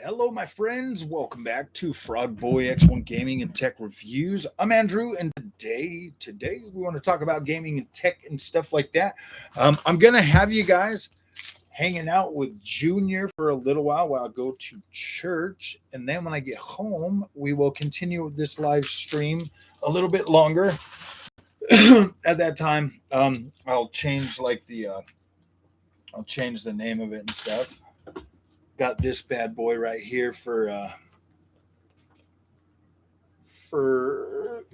Hello, my friends. Welcome back to Frog Boy X1 Gaming and Tech Reviews. I'm Andrew, and today we want to talk about gaming and tech and stuff like that. I'm gonna have you guys hanging out with Junior for a little while I go to church, and then when I get home, we will continue with this live stream a little bit longer. At that time, I'll change I'll change the name of it and stuff. Got this bad boy right here for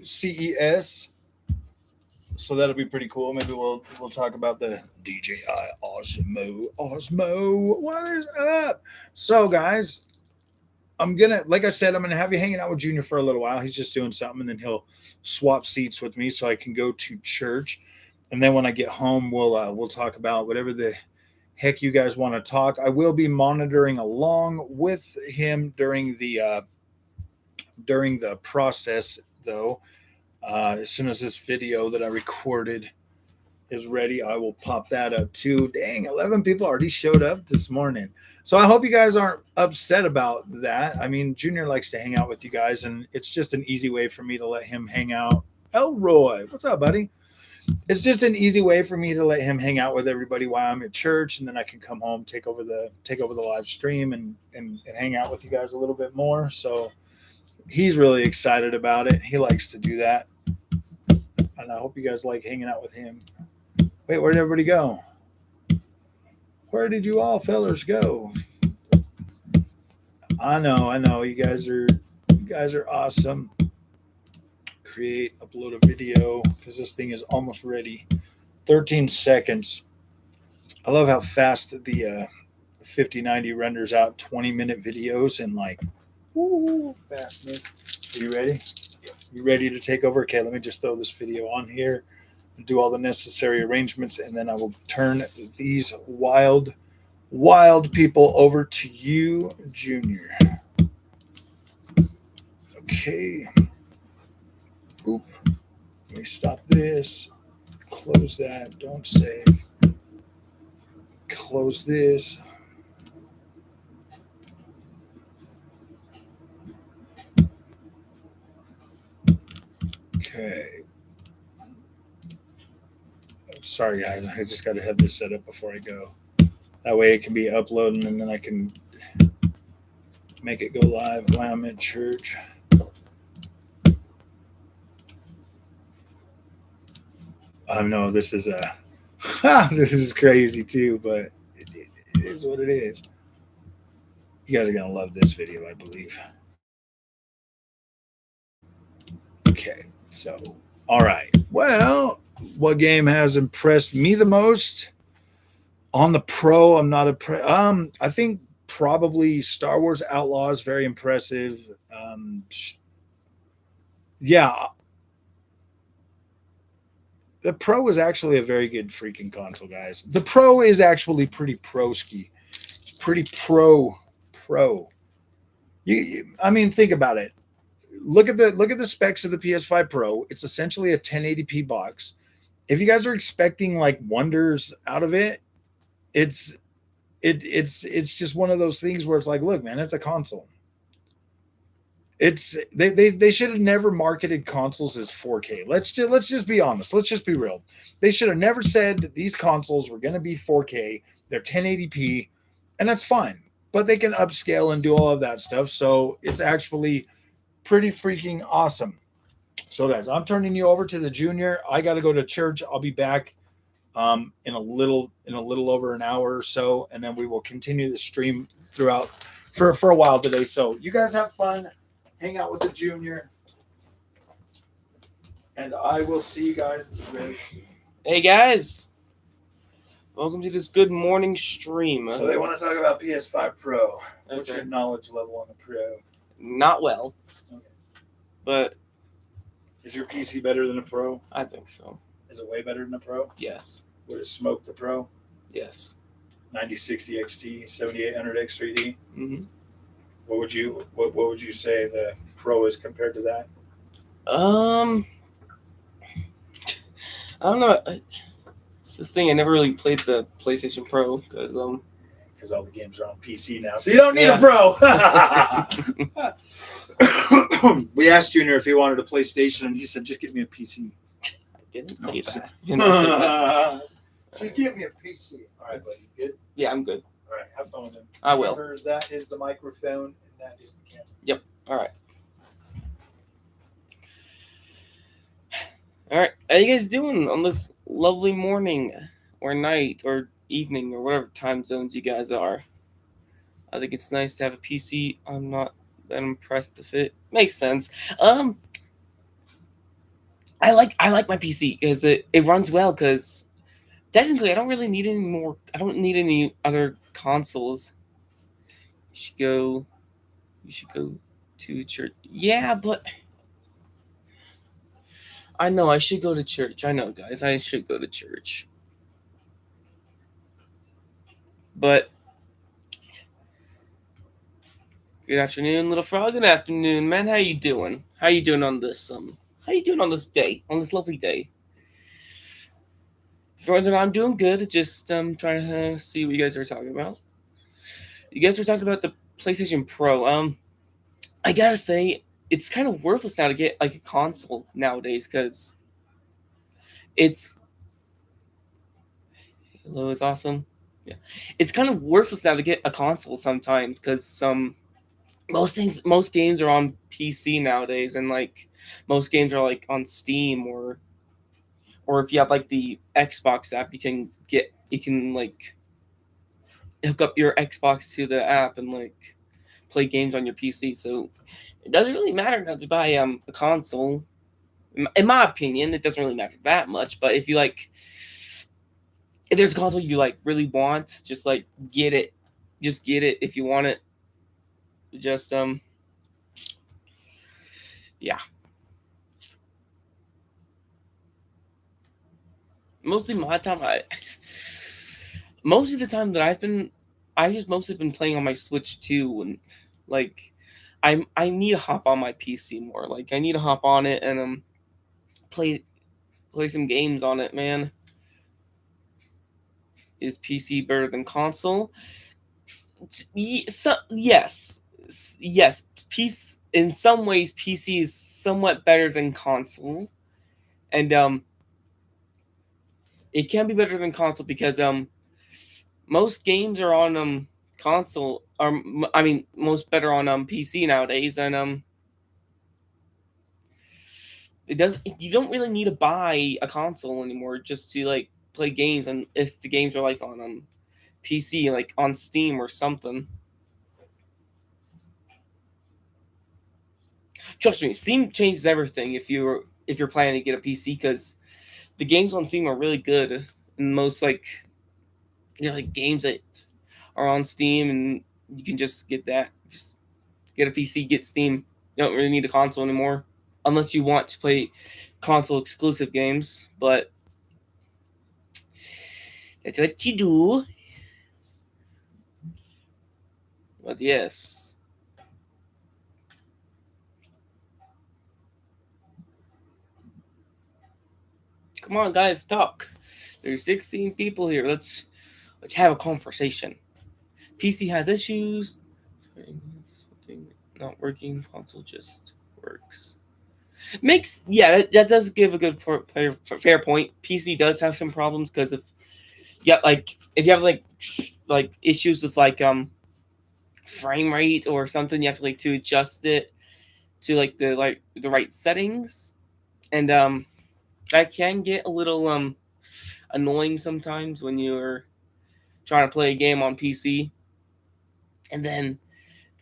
CES, so that'll be pretty cool. Maybe we'll talk about the DJI Osmo. What is up? So guys, I'm gonna have you hanging out with Junior for a little while. He's just doing something, and then he'll swap seats with me so I can go to church. And then when I get home, we'll talk about whatever the heck you guys want to talk. I will be monitoring along with him during the process, though. As soon as this video that I recorded is ready, I will pop that up too. Dang, 11 people already showed up this morning. So I hope you guys aren't upset about that. I mean, Junior likes to hang out with you guys, and it's just an easy way for me to let him hang out. Elroy, what's up, buddy? It's just an easy way for me to let him hang out with everybody while I'm at church, and then I can come home, take over the live stream and hang out with you guys a little bit more. So he's really excited about it. He likes to do that, and I hope you guys like hanging out with him. Wait, where did everybody go? Where did you all fellers go? I know. You guys are awesome. Create, upload a video because this thing is almost ready. 13 seconds. I love how fast the 5090 renders out 20-minute videos and fastness. Are you ready? You ready to take over? Okay, let me just throw this video on here and do all the necessary arrangements, and then I will turn these wild people over to you, Junior. Okay. Boop. Let me stop this. Close that. Don't save. Close this. Okay. Sorry, guys. I just got to have this set up before I go. That way it can be uploading, and then I can make it go live while I'm at church. I know this is this is crazy too, but it is what it is. You guys are gonna love this video, I believe. Okay, so all right. Well, what game has impressed me the most on the Pro? I'm not a pro. I think probably Star Wars Outlaws, very impressive. Yeah. The Pro is actually a very good freaking console, guys. The Pro is actually pretty pro-ski. It's pretty pro. I mean, think about it. Look at the specs of the PS5 Pro. It's essentially a 1080p box. If you guys are expecting like wonders out of it, it's just one of those things where it's like, look, man, it's a console. They should have never marketed consoles as 4K. Let's just be honest. Let's just be real. They should have never said that these consoles were going to be 4K. They're 1080p, and that's fine. But they can upscale and do all of that stuff. So it's actually pretty freaking awesome. So guys, I'm turning you over to the Junior. I got to go to church. I'll be back in a little over an hour or so, and then we will continue the stream throughout for a while today. So you guys have fun. Hang out with the Junior, and I will see you guys very soon. Hey guys, welcome to this good morning stream. So they want to talk about PS5 Pro. What's your knowledge level on the Pro? Not well, okay. But is your PC better than a Pro? I think so. Is it way better than a Pro? Yes. Would it smoke the Pro? Yes. 9060 XT, 7800 X3D. Mm-hmm. What would you say the Pro is compared to that? I don't know. It's the thing. I never really played the PlayStation Pro because because all the games are on PC now, so you don't need a Pro. We asked Junior if he wanted a PlayStation, and he said, "Just give me a PC." I didn't say that. Just give me a PC. All right, buddy. Good? Yeah, I'm good. All right, have fun with him. I will. Remember, that is the microphone, and that is the camera. Yep. All right. All right. How you guys doing on this lovely morning or night or evening or whatever time zones you guys are? I think it's nice to have a PC. I'm not that impressed if it makes sense. I like my PC because it runs well. Because technically, I don't really need any more. I don't need any other consoles. You should go to church. Yeah, but I know I should go to church. I know, guys, I should go to church. But good afternoon, little frog. Good afternoon, man. How you doing? How you doing on this How you doing on this day? On this lovely day? For that, I'm doing good. Just trying to see what you guys are talking about. You guys are talking about the PlayStation Pro. I gotta say, it's kind of worthless now to get like a console nowadays because it's Halo is awesome. Yeah, it's kind of worthless now to get a console sometimes because most games are on PC nowadays, and like most games are like on Steam or if you have like the Xbox app, you can like hook up your Xbox to the app and like play games on your PC. So it doesn't really matter now to buy a console. In my opinion, it doesn't really matter that much. But if there's a console you like really want, just like get it. Just get it if you want it. Just yeah. Mostly my time, most of the time that I just mostly been playing on my Switch too, and like I need to hop on my PC more. Like I need to hop on it and play some games on it, man. Is PC better than console? Yes. In some ways, PC is somewhat better than console, and it can be better than console because most games are on console, or I mean, most better on PC nowadays, and you don't really need to buy a console anymore just to like play games, and if the games are like on PC, like on Steam or something. Trust me, Steam changes everything if you're planning to get a PC because the games on Steam are really good, and most like like games that are on Steam, and you can just get that. Just get a PC, get Steam. You don't really need a console anymore, unless you want to play console exclusive games. But that's what you do. But yes. Come on, guys, talk. There's 16 people here. Let's have a conversation. PC has issues. Not working. Console just works. That does give a good fair point. PC does have some problems because if you have like issues with like frame rate or something, you have to like to adjust it to like the right settings, and that can get a little annoying sometimes when you're trying to play a game on PC, and then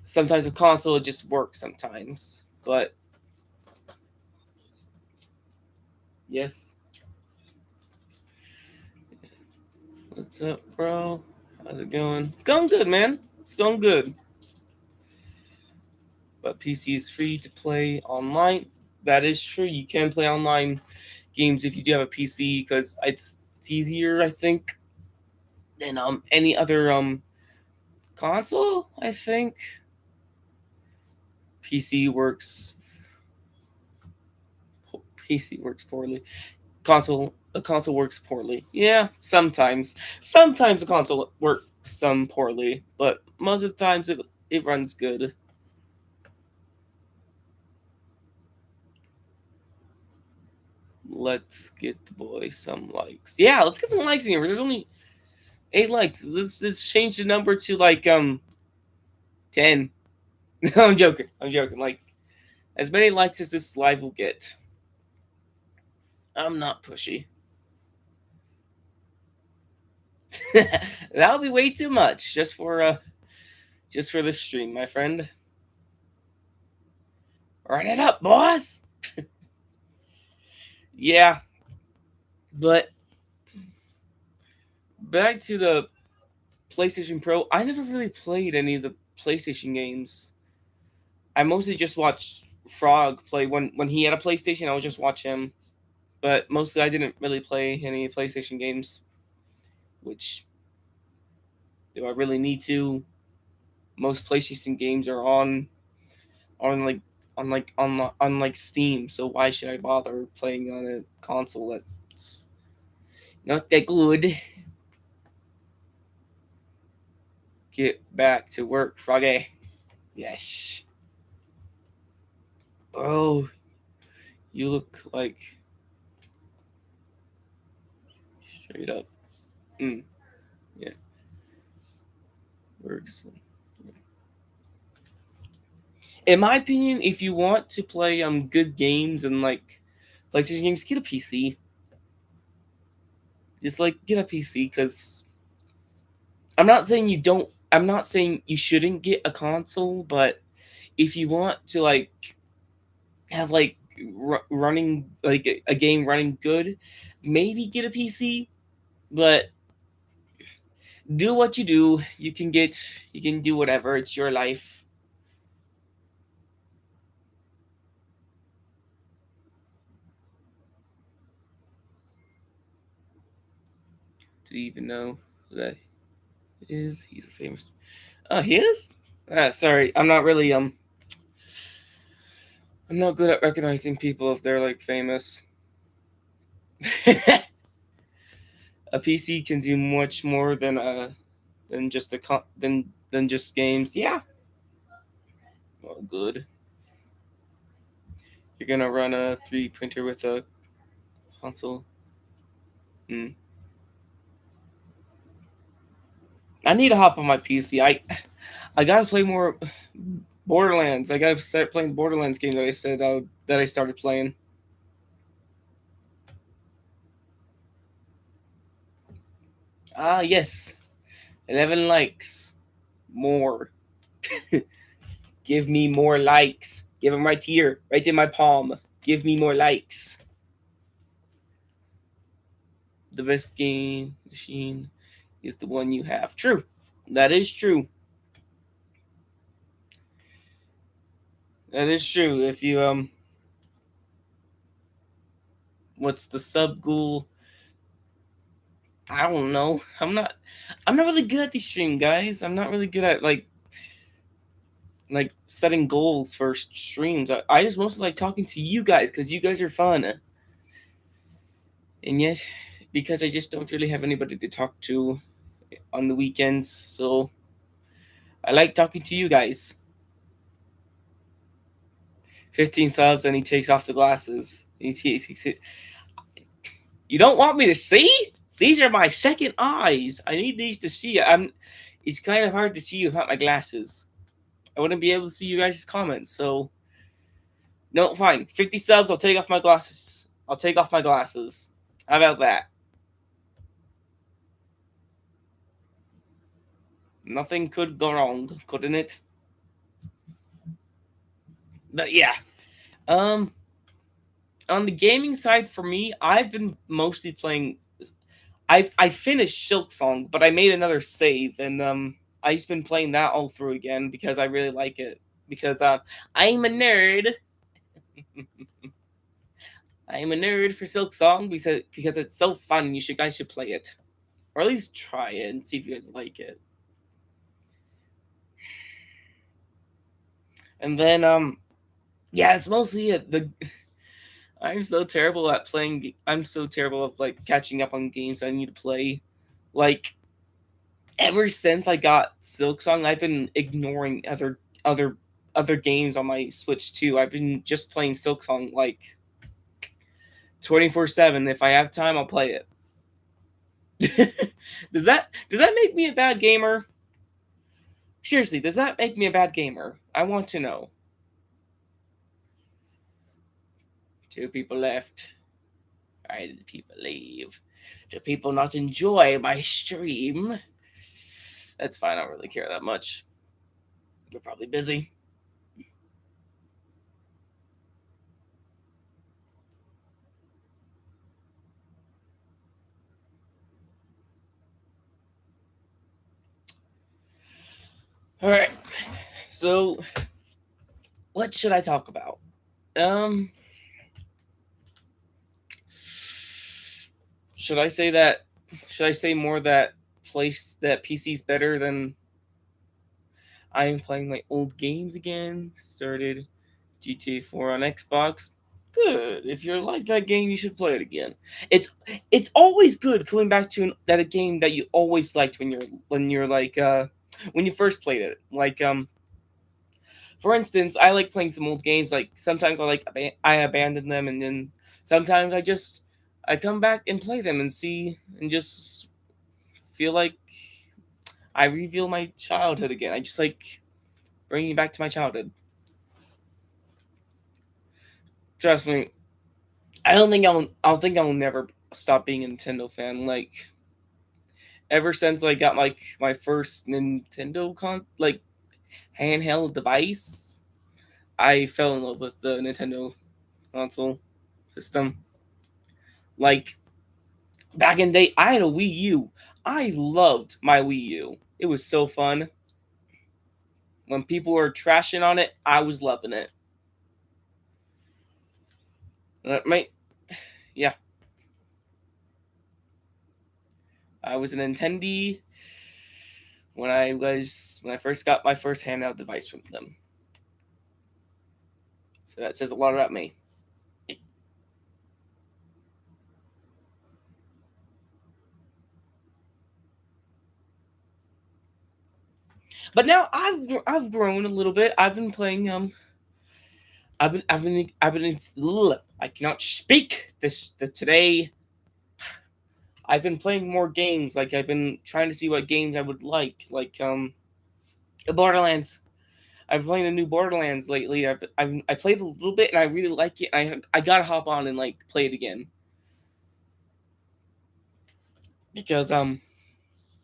sometimes a console it just works sometimes. But yes, what's up, bro? How's it going? It's going good, man. It's going good. But PC is free to play online. That is true. You can play online games if you do have a PC because it's easier, I think, than any other console. I think PC works poorly. A console works poorly. Yeah, sometimes a console some poorly, but most of the times it runs good. Let's get the boy some likes. Yeah, let's get some likes in here. There's only 8 likes. Let's change the number to like 10. No, I'm joking. Like as many likes as this live will get. I'm not pushy. That'll be way too much just for the stream, my friend. Run it up, boss. Yeah, but back to the PlayStation Pro. I never really played any of the PlayStation games. I mostly just watched Frog play when he had a PlayStation. I would just watch him, but mostly I didn't really play any PlayStation games. Which do I really need to? Most PlayStation games are on like Steam. So why should I bother playing on a console that's not that good? Get back to work, Froggy. Yes. Bro, you look like straight up. Yeah. Works. Yeah. In my opinion, if you want to play good games and like PlayStation games, get a PC. Just like get a PC, because I'm not saying you shouldn't get a console, but if you want to like have like running like a game running good, maybe get a PC. But do what you do. You can do whatever. It's your life. Do you even know who that is? He's a famous. Oh, he is. Sorry, I'm not really I'm not good at recognizing people if they're like famous. A PC can do much more than just than just games. Yeah. Well, good. You're gonna run a 3D printer with a console. I need to hop on my PC. I gotta play more Borderlands. I gotta start playing Borderlands game that I said that I started playing. Ah, yes. 11 likes. More. Give me more likes. Give them right here, right in my palm. Give me more likes. The best game machine is the one you have. True. That is true. That is true. If you what's the sub goal? I don't know. I'm not really good at the stream, guys. I'm not really good at like setting goals for streams. I just mostly like talking to you guys because you guys are fun. And yet, because I just don't really have anybody to talk to on the weekends, so I like talking to you guys. 15 subs and he takes off the glasses. You don't want me to see? These are my second eyes. I need these to see. It's kind of hard to see without my glasses. I wouldn't be able to see you guys' comments, so no, fine. 50 subs, I'll take off my glasses. How about that? Nothing could go wrong, couldn't it? But yeah. On the gaming side for me, I've been mostly playing. I finished Silk Song, but I made another save, and I've just been playing that all through again because I really like it. Because I'm a nerd. I'm a nerd for Silk Song because it's so fun. You guys should play it, or at least try it and see if you guys like it. And then yeah, it's mostly it. I'm so terrible at playing. I'm so terrible at like catching up on games I need to play. Like ever since I got Silksong, I've been ignoring other games on my Switch too. I've been just playing Silksong like 24/7. If I have time, I'll play it. does that make me a bad gamer? Seriously, does that make me a bad gamer? I want to know. 2 people left. Why did people leave? Do people not enjoy my stream? That's fine. I don't really care that much. You're probably busy. All right. So, what should I talk about? Should I say that? Should I say more that PC's better than? I am playing my old games again. Started GTA 4 on Xbox. Good. If you like that game, you should play it again. It's always good coming back to a game that you always liked when you're like when you first played it. Like for instance, I like playing some old games. Like sometimes I abandon them, and then sometimes I come back and play them and see and just feel like I reveal my childhood again. I just like bringing back to my childhood. Trust me, I don't think I'll never stop being a Nintendo fan. Like ever since I got like my first Nintendo handheld device, I fell in love with the Nintendo console system. Like back in the day, I had a Wii U. I loved my Wii U. It was so fun. When people were trashing on it, I was loving it. Yeah. I was a Nintendo when I first got my first handheld device from them. So that says a lot about me. But now I've grown a little bit. I've been playing I cannot speak today. I've been playing more games. Like I've been trying to see what games I would like Borderlands. I've been playing the new Borderlands lately. I played a little bit and I really like it. I gotta hop on and like play it again because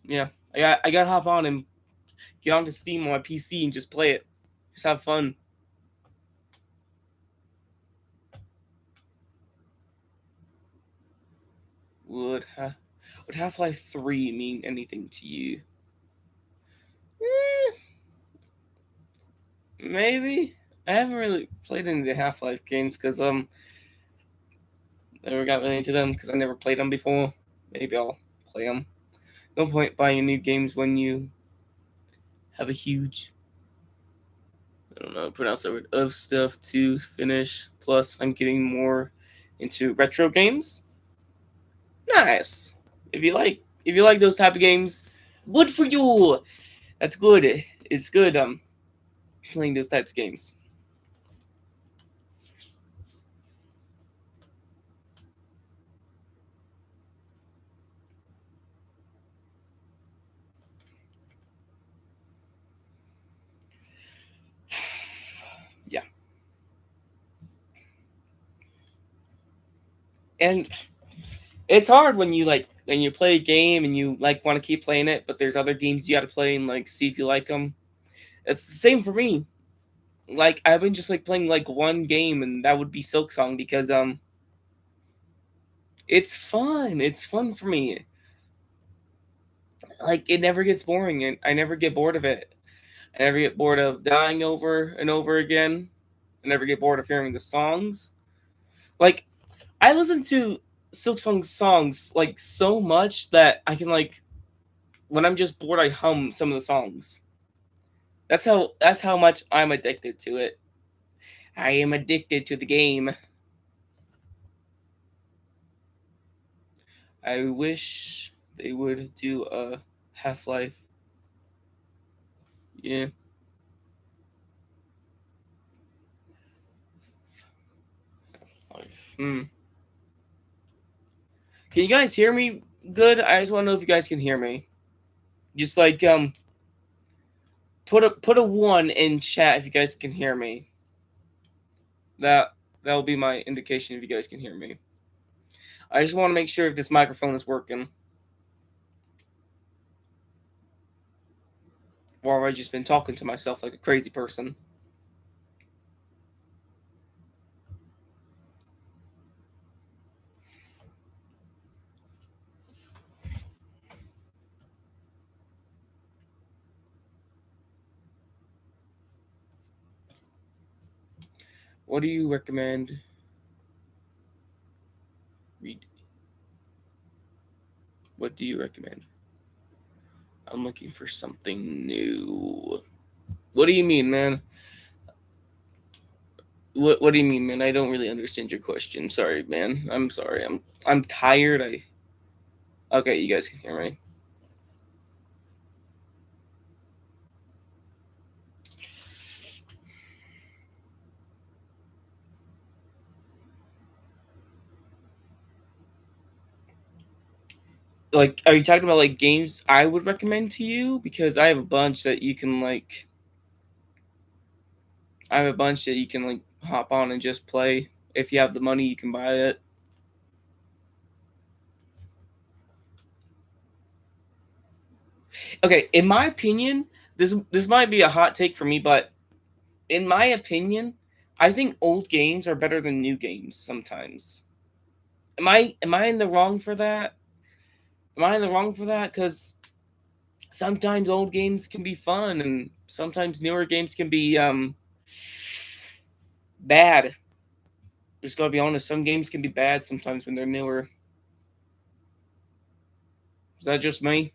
yeah, I gotta hop on and get onto Steam on my PC and just play it, just have fun. Would Half-Life 3 mean anything to you? Maybe. I haven't really played any of the Half-Life games because never got really into them because I never played them before. Maybe I'll play them. No point buying new games when you have a huge, I don't know, pronounce that word, of stuff to finish. Plus, I'm getting more into retro games. Nice. If you like those type of games, good for you. That's good. It's good playing those types of games. Yeah. And it's hard when you play a game and you like want to keep playing it, but there's other games you got to play and like see if you like them. It's the same for me. Like I've been just like playing like one game, and that would be Silksong because it's fun. It's fun for me. Like it never gets boring, and I never get bored of it. I never get bored of dying over and over again. I never get bored of hearing the songs. Like I listen to Silksong songs like so much that I can like when I'm just bored I hum some of the songs. That's how much I'm addicted to it. I am addicted to the game. I wish they would do a Half-Life Yeah. Can you guys hear me good? I just want to know if you guys can hear me. Just like put a 1 in chat if you guys can hear me. That'll be my indication if you guys can hear me. I just want to make sure if this microphone is working. Or have I just been talking to myself like a crazy person? What do you recommend? Read. What do you recommend? I'm looking for something new. What do you mean, man? What do you mean, man? I don't really understand your question. Sorry, man. I'm sorry. I'm tired. Okay, you guys can hear me. Like, are you talking about like games I would recommend to you? Because I have a bunch that you can like. I have a bunch that you can like hop on and just play. If you have the money, you can buy it. Okay, in my opinion, this might be a hot take for me, but in my opinion, I think old games are better than new games sometimes. Am I in the wrong for that? Am I in the wrong for that? Because sometimes old games can be fun, and sometimes newer games can be bad. Just gotta be honest. Some games can be bad sometimes when they're newer. Is that just me?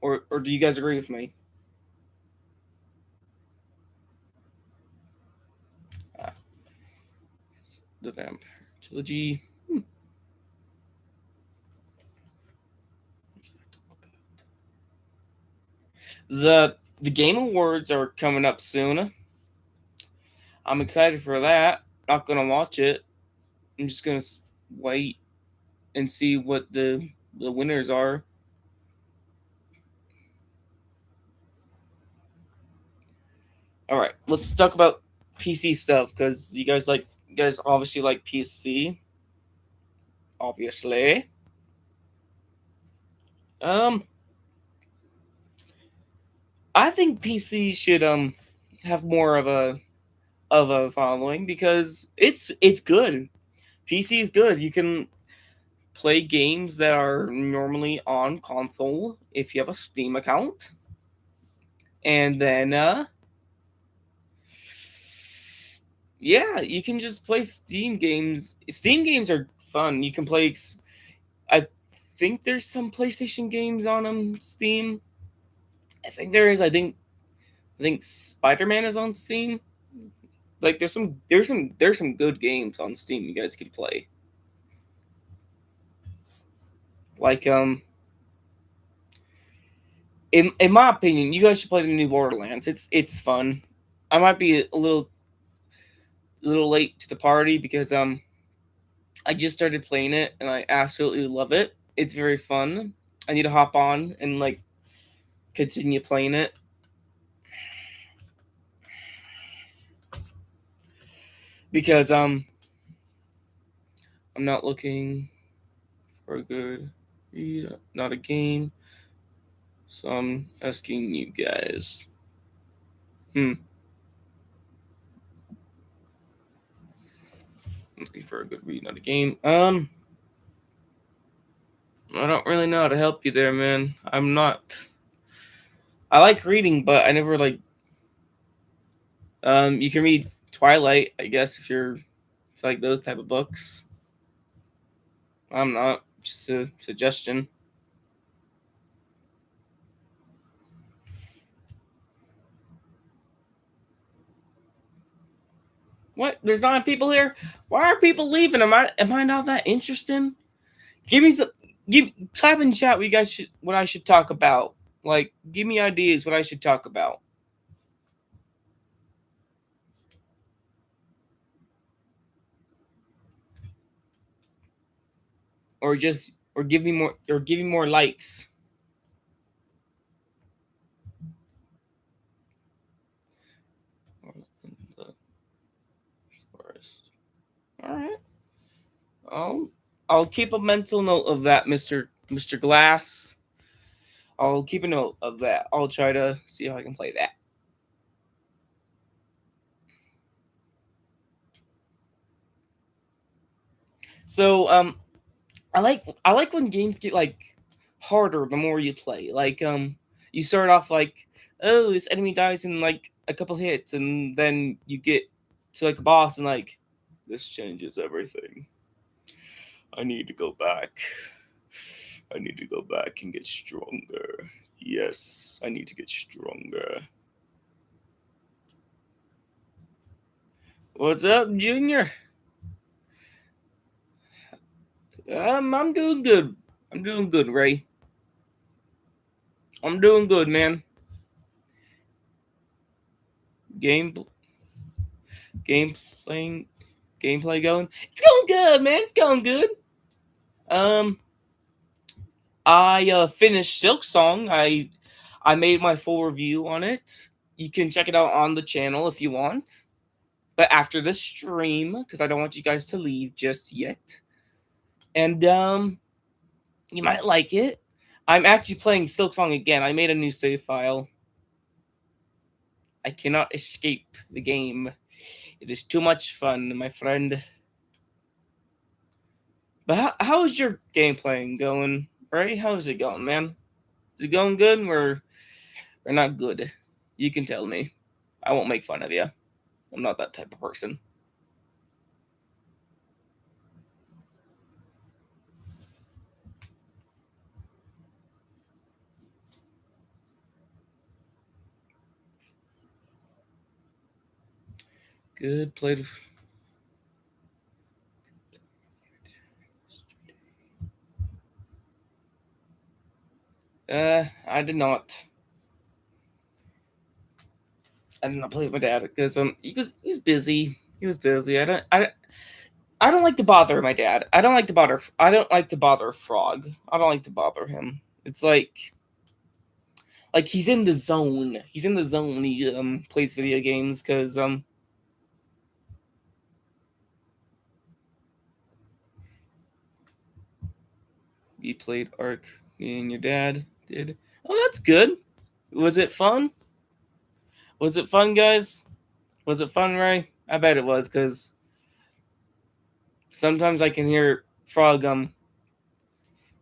Or do you guys agree with me? The Vampire Trilogy. The Game Awards are coming up soon. I'm excited for that. Not gonna watch it. I'm just gonna wait and see what the winners are. All right, let's talk about PC stuff because you guys obviously like PC. Obviously. I think PC should have more of a following because it's good. PC is good. You can play games that are normally on console if you have a Steam account. And then yeah, you can just play Steam games. Steam games are fun. You can play I think there's some PlayStation games on Steam. I think there is. I think Spider-Man is on Steam. Like there's some good games on Steam you guys can play. Like in my opinion, you guys should play the new Borderlands. It's fun. I might be a little late to the party because I just started playing it and I absolutely love it. It's very fun. I need to hop on and like continue playing it. Because I'm not looking for a good read, not a game. So I'm asking you guys. I'm looking for a good read, not a game. I don't really know how to help you there, man. I'm not. I like reading, but I never like. You can read Twilight, I guess, if you like those type of books. I'm not. Just a suggestion. What? There's not people here? Why are people leaving? Am I not that interesting? Give me some. Type in chat what I should talk about. Like, give me ideas what I should talk about. Or give me more likes. All right. I'll keep a mental note of that, Mr. Glass. I'll keep a note of that. I'll try to see how I can play that. So I like when games get like harder the more you play. Like you start off like, oh, this enemy dies in like a couple hits, and then you get to like a boss and like, this changes everything. I need to go back. I need to go back and get stronger. Yes, I need to get stronger. What's up, Junior? I'm doing good. I'm doing good, Ray. I'm doing good, man. Gameplay going. It's going good, man. It's going good. I finished Silk Song. I made my full review on it. You can check it out on the channel if you want. But after the stream, because I don't want you guys to leave just yet. And you might like it. I'm actually playing Silk Song again. I made a new save file. I cannot escape the game. It is too much fun, my friend. But how is your game playing going, Ray? How is it going, man? Is it going good or not good? You can tell me. I won't make fun of you. I'm not that type of person. Good played. I did not. I did not play with my dad because he was busy. He was busy. I don't like to bother my dad. I don't like to bother Frog. I don't like to bother him. It's like he's in the zone. He's in the zone when he plays video games because we played Ark. Me and your dad did. Oh, that's good. Was it fun? Was it fun, guys? Was it fun, Ray? I bet it was, because sometimes I can hear Frog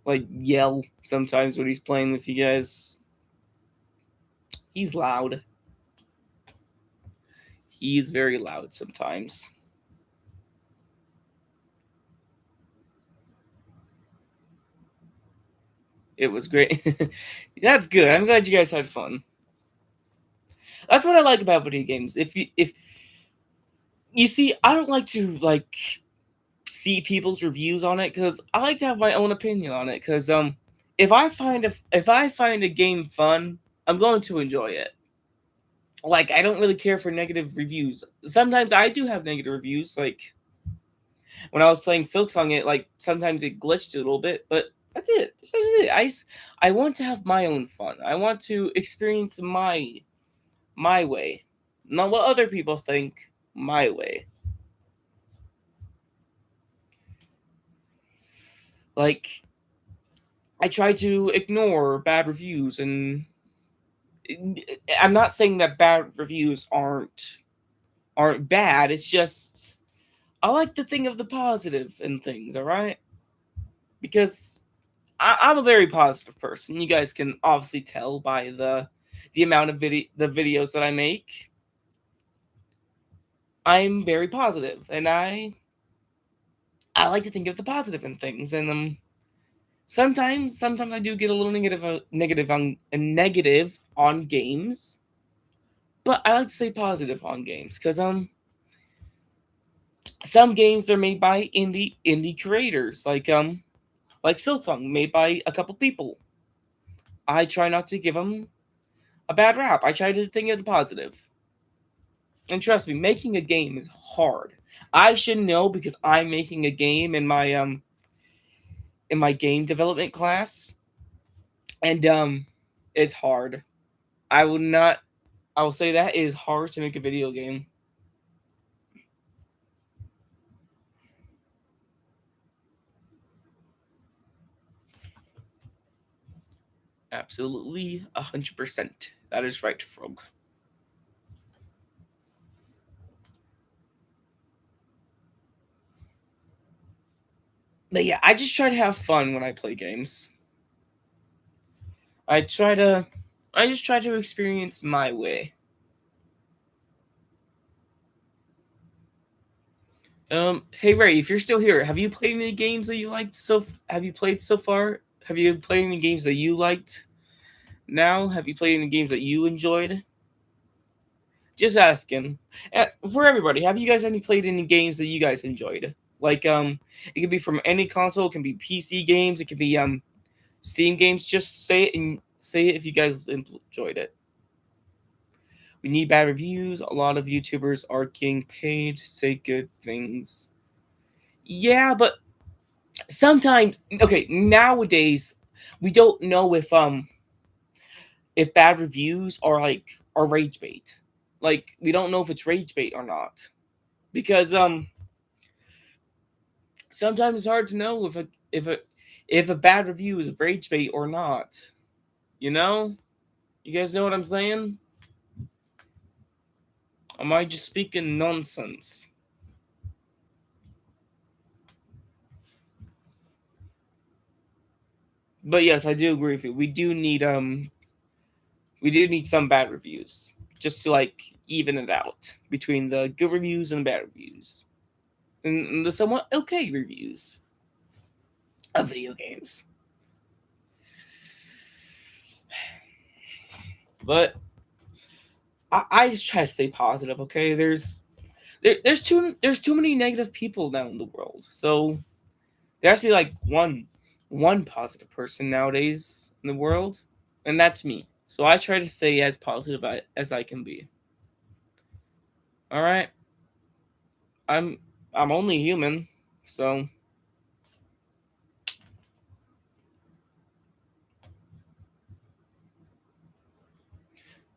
like yell sometimes when he's playing with you guys. He's loud. He's very loud sometimes. It was great. That's good. I'm glad you guys had fun. That's what I like about video games. If you see, I don't like to see people's reviews on it because I like to have my own opinion on it. Because if I find a game fun, I'm going to enjoy it. Like, I don't really care for negative reviews. Sometimes I do have negative reviews. Like when I was playing Silksong, it like sometimes it glitched a little bit, but that's it. That's it. I want to have my own fun. I want to experience my way, not what other people think. My way. Like, I try to ignore bad reviews, and I'm not saying that bad reviews aren't bad. It's just I like to think of the positive in things. All right, because I'm a very positive person. You guys can obviously tell by the amount of videos that I make. I'm very positive, and I like to think of the positive in things, and sometimes I do get a little negative on games, but I like to say positive on games because some games they're made by indie creators like Silksong, made by a couple people. I try not to give them a bad rap. I try to think of the positive. And trust me, making a game is hard. I should know because I'm making a game in my game development class, and it's hard. I will say that it is hard to make a video game. Absolutely 100%. That is right, Frog. But yeah, I just try to have fun when I play games. I just try to experience my way. Hey Ray, if you're still here, have you played any games that you liked have you played so far? Have you played any games that you liked? Now, have you played any games that you enjoyed? Just asking. For everybody, have you guys played any games that you guys enjoyed? Like it could be from any console, it can be PC games, it can be Steam games. Just say it and say it if you guys enjoyed it. We need bad reviews. A lot of YouTubers are getting paid to say good things. Yeah, but sometimes, okay, nowadays we don't know if bad reviews are rage bait. Like, we don't know if it's rage bait or not, because sometimes it's hard to know if a bad review is rage bait or not. You know, you guys know what I'm saying? Am I just speaking nonsense? But yes, I do agree with you. We do need some bad reviews just to like even it out between the good reviews and the bad reviews, and the somewhat okay reviews of video games. But I just try to stay positive. Okay, there's too many negative people now in the world, so there has to be like one positive person nowadays in the world, and that's me. So I try to stay as positive as I can be. All right, I'm only human, so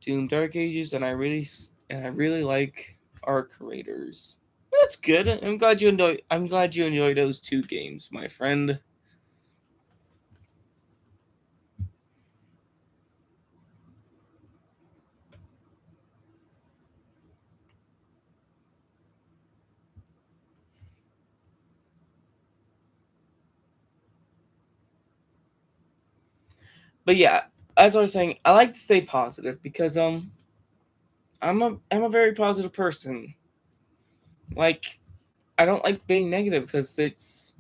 Doom Dark Ages, and I really like our creators. That's good. I'm glad you enjoy those two games, my friend. But yeah, as I was saying, I like to stay positive because I'm a very positive person. Like, I don't like being negative because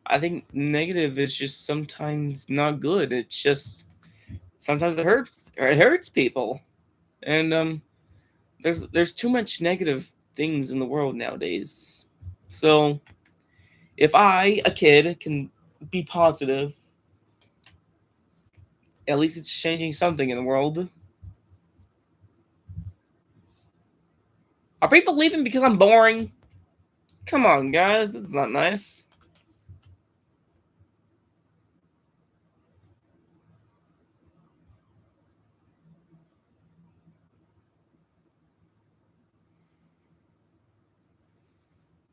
I think negative is just sometimes not good. It's just sometimes it hurts people. And there's too much negative things in the world nowadays. So if I, a kid, can be positive, at least it's changing something in the world. Are people leaving because I'm boring? Come on, guys, that's not nice.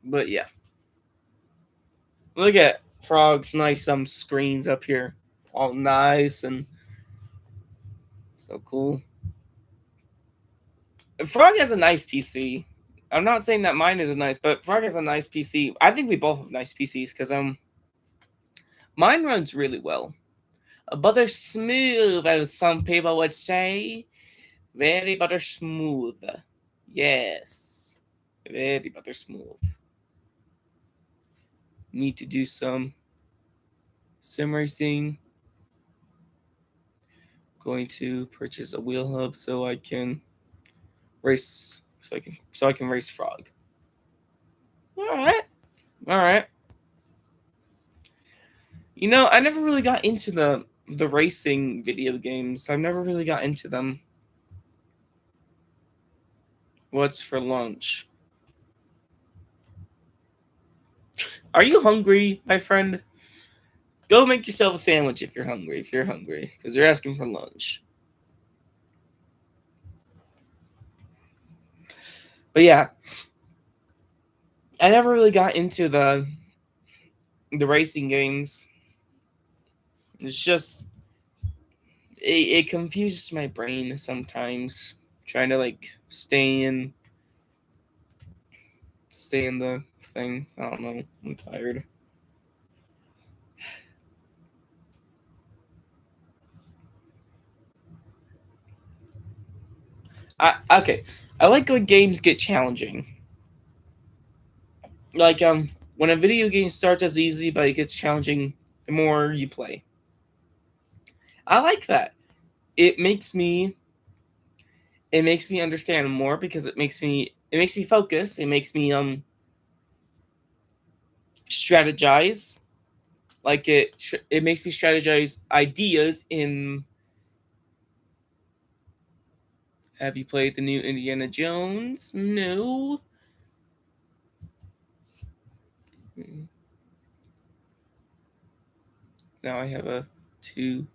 But yeah. Look at Frog's nice screens up here. All nice and so cool. Frog has a nice PC. I'm not saying that mine isn't nice, but Frog has a nice PC. I think we both have nice PCs because mine runs really well. Butter smooth, as some people would say. Very butter smooth. Yes. Very butter smooth. Need to do some sim racing. Going to purchase a wheel hub so I can race so I can race Frog. All right. You know, I never really got into the racing video games. I've never really got into them. What's for lunch? Are you hungry, my friend? Go make yourself a sandwich if you're hungry. Because you're asking for lunch. But yeah, I never really got into the racing games. It's just it confuses my brain sometimes trying to like stay in the thing. I don't know. I'm tired. Okay. I like when games get challenging. Like when a video game starts as easy but it gets challenging the more you play. I like that. It makes me understand more because it makes me focus. It makes me strategize. Like it makes me strategize ideas in. Have you played the new Indiana Jones? No. Now I have 2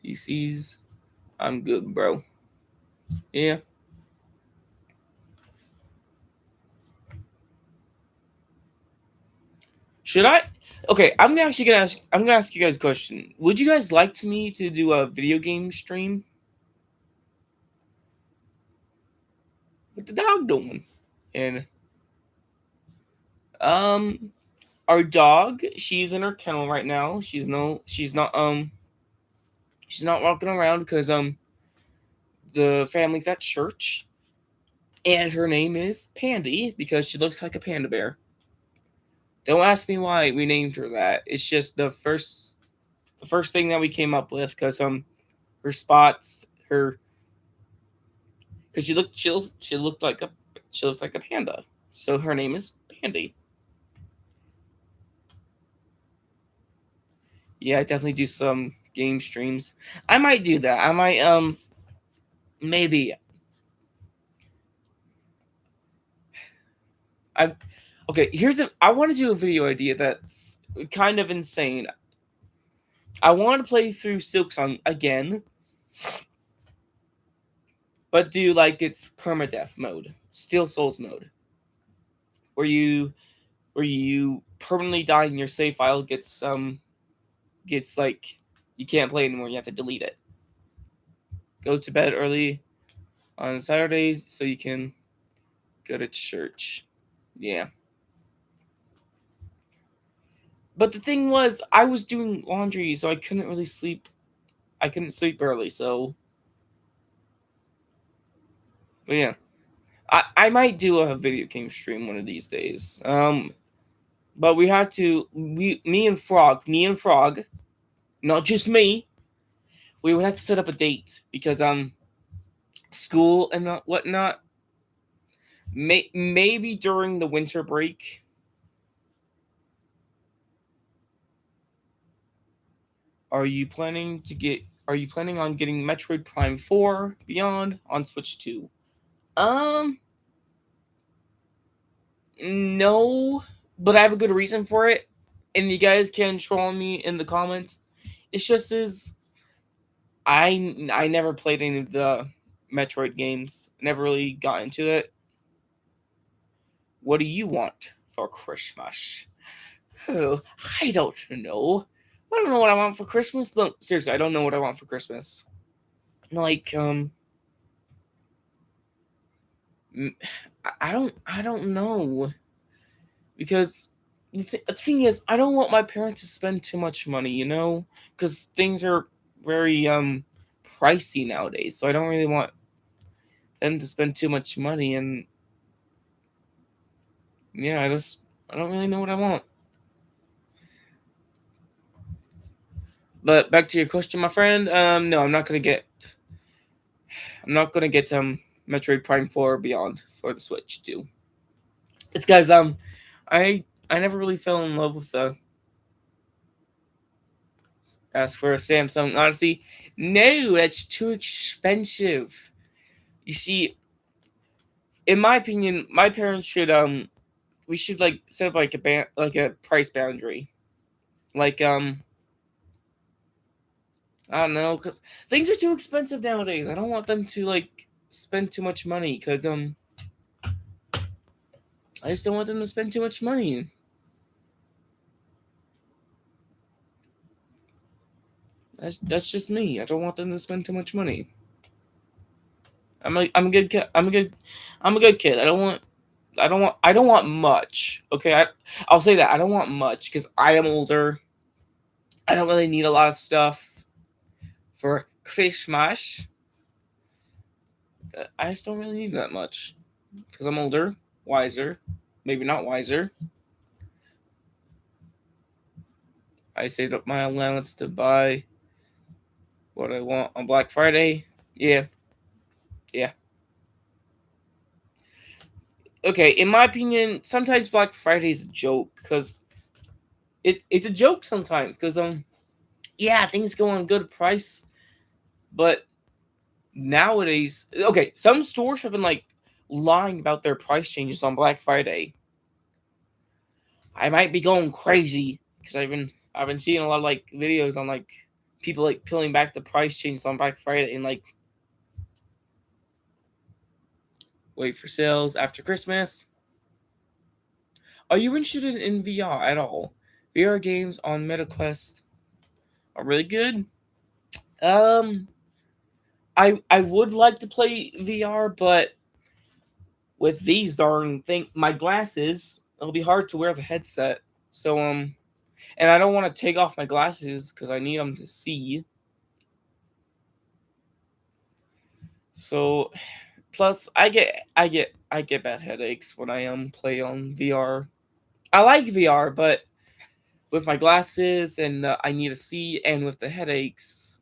PCs. I'm good, bro. Yeah. Should I? Okay, I'm gonna ask you guys a question. Would you guys like me to do a video game stream? What the dog doing? And our dog, she's in her kennel right now. She's not walking around because the family's at church, and her name is Pandy because she looks like a panda bear. Don't ask me why we named her that. It's just the first thing that we came up with because her spots her because she looks like a panda, so her name is Pandy. Yeah, I definitely do some game streams. I might do that. I might maybe. I want to do a video idea that's kind of insane. I want to play through Silksong again, but do like its permadeath mode, Steel Souls mode, where you permanently die and your save file gets like you can't play anymore. You have to delete it. Go to bed early on Saturdays so you can go to church. Yeah. But the thing was, I was doing laundry, so I couldn't really sleep. I couldn't sleep early, so. But yeah. I might do a video game stream one of these days. But we have to, me and Frog, not just me, we would have to set up a date because, school and whatnot. Maybe during the winter break. Are you planning on getting Metroid Prime 4 Beyond on Switch 2? No, but I have a good reason for it, and you guys can troll me in the comments. It's just I never played any of the Metroid games. Never really got into it. What do you want for Christmas? Oh, I don't know. I don't know what I want for Christmas. No, seriously, I don't know what I want for Christmas. Like, I don't know. Because the thing is, I don't want my parents to spend too much money, you know? Because things are very pricey nowadays. So I don't really want them to spend too much money. And yeah, I don't really know what I want. But back to your question, my friend. No, I'm not gonna get Metroid Prime 4 Beyond for the Switch 2. It's guys, I never really fell in love with the As for a Samsung Odyssey, no, that's too expensive. You see, in my opinion, my parents should we should like set up like a price boundary. Like I don't know, because things are too expensive nowadays. I don't want them to like spend too much money, because I just don't want them to spend too much money. That's just me. I don't want them to spend too much money. I'm a good kid. I'm a good kid. I don't want much. Okay, I'll say that I don't want much because I am older. I don't really need a lot of stuff for Christmas. I just don't really need that much because I'm older, wiser, maybe not wiser. I saved up my allowance to buy what I want on Black Friday. Yeah. Okay, in my opinion, sometimes Black Friday is a joke because it's a joke sometimes because yeah, things go on good price, but nowadays, okay, some stores have been like lying about their price changes on Black Friday. I might be going crazy because I've been seeing a lot of like videos on like people like peeling back the price changes on Black Friday and like wait for sales after Christmas. Are you interested in VR at all? VR games on MetaQuest are really good. Um, I would like to play VR, but with these darn thing, my glasses, it'll be hard to wear the headset. So and I don't want to take off my glasses because I need them to see. So, plus I get bad headaches when I play on VR. I like VR, but with my glasses and I need to see, and with the headaches,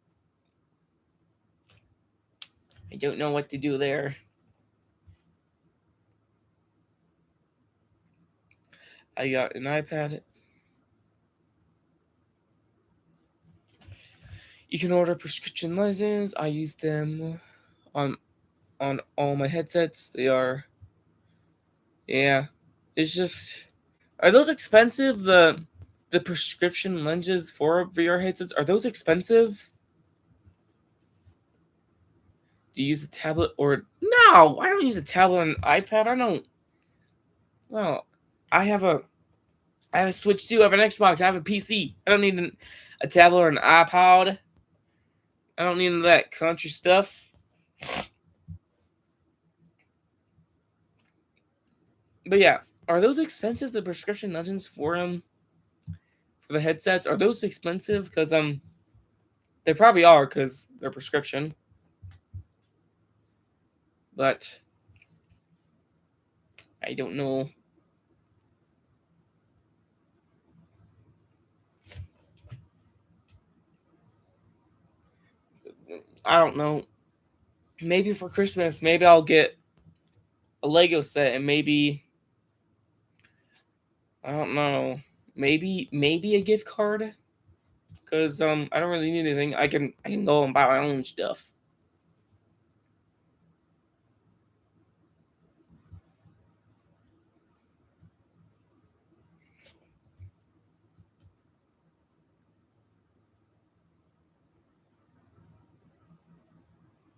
I don't know what to do there. I got an iPad. You can order prescription lenses. I use them on all my headsets. They are, yeah. It's just, are those expensive? The prescription lenses for VR headsets, are those expensive? Do you use a tablet or no? I don't use a tablet or an iPad. I don't. Well, I have a I have a Switch too. I have an Xbox. I have a PC. I don't need a tablet or an iPod. I don't need that country stuff. But yeah, are those expensive? The prescription lenses for the headsets, are those expensive? Because they probably are because they're prescription. But I don't know. I don't know. Maybe for Christmas, maybe I'll get a Lego set and maybe I don't know. Maybe a gift card because I don't really need anything. I can go and buy my own stuff.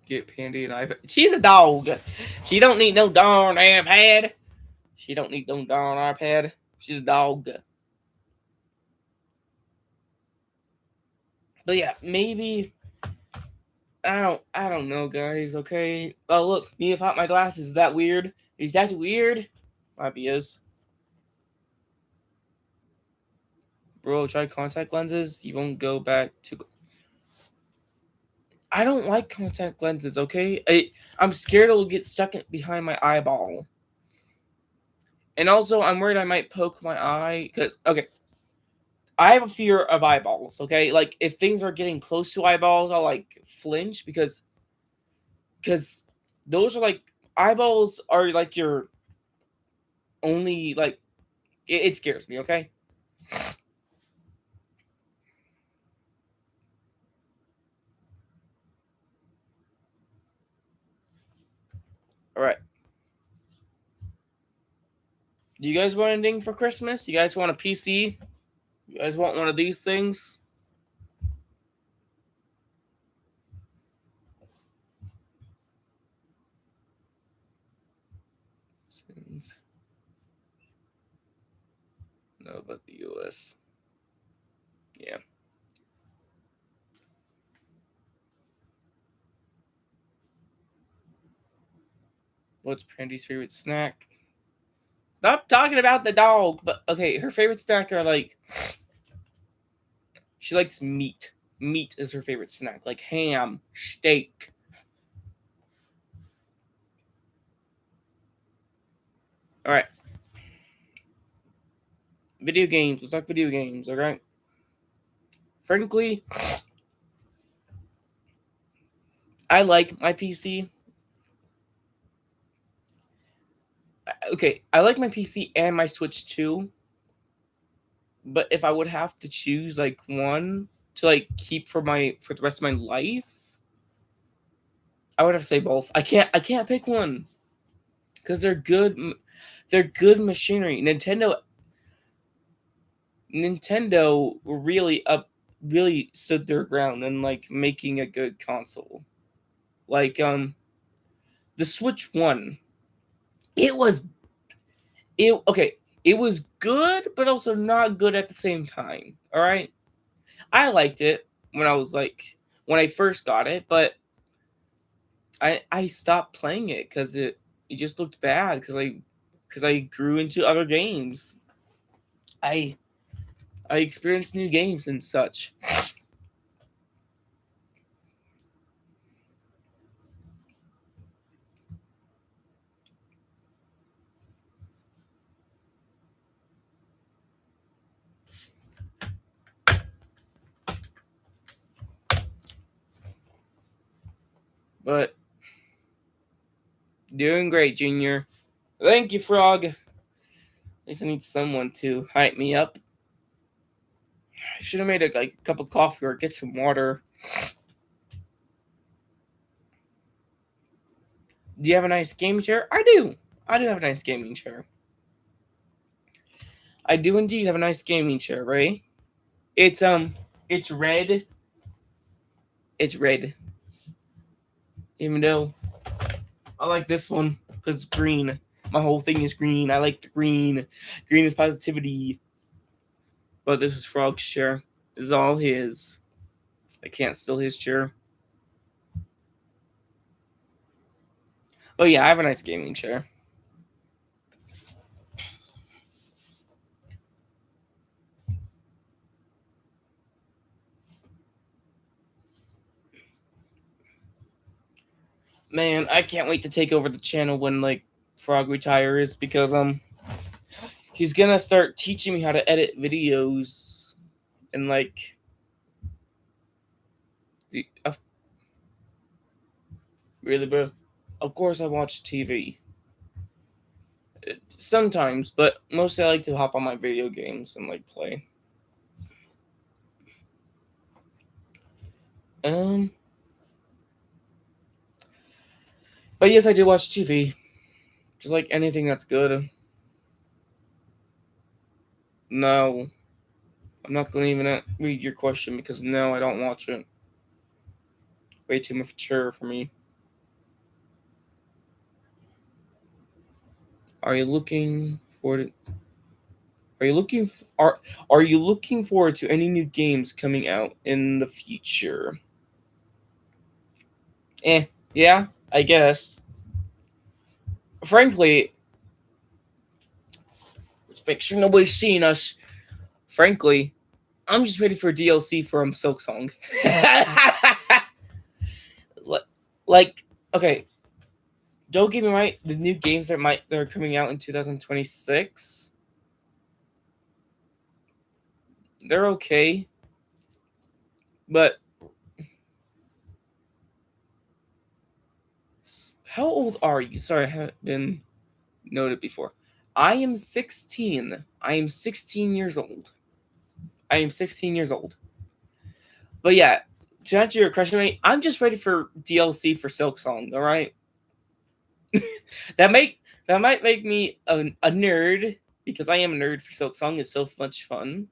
Get Pandy an iPad. She's a dog. She don't need no darn iPad. She don't need no darn iPad. She's a dog. But yeah, maybe I don't know, guys. Okay. Oh look, me without my glasses. Is that weird? Is that weird? Might be is. Bro, try contact lenses. You won't go back to. I don't like contact lenses. Okay, I'm scared it'll get stuck behind my eyeball. And also, I'm worried I might poke my eye because okay, I have a fear of eyeballs. Okay, like if things are getting close to eyeballs, I'll like flinch because those are like eyeballs are like your only like it scares me. Okay, All right. Do you guys want anything for Christmas? You guys want a PC? You guys want one of these things? No, but the US. Yeah. What's Brandy's favorite snack? Stop talking about the dog. But okay, her favorite snack are like, she likes meat. Meat is her favorite snack, like ham, steak. All right. Video games. Let's talk video games. All right. Frankly, I like my PC. Okay, I like my PC and my Switch too. But if I would have to choose like one to like keep for the rest of my life, I would have to say both. I can't pick one because they're good. They're good machinery. Nintendo really stood their ground in like making a good console. Like the Switch 1. It was good, but also not good at the same time. All right. I liked it when I first got it, but I stopped playing it because it just looked bad because I grew into other games. I experienced new games and such. But doing great, Junior. Thank you, Frog. At least I need someone to hype me up. I should have made a cup of coffee or get some water. Do you have a nice gaming chair? I do. I do have a nice gaming chair. I do indeed have a nice gaming chair, Ray. It's red. It's red. Even though I like this one because it's green. My whole thing is green. I like the green. Green is positivity. But this is Frog's chair. This is all his. I can't steal his chair. But yeah, I have a nice gaming chair. Man, I can't wait to take over the channel when like Frog retires because he's gonna start teaching me how to edit videos and like really, bro. Of course I watch TV. Sometimes, but mostly I like to hop on my video games and like play. But yes, I do watch TV. Just like anything that's good. No. I'm not going to even read your question because no, I don't watch it. Way too mature for me. Are you looking forward to any new games coming out in the future? Yeah, I guess. Frankly, let's make sure nobody's seeing us. Frankly, I'm just ready for a DLC from Silksong. Like, okay, don't get me right. The new games that are coming out in 2026, they're okay, but how old are you? Sorry, I haven't been noted before. I am 16. I am 16 years old. But yeah, to answer your question, mate, I'm just ready for DLC for Silksong, all right? That might make me a nerd, because I am a nerd for Silksong. It's so much fun.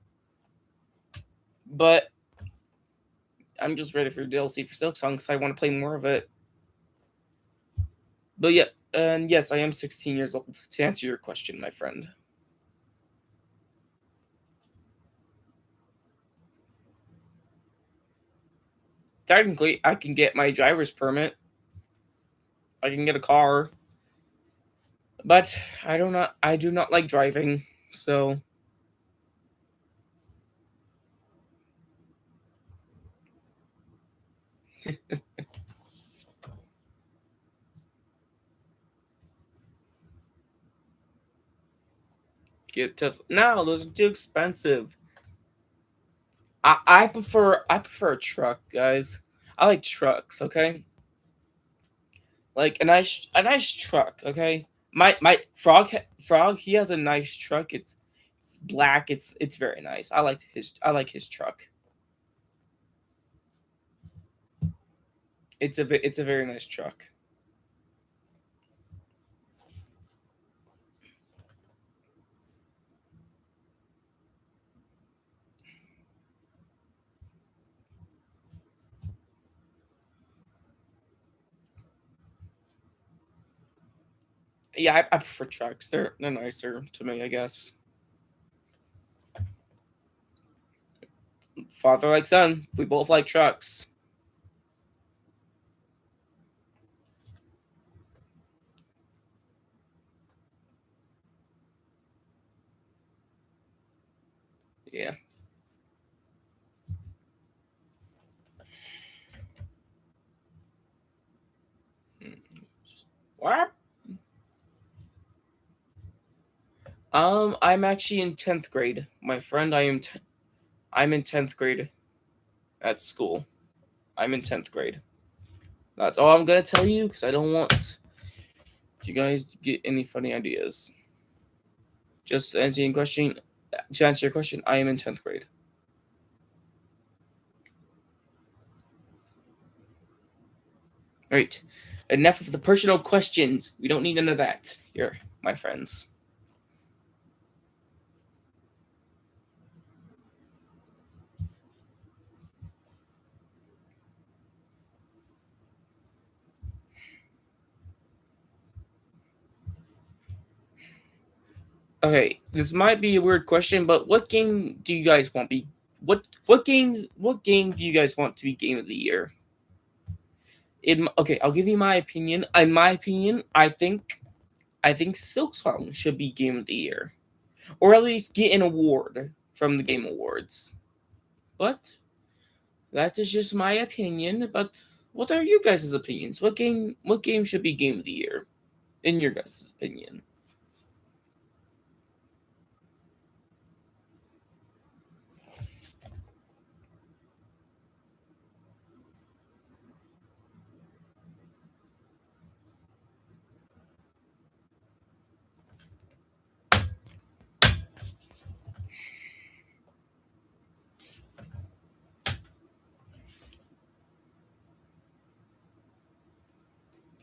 But I'm just ready for DLC for Silksong because I want to play more of it. But yeah, and yes, I am 16 years old, to answer your question, my friend. Technically, I can get my driver's permit. I can get a car. But I do not like driving, so get Tesla. No, those are too expensive. I prefer a truck, guys. I like trucks, okay? Like a nice truck, okay? My frog, he has a nice truck. It's black. It's very nice. I like his truck. It's a very nice truck. Yeah, I prefer trucks. They're nicer to me, I guess. Father like son. We both like trucks. Yeah. What? I'm actually in 10th grade, my friend. I'm in 10th grade at school. I'm in 10th grade. That's all I'm gonna tell you because I don't want you guys to get any funny ideas. Just answering question to answer your question, I am in 10th grade. All right. Enough of the personal questions. We don't need none of that here, my friends. Okay, this might be a weird question, but what game do you guys want be what game do you guys want to be game of the year? Okay, I'll give you my opinion. In my opinion, I think Silksong should be game of the year, or at least get an award from the Game Awards. But that is just my opinion. But what are you guys' opinions? What game should be game of the year, in your guys' opinion?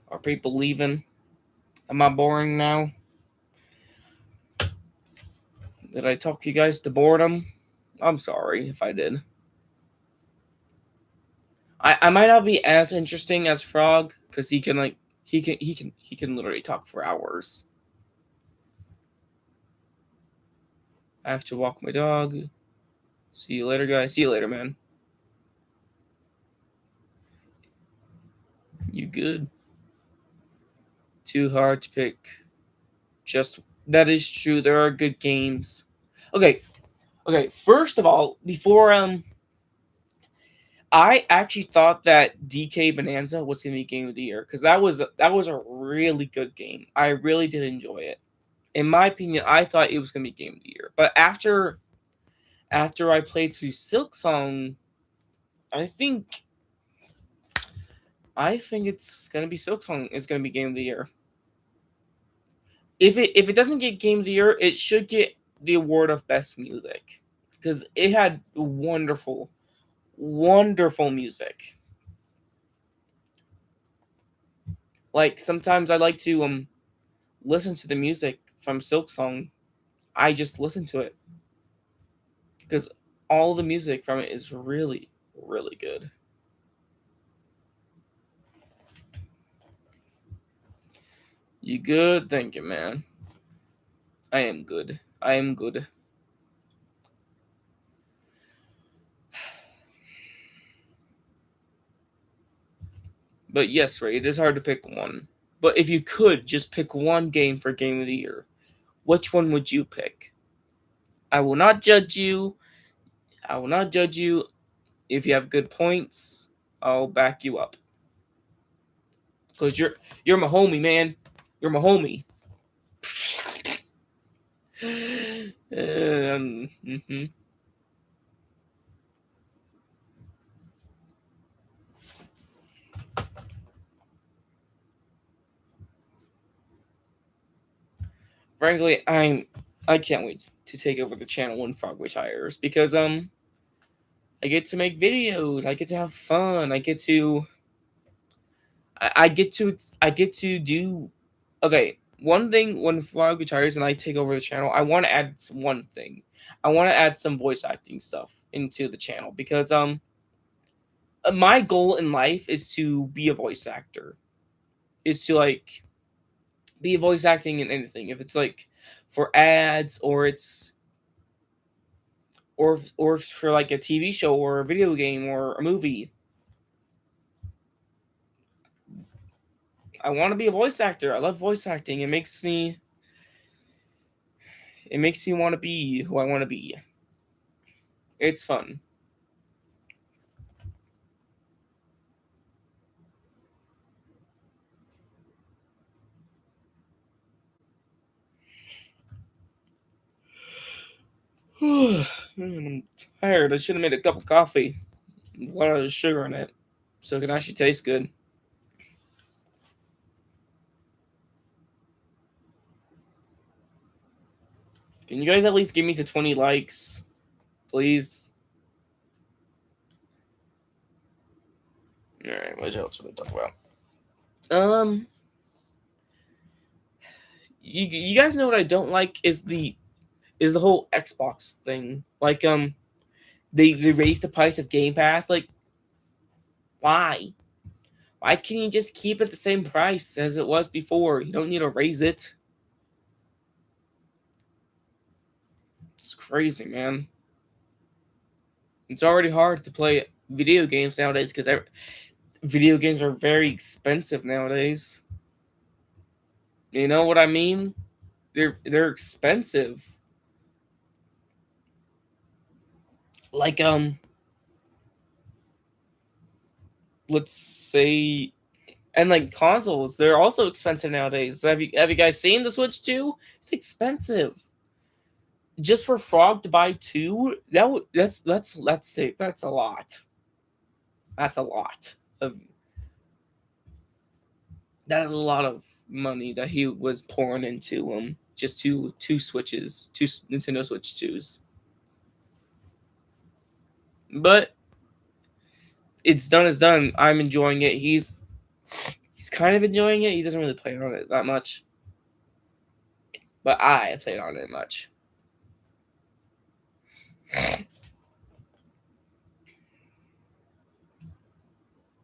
Are people leaving? Am I boring now? Did I talk you guys to boredom? I'm sorry if I did. I might not be as interesting as Frog because he can literally talk for hours. I have to walk my dog. See you later, guys. See you later, man. You good? Too hard to pick. Just that is true. There are good games. Okay, okay. First of all, before I actually thought that DK Bonanza was gonna be game of the year because that was a really good game. I really did enjoy it. In my opinion, I thought it was gonna be game of the year. But after I played through Silksong, I think I think it's gonna be Silksong is gonna be game of the year. If it doesn't get game of the year, it should get the award of best music because it had wonderful music. Like sometimes I like to listen to the music from Silksong. I just listen to it because all the music from it is really, really good. You good? Thank you, man. I am good. I am good. But yes, Ray, it is hard to pick one. But if you could just pick one game for Game of the Year, which one would you pick? I will not judge you. I will not judge you. If you have good points, I'll back you up. Cause you're my homie, man. You're my homie. Mm-hmm. Frankly, I can't wait to take over the channel when Frog retires because I get to make videos. I get to have fun. I get to do. Okay, one thing when Frog retires and I take over the channel, I want to add one thing. I want to add some voice acting stuff into the channel because my goal in life is to be a voice actor. Is to like be voice acting in anything. If it's like for ads or for like a TV show or a video game or a movie. I want to be a voice actor. I love voice acting. It makes me want to be who I want to be. It's fun. I'm tired. I should have made a cup of coffee. There's a lot of sugar in it, so it can actually taste good. Can you guys at least give me to 20 likes, please? All right, what else should we talk about? You guys know what I don't like is the whole Xbox thing. Like they raised the price of Game Pass. Like, why? Why can't you just keep it the same price as it was before? You don't need to raise it. It's crazy, man. It's already hard to play video games nowadays because video games are very expensive nowadays. You know what I mean? They're expensive. Like let's say, and like consoles, they're also expensive nowadays. Have you guys seen the Switch 2? It's expensive. Just for Frog to buy two, let's say that's a lot. That's a lot of that is a lot of money that he was pouring into just two Switches, two Nintendo Switch 2s. But it's done is done. I'm enjoying it. He's kind of enjoying it. He doesn't really play on it that much. But I played on it much.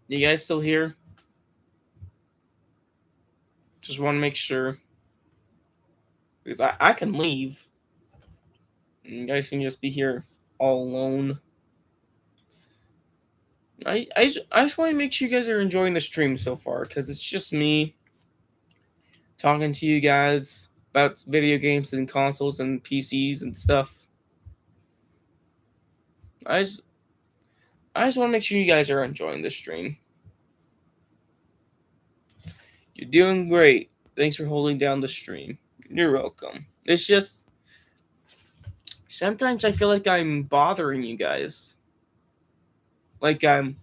You guys still here? Just want to make sure. Because I can leave. And you guys can just be here all alone. I just want to make sure you guys are enjoying the stream so far. Because it's just me talking to you guys about video games and consoles and PCs and stuff. I just want to make sure you guys are enjoying the stream. You're doing great. Thanks for holding down the stream. You're welcome. It's just sometimes I feel like I'm bothering you guys. Like I'm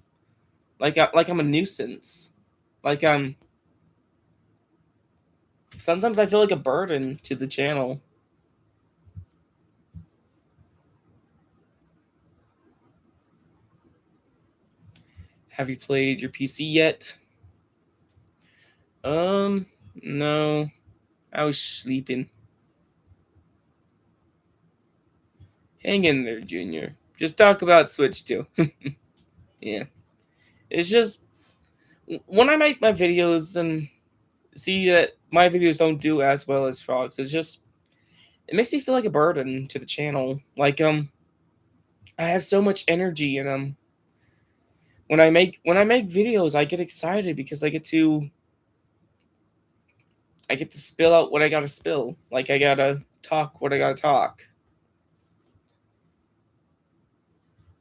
a nuisance. Sometimes I feel like a burden to the channel. Have you played your PC yet? No. I was sleeping. Hang in there, Junior. Just talk about Switch 2. Yeah. It's just when I make my videos and see that my videos don't do as well as Frog's, it makes me feel like a burden to the channel. Like I have so much energy and when I make videos I get excited because I get to spill out what I gotta spill. Like I gotta talk what I gotta talk.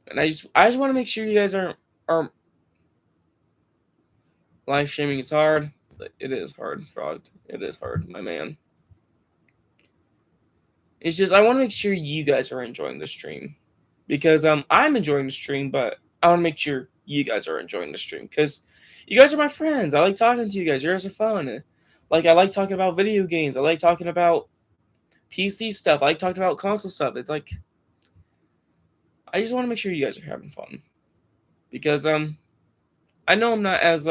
And I just want to make sure you guys are live streaming is hard. It is hard, Frog. It is hard, my man. It's just I want to make sure you guys are enjoying the stream. Because I'm enjoying the stream, but I want to make sure you guys are enjoying the stream. Because you guys are my friends. I like talking to you guys. You guys are fun. Like I like talking about video games. I like talking about PC stuff. I like talking about console stuff. It's like I just want to make sure you guys are having fun. Because I know I'm not as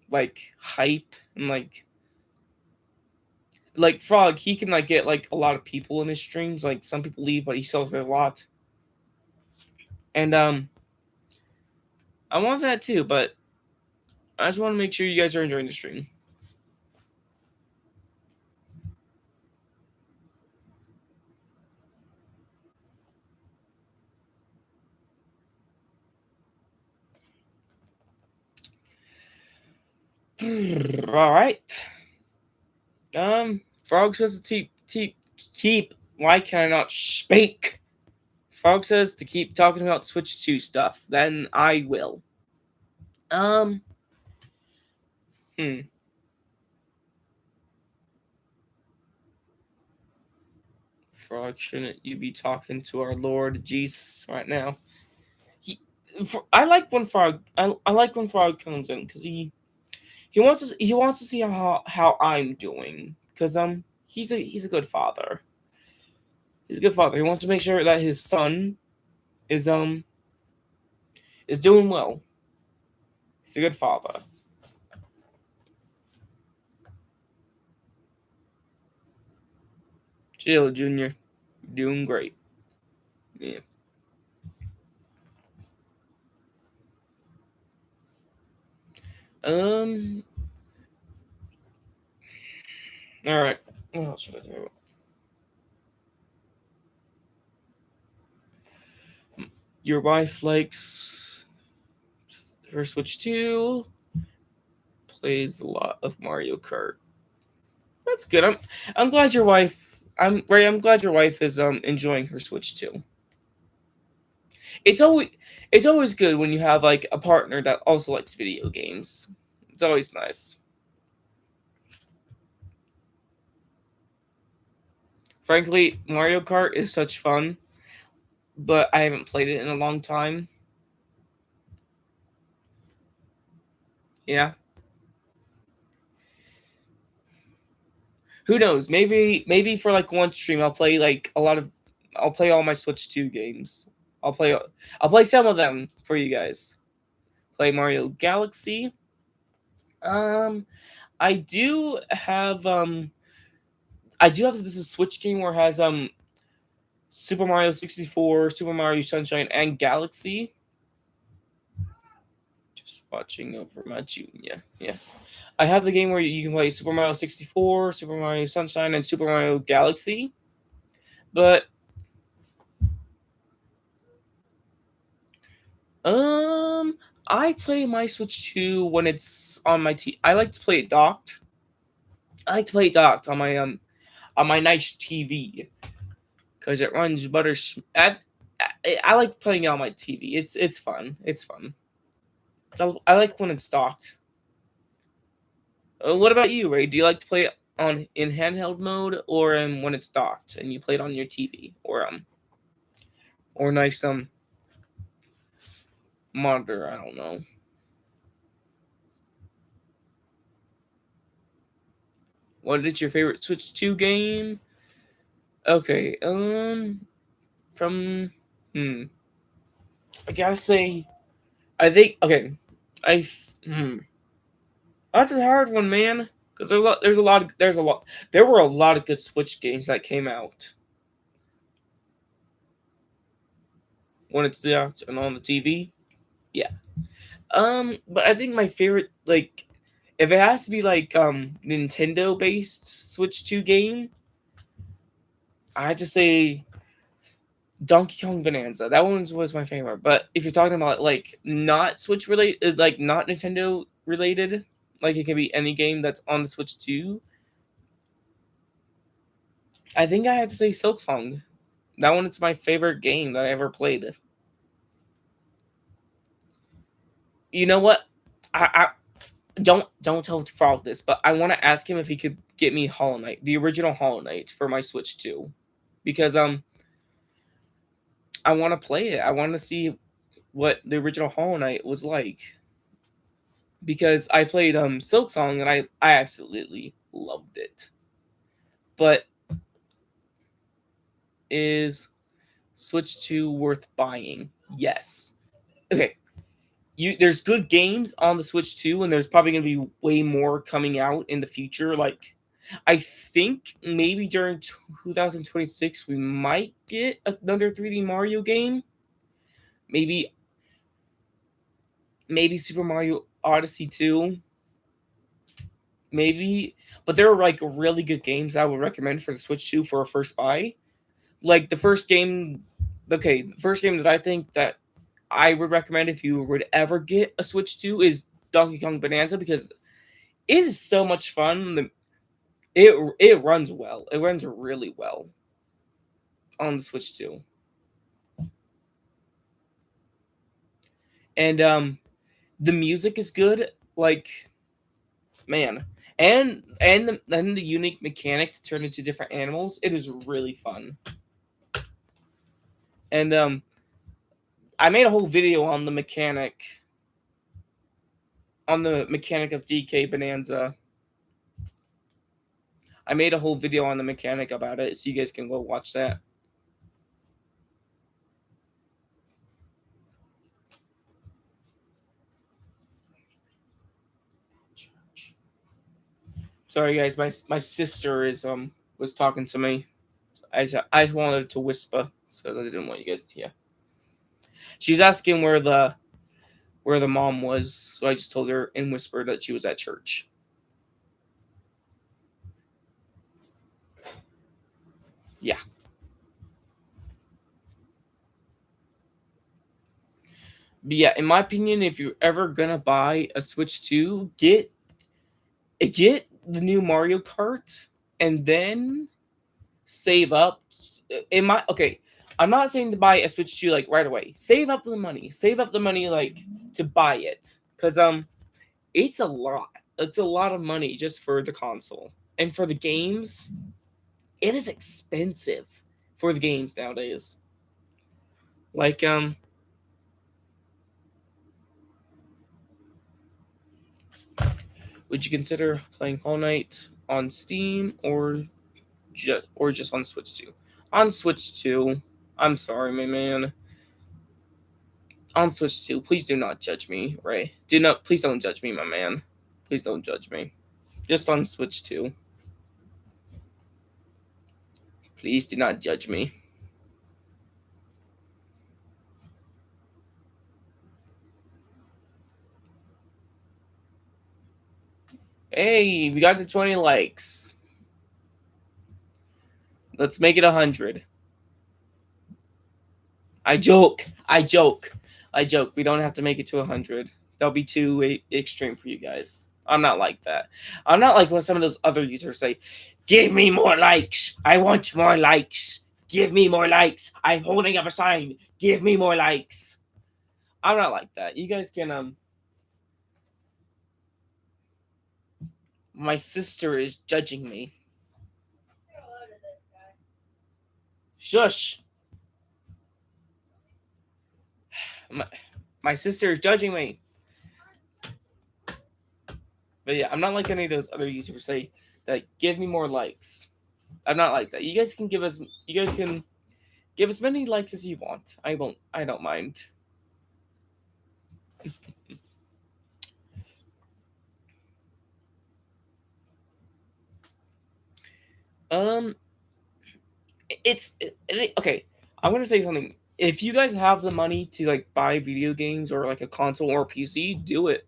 like hype and like Frog, he can like get like a lot of people in his streams. Like some people leave, but he still has a lot. And I want that too, but I just want to make sure you guys are enjoying the stream. All right. Frog says to keep. Why can I not speak? Frog says to keep talking about Switch 2 stuff. Then I will. Frog, shouldn't you be talking to our Lord Jesus right now? I like when Frog. I like when Frog comes in because he wants to see how I'm doing because he's a good father. He's a good father. He wants to make sure that his son is doing well. He's a good father. Chill, Junior. You're doing great. Yeah. All right. What else should I do? Your wife likes her Switch 2. Plays a lot of Mario Kart. That's good. I'm glad your wife. I'm glad your wife is enjoying her Switch 2. It's always good when you have like a partner that also likes video games. It's always nice. Frankly, Mario Kart is such fun, but I haven't played it in a long time. Yeah. Who knows? Maybe for like one stream I'll play all my Switch 2 games. I'll play some of them for you guys. Play Mario Galaxy. I do have this Switch game where it has Super Mario 64, Super Mario Sunshine, and Galaxy. Just watching over my junior. Yeah. I have the game where you can play Super Mario 64, Super Mario Sunshine, and Super Mario Galaxy. But I play my Switch 2 when it's on my I like to play it docked. I like to play it docked on my nice TV because it runs butter. I like playing it on my TV. It's fun. It's fun. I like when it's docked. What about you, Ray? Do you like to play it in handheld mode or when it's docked and you play it on your TV or nice monitor? I don't know. What is your favorite Switch 2 game? Okay, from I gotta say, I think okay, that's a hard one, man. Because there were a lot of good Switch games that came out when it's out and on the TV. Yeah. But I think my favorite, like, if it has to be like Nintendo based Switch 2 game, I have to say Donkey Kong Bonanza. That one was my favorite. But if you're talking about like not Switch related, like not Nintendo related, like it can be any game that's on the Switch 2, I think I have to say Silksong. That one is my favorite game that I ever played. You know what? I don't tell Frog this, but I want to ask him if he could get me Hollow Knight, the original Hollow Knight, for my Switch 2, because I want to play it. I want to see what the original Hollow Knight was like, because I played Silksong and I absolutely loved it. But is Switch 2 worth buying? Yes. Okay. There's good games on the Switch 2, and there's probably going to be way more coming out in the future. Like, I think maybe during 2026 we might get another 3D Mario game. Maybe Super Mario Odyssey 2. Maybe, but there are like really good games I would recommend for the Switch 2 for a first buy. Like the first game that I think that I would recommend if you would ever get a Switch 2 is Donkey Kong Bonanza, because it is so much fun. It runs well. It runs really well on the Switch 2. And the music is good. Like, man. And the unique mechanic to turn into different animals. It is really fun. And I made a whole video on the mechanic of DK Bonanza. I made a whole video on the mechanic about it, so you guys can go watch that. Sorry guys, my sister is was talking to me. I just wanted to whisper, so I didn't want you guys to hear. She was asking where the mom was, so I just told her in whisper that she was at church. Yeah. But yeah, in my opinion, if you're ever gonna buy a Switch 2, get the new Mario Kart and then save up. I'm not saying to buy a Switch 2 like right away. Save up the money. Save up the money like to buy it, because it's a lot. It's a lot of money just for the console. And for the games, it is expensive for the games nowadays. Like would you consider playing Hollow Knight on Steam or just on Switch 2? On Switch 2. I'm sorry, my man. On Switch 2. Please do not judge me, Ray. Please don't judge me, my man. Please don't judge me. Just on Switch 2. Please do not judge me. Hey, we got to 20 likes. Let's make it 100. I joke. We don't have to make it to 100. That'll be too extreme for you guys. I'm not like that. I'm not like what some of those other users say. Give me more likes. I want more likes. Give me more likes. I'm holding up a sign. Give me more likes. I'm not like that. You guys can My sister is judging me. Shush. My sister is judging me. But yeah, I'm not like any of those other YouTubers say that give me more likes. I'm not like that. You guys can give as many likes as you want. I don't mind. Um, okay. I'm gonna say something. If you guys have the money to like buy video games or like a console or a PC, do it,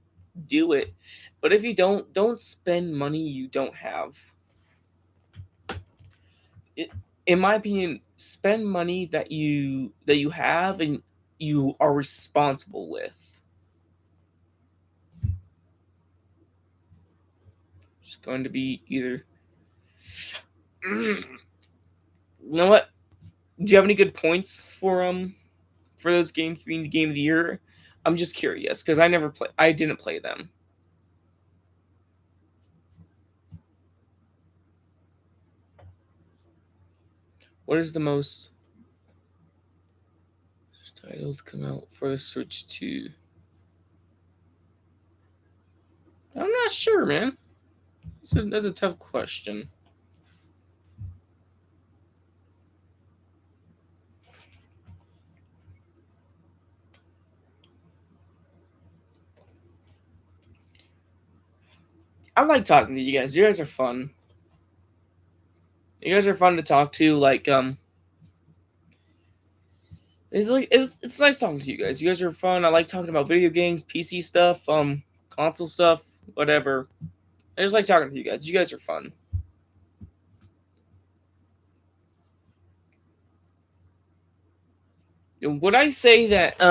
do it. But if you don't spend money you don't have. It, in my opinion, spend money that you have and you are responsible with. It's going to be either. You know what? Do you have any good points for those games being the game of the year? I'm just curious because I didn't play them. What is the most title to come out for the Switch 2? I'm not sure, man. That's a tough question. I like talking to you guys. You guys are fun. You guys are fun to talk to. It's nice talking to you guys. You guys are fun. I like talking about video games, PC stuff, console stuff, whatever. I just like talking to you guys. You guys are fun. Would I say that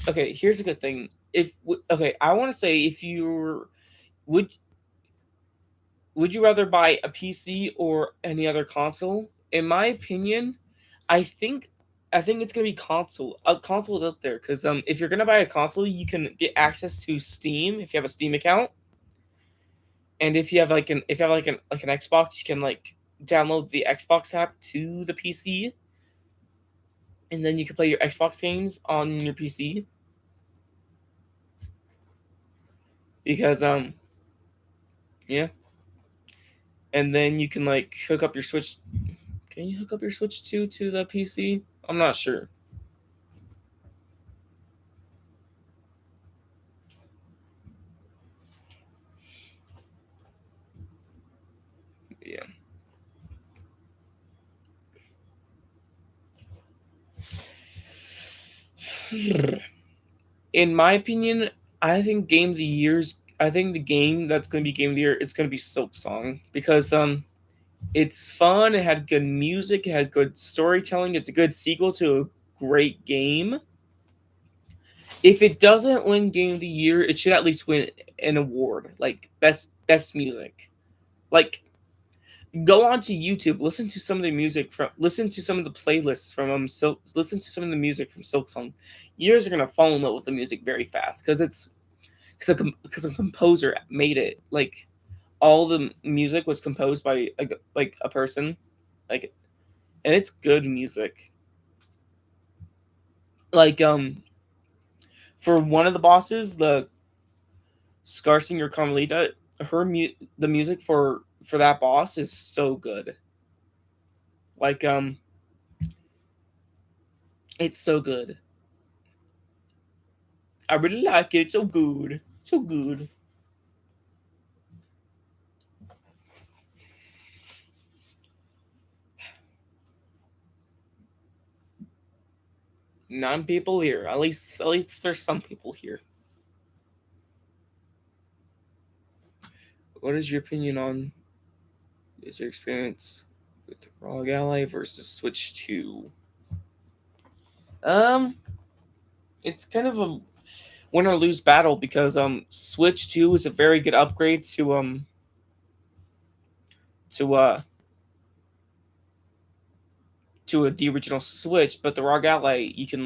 okay, here's a good thing. I want to say if you're would would you rather buy a PC or any other console? In my opinion, I think I think it's gonna be console. A console is up there because if you're gonna buy a console, you can get access to Steam if you have a Steam account, and if you have like an Xbox, you can like download the Xbox app to the PC, and then you can play your Xbox games on your PC. Because yeah, and then you can like hook up your Switch. Can you hook up your Switch 2 to the PC? I'm not sure. Yeah. In my opinion, I think the game that's going to be game of the year it's going to be Silk Song because it's fun, it had good music, it had good storytelling, it's a good sequel to a great game. If it doesn't win game of the year, it should at least win an award like best music. Like go onto YouTube, listen to some of the playlists from listen to some of the music from Silk Song. You guys are gonna fall in love with the music very fast because because a composer made it. Like all the music was composed by a person, like, and it's good music. Like for one of the bosses, the Scarsinger Carmelita, the music for that boss is so good. Like it's so good. I really like it. So good. So good. Nine people here. At least there's some people here. What is your opinion on user experience with ROG Ally versus Switch 2? Um, it's kind of a win or lose battle because Switch 2 is a very good upgrade to the original Switch, but the ROG Ally you can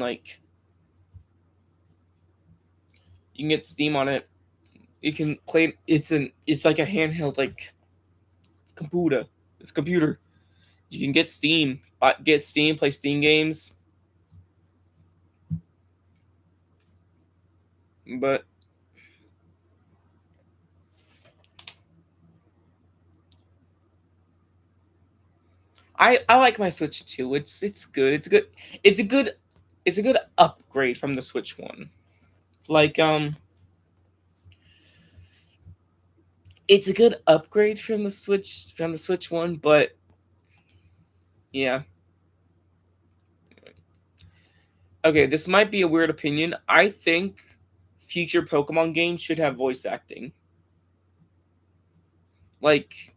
get Steam on it. You can play it's like a handheld it's computer. It's computer. You can get Steam, play Steam games. But I like my Switch 2. It's good. It's a good it's a good upgrade from the Switch 1. Like it's a good upgrade from the Switch one, but yeah. Okay, this might be a weird opinion. I think future Pokemon games should have voice acting. Like,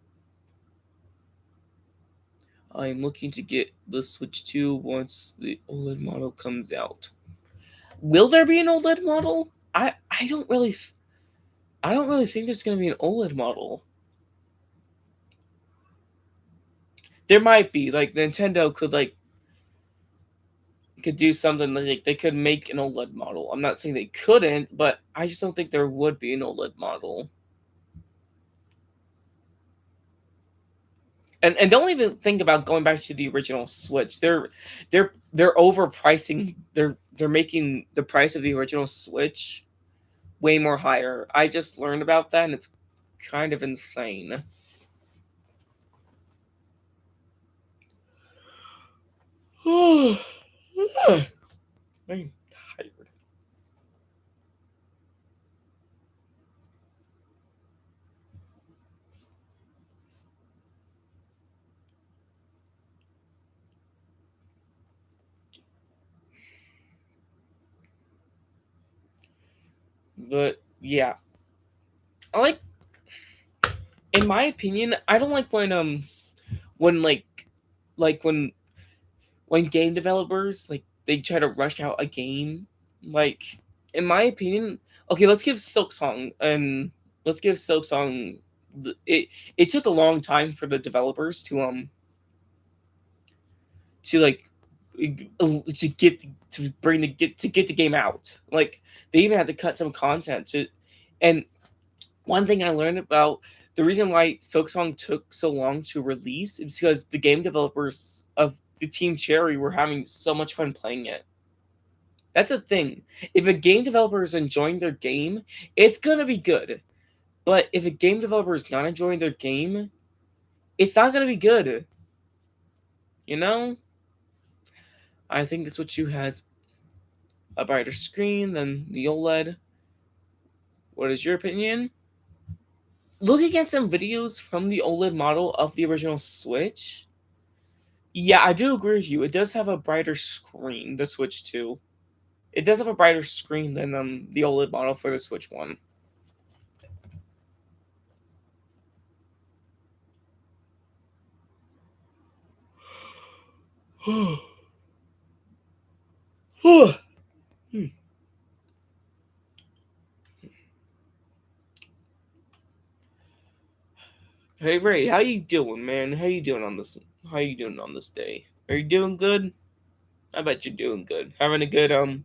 I'm looking to get the Switch 2 once the OLED model comes out. Will there be an OLED model? I don't really think there's going to be an OLED model. There might be, like Nintendo could do something like they could make an OLED model. I'm not saying they couldn't, but I just don't think there would be an OLED model. And don't even think about going back to the original Switch. They're overpricing. They're making the price of the original Switch way more higher. I just learned about that, and it's kind of insane. I'm tired. But yeah, I like. In my opinion, I don't like when when game developers like they try to rush out a game. Like, in my opinion, okay, let's give Silksong. It took a long time for the developers to like to get the game out. Like, they even had to cut some content to. And one thing I learned about the reason why Silksong took so long to release is because the game developers of the Team Cherry were having so much fun playing it. That's the thing. If a game developer is enjoying their game, it's gonna be good. But if a game developer is not enjoying their game, it's not gonna be good. You know? I think the Switch 2 has a brighter screen than the OLED. What is your opinion? Looking at some videos from the OLED model of the original Switch, yeah, I do agree with you. It does have a brighter screen, the Switch 2. It does have a brighter screen than the OLED model for the Switch 1. Hey Ray, how you doing, man? How you doing on this? How you doing on this day? Are you doing good? I bet you're doing good. Having a good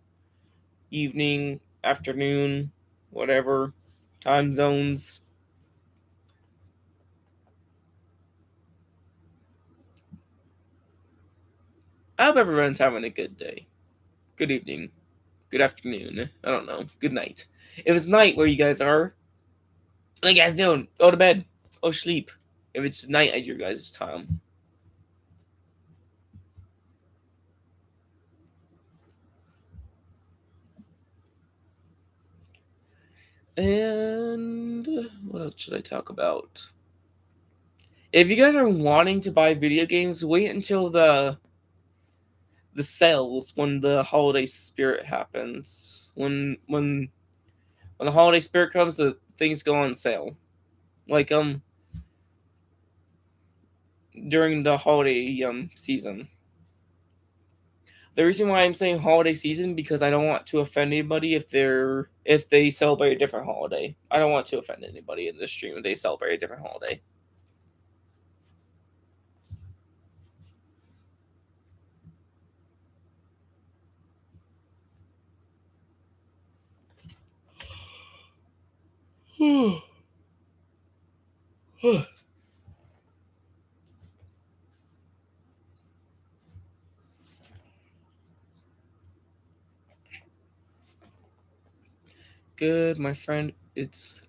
evening, afternoon, whatever time zones. I hope everyone's having a good day. Good evening. Good afternoon. I don't know. Good night. If it's night where you guys are, what are you guys doing? Go to bed. Go sleep. If it's night at your guys' time. And what else should I talk about? If you guys are wanting to buy video games, wait until the sales when the holiday spirit happens. When the holiday spirit comes, the things go on sale. Like during the holiday season. The reason why I'm saying holiday season because I don't want to offend anybody if they celebrate a different holiday. I don't want to offend anybody in this stream if they celebrate a different holiday. Good, my friend. It's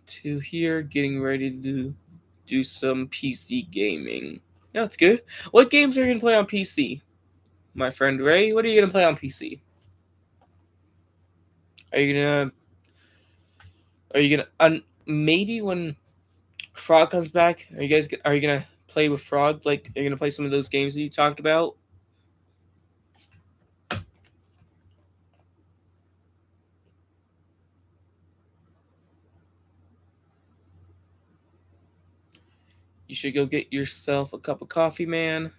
2 here, getting ready to do some PC gaming. That's good. What games are you gonna play on PC, my friend Ray? What are you gonna play on PC? Are you gonna maybe when Frog comes back, are you gonna play with Frog? Like, are you gonna play some of those games that you talked about? You should go get yourself a cup of coffee, man.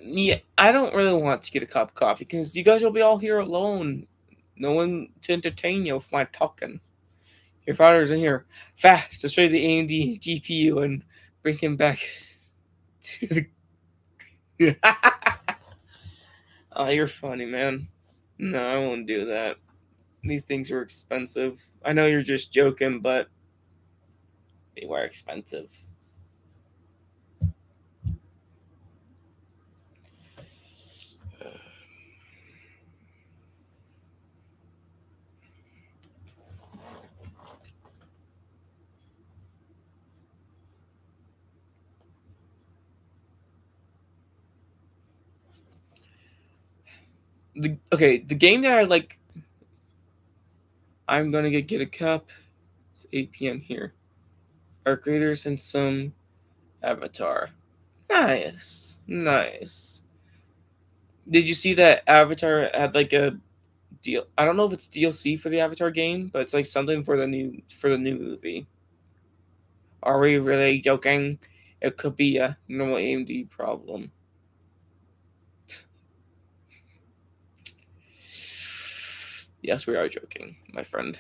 Yeah, I don't really want to get a cup of coffee because you guys will be all here alone. No one to entertain you with my talking. Your father's in here. Fast, destroy the AMD GPU and bring him back to the. Oh, you're funny, man. No, I won't do that. These things are expensive. I know you're just joking, but they were expensive. The game that I like. I'm gonna get a cup. It's 8 p.m. here. Our creators and some Avatar. Nice, nice. Did you see that Avatar had like a deal? I don't know if it's DLC for the Avatar game, but it's like something for the new movie. Are we really joking? It could be a normal AMD problem. Yes, we are joking, my friend.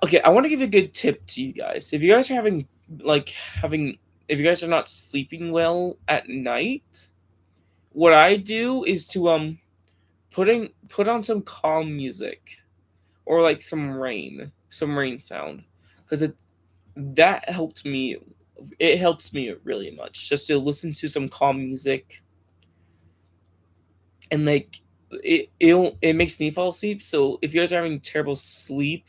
Okay, I want to give a good tip to you guys. If you guys are if you guys are not sleeping well at night, what I do is to put on some calm music or like some rain sound, because that helped me. It helps me really much just to listen to some calm music, and like it makes me fall asleep. So if you guys are having terrible sleep,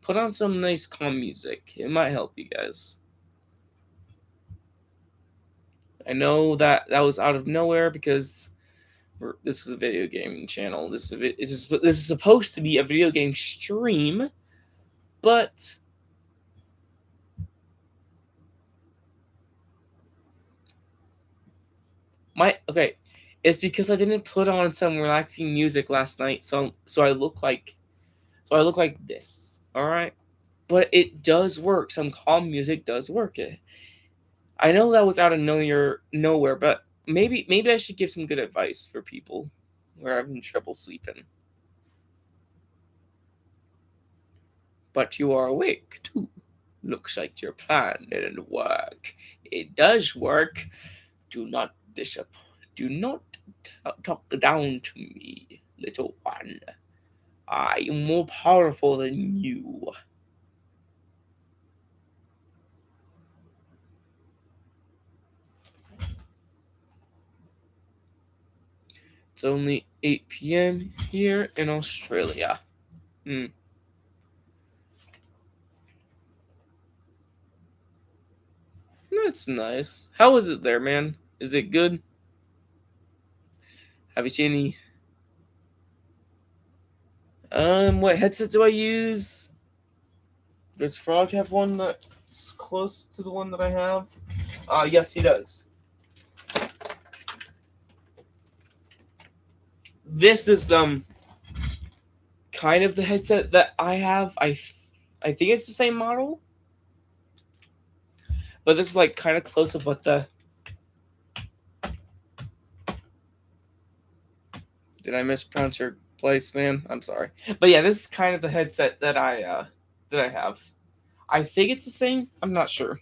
put on some nice calm music. It might help you guys. I know that was out of nowhere because this is a video gaming channel. This is supposed to be a video game stream, but it's because I didn't put on some relaxing music last night, so I look like this. All right, but it does work. Some calm music does work. I know that was out of nowhere, but maybe I should give some good advice for people who are having trouble sleeping. But you are awake too. Looks like your plan didn't work. It does work. Do not talk down to me, little one. I am more powerful than you. It's only 8 p.m. here in Australia. That's nice. How is it there, man? Is it good? Have you seen any? What headset do I use? Does Frog have one that's close to the one that I have? Yes, he does. This is kind of the headset that I have. I think it's the same model, but this is like kind of close of what the. Did I mispronounce your place, man? I'm sorry, but yeah, this is kind of the headset that I have. I think it's the same. I'm not sure.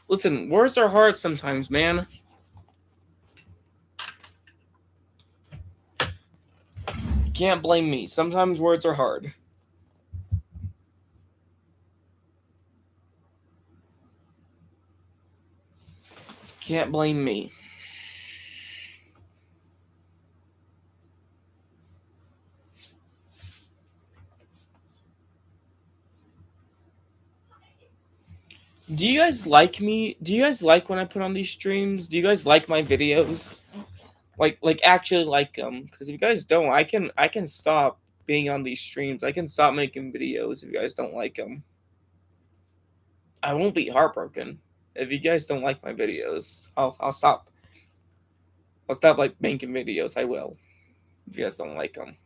Listen, words are hard sometimes, man. You can't blame me. Sometimes words are hard. Can't blame me. Do you guys like me? Do you guys like when I put on these streams? Do you guys like my videos? Like actually like them? Because if you guys don't, I can stop being on these streams. I can stop making videos if you guys don't like them. I won't be heartbroken if you guys don't like my videos. I'll stop. I'll stop like making videos. I will if you guys don't like them.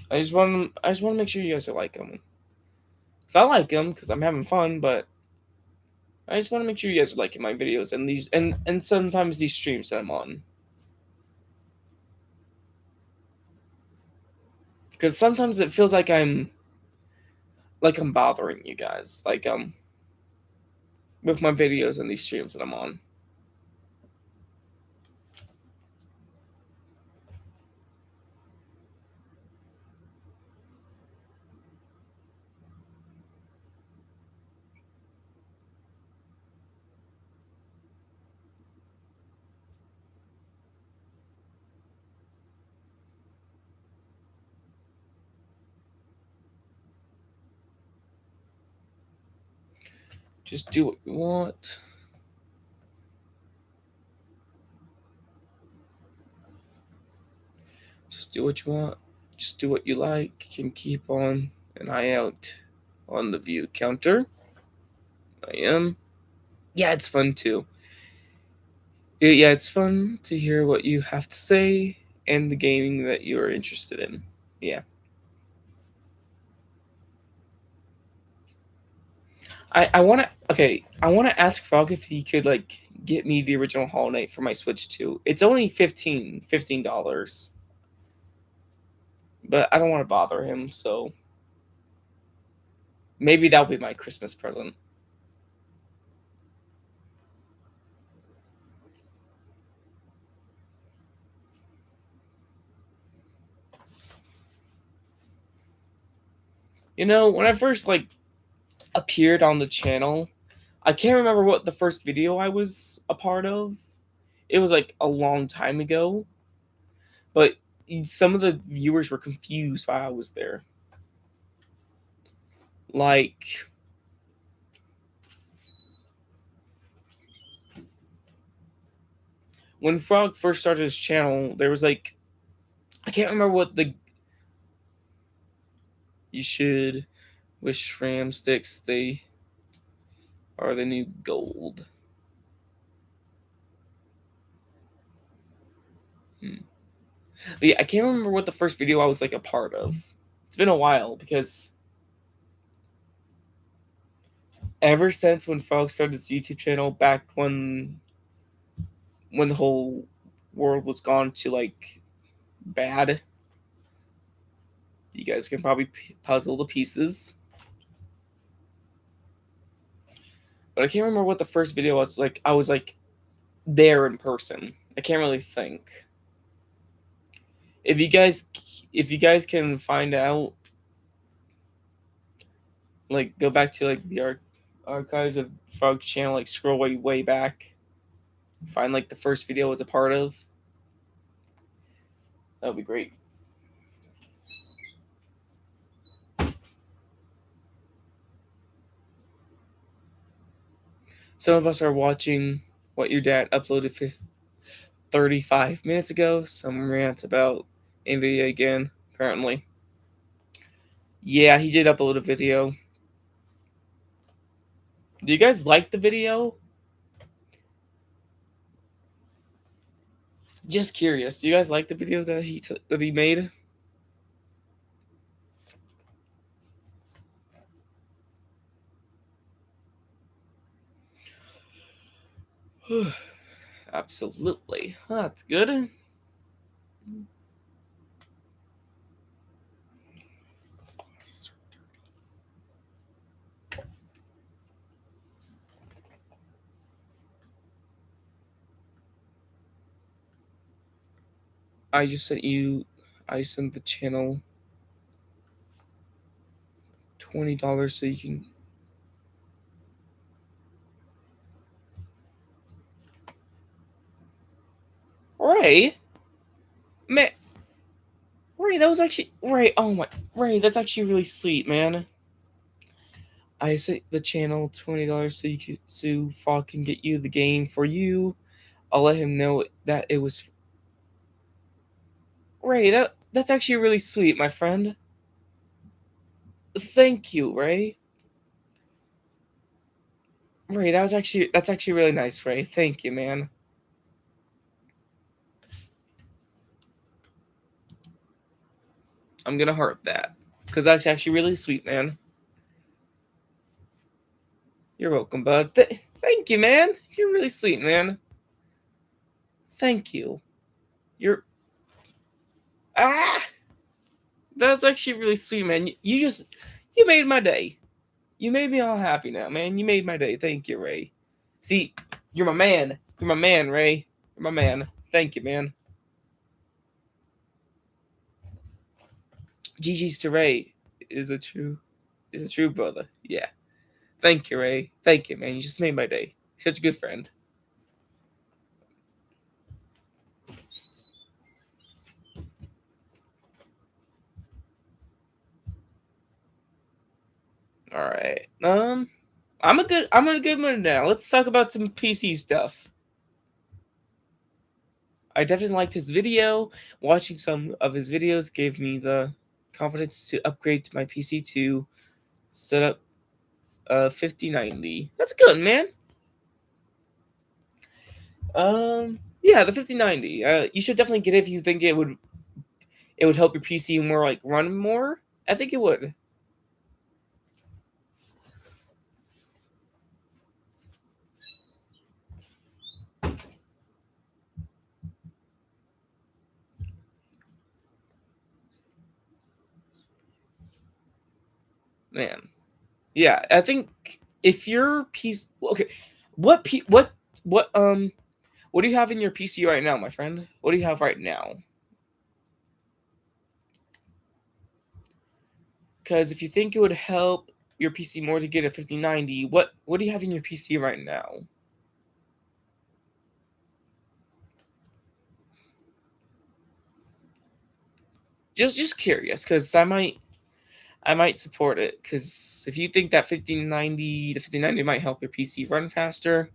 I just want to make sure you guys are like them. Cause I like them because I'm having fun, but I just want to make sure you guys are liking my videos and these and sometimes these streams that I'm on. Because sometimes it feels like I'm bothering you guys, with my videos and these streams that I'm on. Just do what you want. Just do what you want. Just do what you like. You can keep on an eye out on the view counter. I am. Yeah, it's fun too. Yeah, it's fun to hear what you have to say and the gaming that you are interested in. Yeah. I wanna ask Frog if he could like get me the original Hollow Knight for my Switch 2. It's only $15. But I don't want to bother him, so maybe that'll be my Christmas present. You know, when I first like appeared on the channel, I can't remember what the first video I was a part of. It was like a long time ago, but some of the viewers were confused why I was there. Like, when Frog first started his channel, there was like, I can't remember what the. You should wish Ram sticks, they are the new gold. But yeah, I can't remember what the first video I was like a part of. It's been a while because ever since when Frog started his YouTube channel back when the whole world was gone to like bad, you guys can probably puzzle the pieces. But I can't remember what the first video was like. I was like there in person. I can't really think. If you guys can find out, like go back to like the archives of Frog's channel, like scroll way back, find like the first video I was a part of. That would be great. Some of us are watching what your dad uploaded 35 minutes ago. Some rant about NVIDIA again, apparently. Yeah, he did upload a video. Do you guys like the video? Just curious. Do you guys like the video that he made? Absolutely. That's good. I just sent you. I sent the channel $20 so you can. Ray, man, Ray, that was actually Ray. Oh my, Ray, that's actually really sweet, man. I sent the channel $20 so you can so Frog can get you the game for you. I'll let him know that it was Ray. That's actually really sweet, my friend. Thank you, Ray. Ray, that's actually really nice, Ray. Thank you, man. I'm gonna heart that because that's actually really sweet, man. You're welcome, bud. Thank you, man. You're really sweet, man. Thank you. You're ah. That's actually really sweet, man. You made my day. You made me all happy now, man. You made my day. Thank you, Ray. See, you're my man. You're my man, Ray. You're my man. Thank you, man. GG's to Ray is a true brother. Yeah. Thank you, Ray. Thank you, man. You just made my day. Such a good friend. All right. I'm in a good mood now. Let's talk about some PC stuff. I definitely liked his video. Watching some of his videos gave me the confidence to upgrade my PC to set up 5090. That's good, man. Yeah, the 5090. You should definitely get it if you think it would help your PC more, like run more. I think it would. Man. Yeah, I think if your PC okay, what what do you have in your PC right now, my friend? What do you have right now? Because if you think it would help your PC more to get a 5090, what do you have in your PC right now? Just curious, because I might support it. Because if you think that the 5090 might help your PC run faster.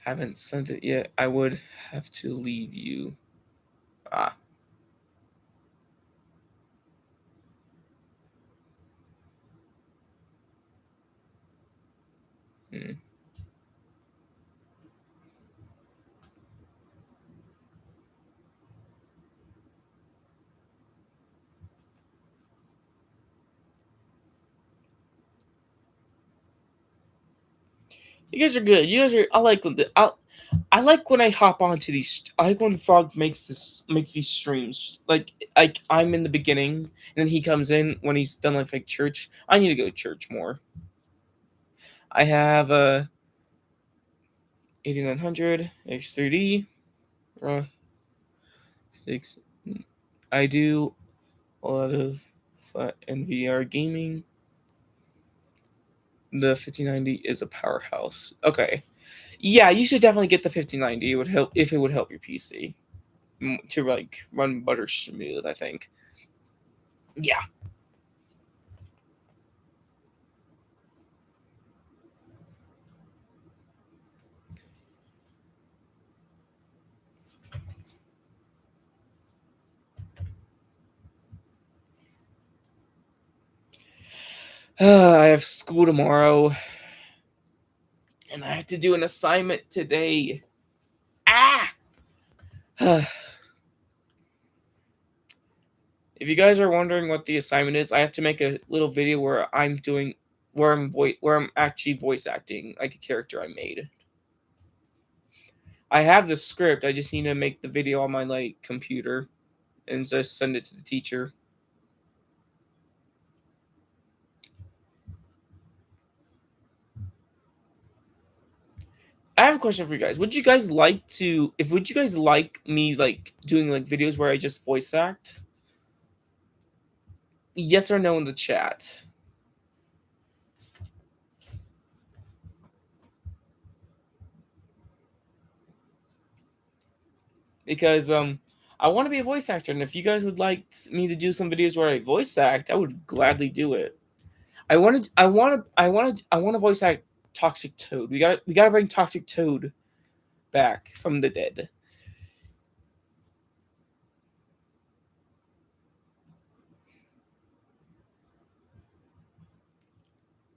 Haven't sent it yet. I would have to leave you. Ah. Hmm. You guys are good. You guys are. I like when I like when I hop onto these. I like when Frog makes these streams. Like I'm in the beginning, and then he comes in when he's done like church. I need to go to church more. I have a 8900 X3D. 6. I do a lot of NVR gaming. The 5090 is a powerhouse. Okay. Yeah, you should definitely get the 5090. It would help if it would help your PC to like run butter smooth, I think. Yeah. I have school tomorrow, and I have to do an assignment today. Ah! If you guys are wondering what the assignment is, I have to make a little video where I'm actually voice acting like a character I made. I have the script. I just need to make the video on my computer and just send it to the teacher. I have a question for you guys. Would you guys like me like doing like videos where I just voice act? Yes or no in the chat. Because I want to be a voice actor, and if you guys would like me to do some videos where I voice act, I would gladly do it. I want to voice act Toxic Toad. We gotta bring Toxic Toad back from the dead.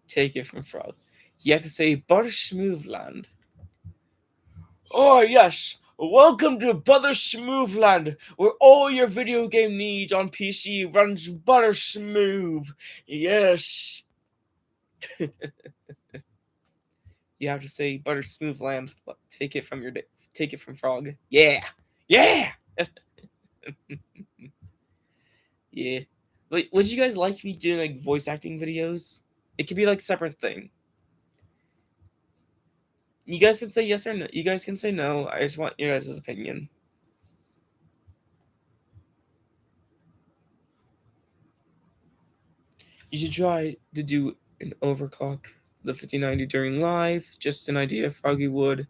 Take it from Frog. You have to say Buttersmoothland. Oh yes, welcome to Buttersmoothland, where all your video game needs on PC runs buttersmooth. Yes. You have to say Buttersmoothland. Take it from Frog. Yeah. Yeah. Yeah. Wait, would you guys like me doing like voice acting videos? It could be like separate thing. You guys can say yes or no. You guys can say no. I just want your guys' opinion. You should try to do an overclock the 5090 during live. Just an idea. Froggy would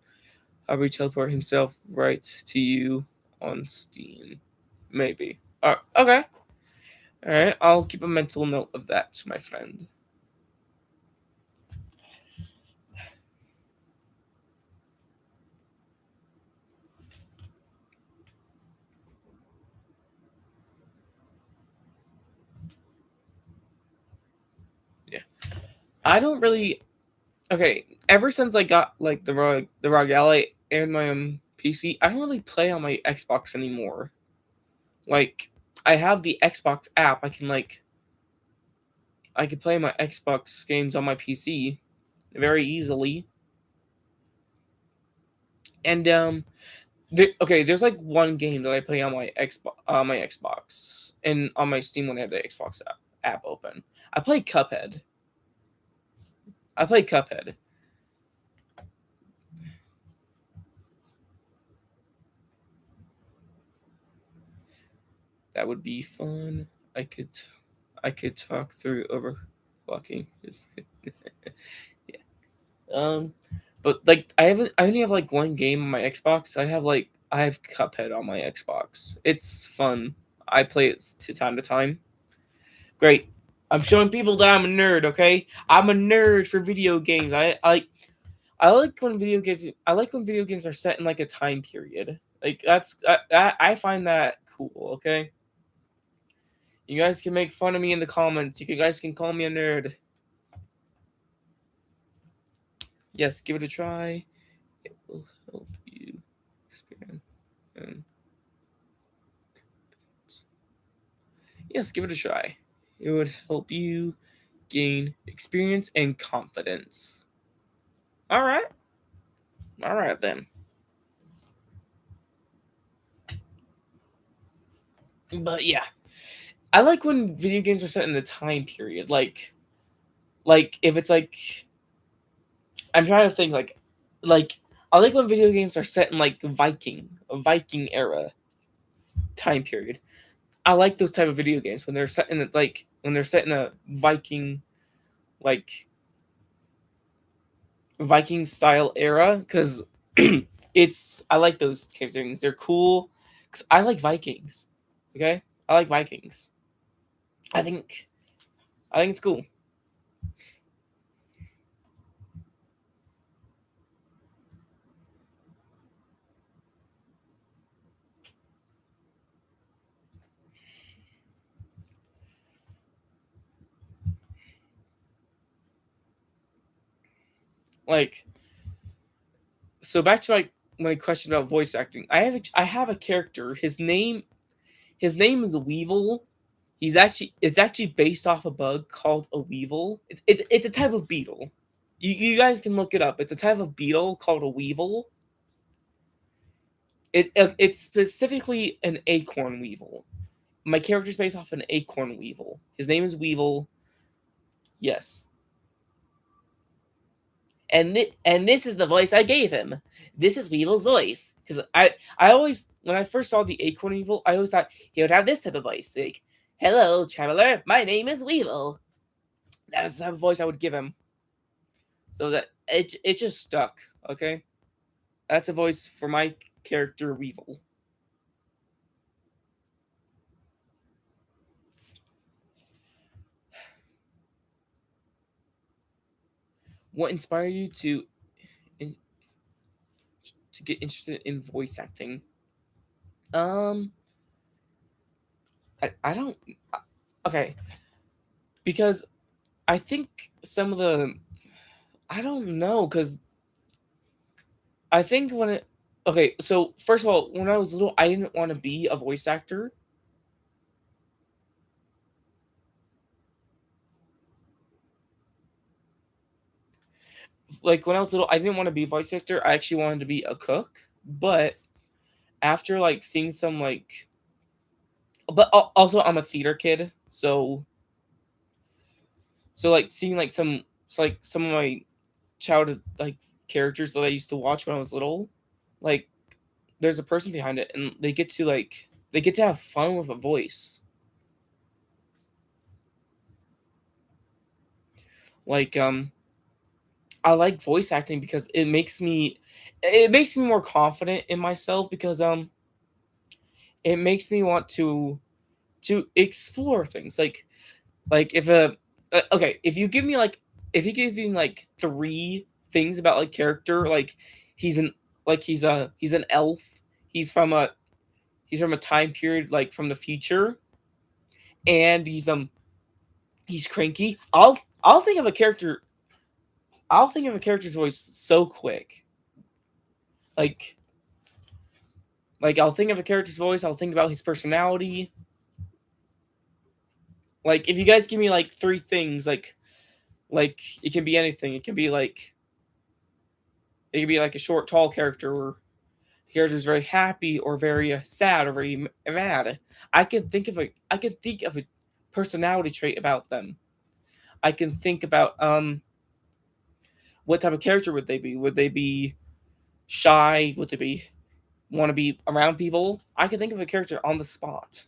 probably teleport himself right to you on Steam. Maybe. Okay. Alright, I'll keep a mental note of that, my friend. Yeah. I don't really. Okay, ever since I got like the ROG Ally and my PC, I don't really play on my Xbox anymore. Like, I have the Xbox app. I can play my Xbox games on my PC very easily. And there's like one game that I play on my Xbox, and on my Steam when I have the Xbox app open. I play Cuphead. That would be fun. I could talk through overclocking. Yeah. But like I only have like one game on my Xbox. I have Cuphead on my Xbox. It's fun. I play it to time. Great. I'm showing people that I'm a nerd. Okay, I'm a nerd for video games. I like when video games are set in like a time period. Like I find that cool. Okay. You guys can make fun of me in the comments. You guys can call me a nerd. Yes, give it a try. It will help you expand. Yes, give it a try. It would help you gain experience and confidence. All right then. But yeah, I like when video games are set in a time period. Like if it's like, I'm trying to think like I like when video games are set in like a Viking era time period. I like those type of video games when they're set in a like Viking style era, because I like those type of things. They're cool because I like Vikings. Okay, I like Vikings. I think it's cool. Like, so back to my question about voice acting. I have a character. His name is Weevil. It's actually based off a bug called a Weevil. It's a type of beetle. You guys can look it up. It's a type of beetle called a Weevil. It's specifically an acorn weevil. My character's based off an acorn weevil. His name is Weevil. Yes. and this is the voice I gave him. This is Weevil's voice. Because I always, when I first saw the Acorn Weevil, I always thought he would have this type of voice. Like, hello, traveler, my name is Weevil. That's the type of voice I would give him. So that it just stuck, okay? That's a voice for my character, Weevil. What inspired you to get interested in voice acting? I don't. Okay, because I think some of the, I don't know, because I think when it, okay, so first of all, when I was little, I didn't want to be a voice actor. Like when I was little, I didn't want to be a voice actor. I actually wanted to be a cook. But after like seeing some like, but also I'm a theater kid, so like seeing like some, like some of my childhood like characters that I used to watch when I was little, like there's a person behind it, and they get to have fun with a voice. Like I like voice acting because it makes me more confident in myself, because it makes me want to explore things. Like if a okay, if you give me like, if you give me like 3 things about like character, like he's an he's an elf, he's from a time period like from the future, and he's cranky, I'll think of a character, I'll think of a character's voice so quick. Like I'll think of a character's voice, I'll think about his personality. Like if you guys give me like 3 things, like it can be anything. It can be like a short, tall character, or the character is very happy or very sad or very mad. I can think of a personality trait about them. I can think about what type of character would they be? Would they be shy? Would they be want to be around people? I can think of a character on the spot.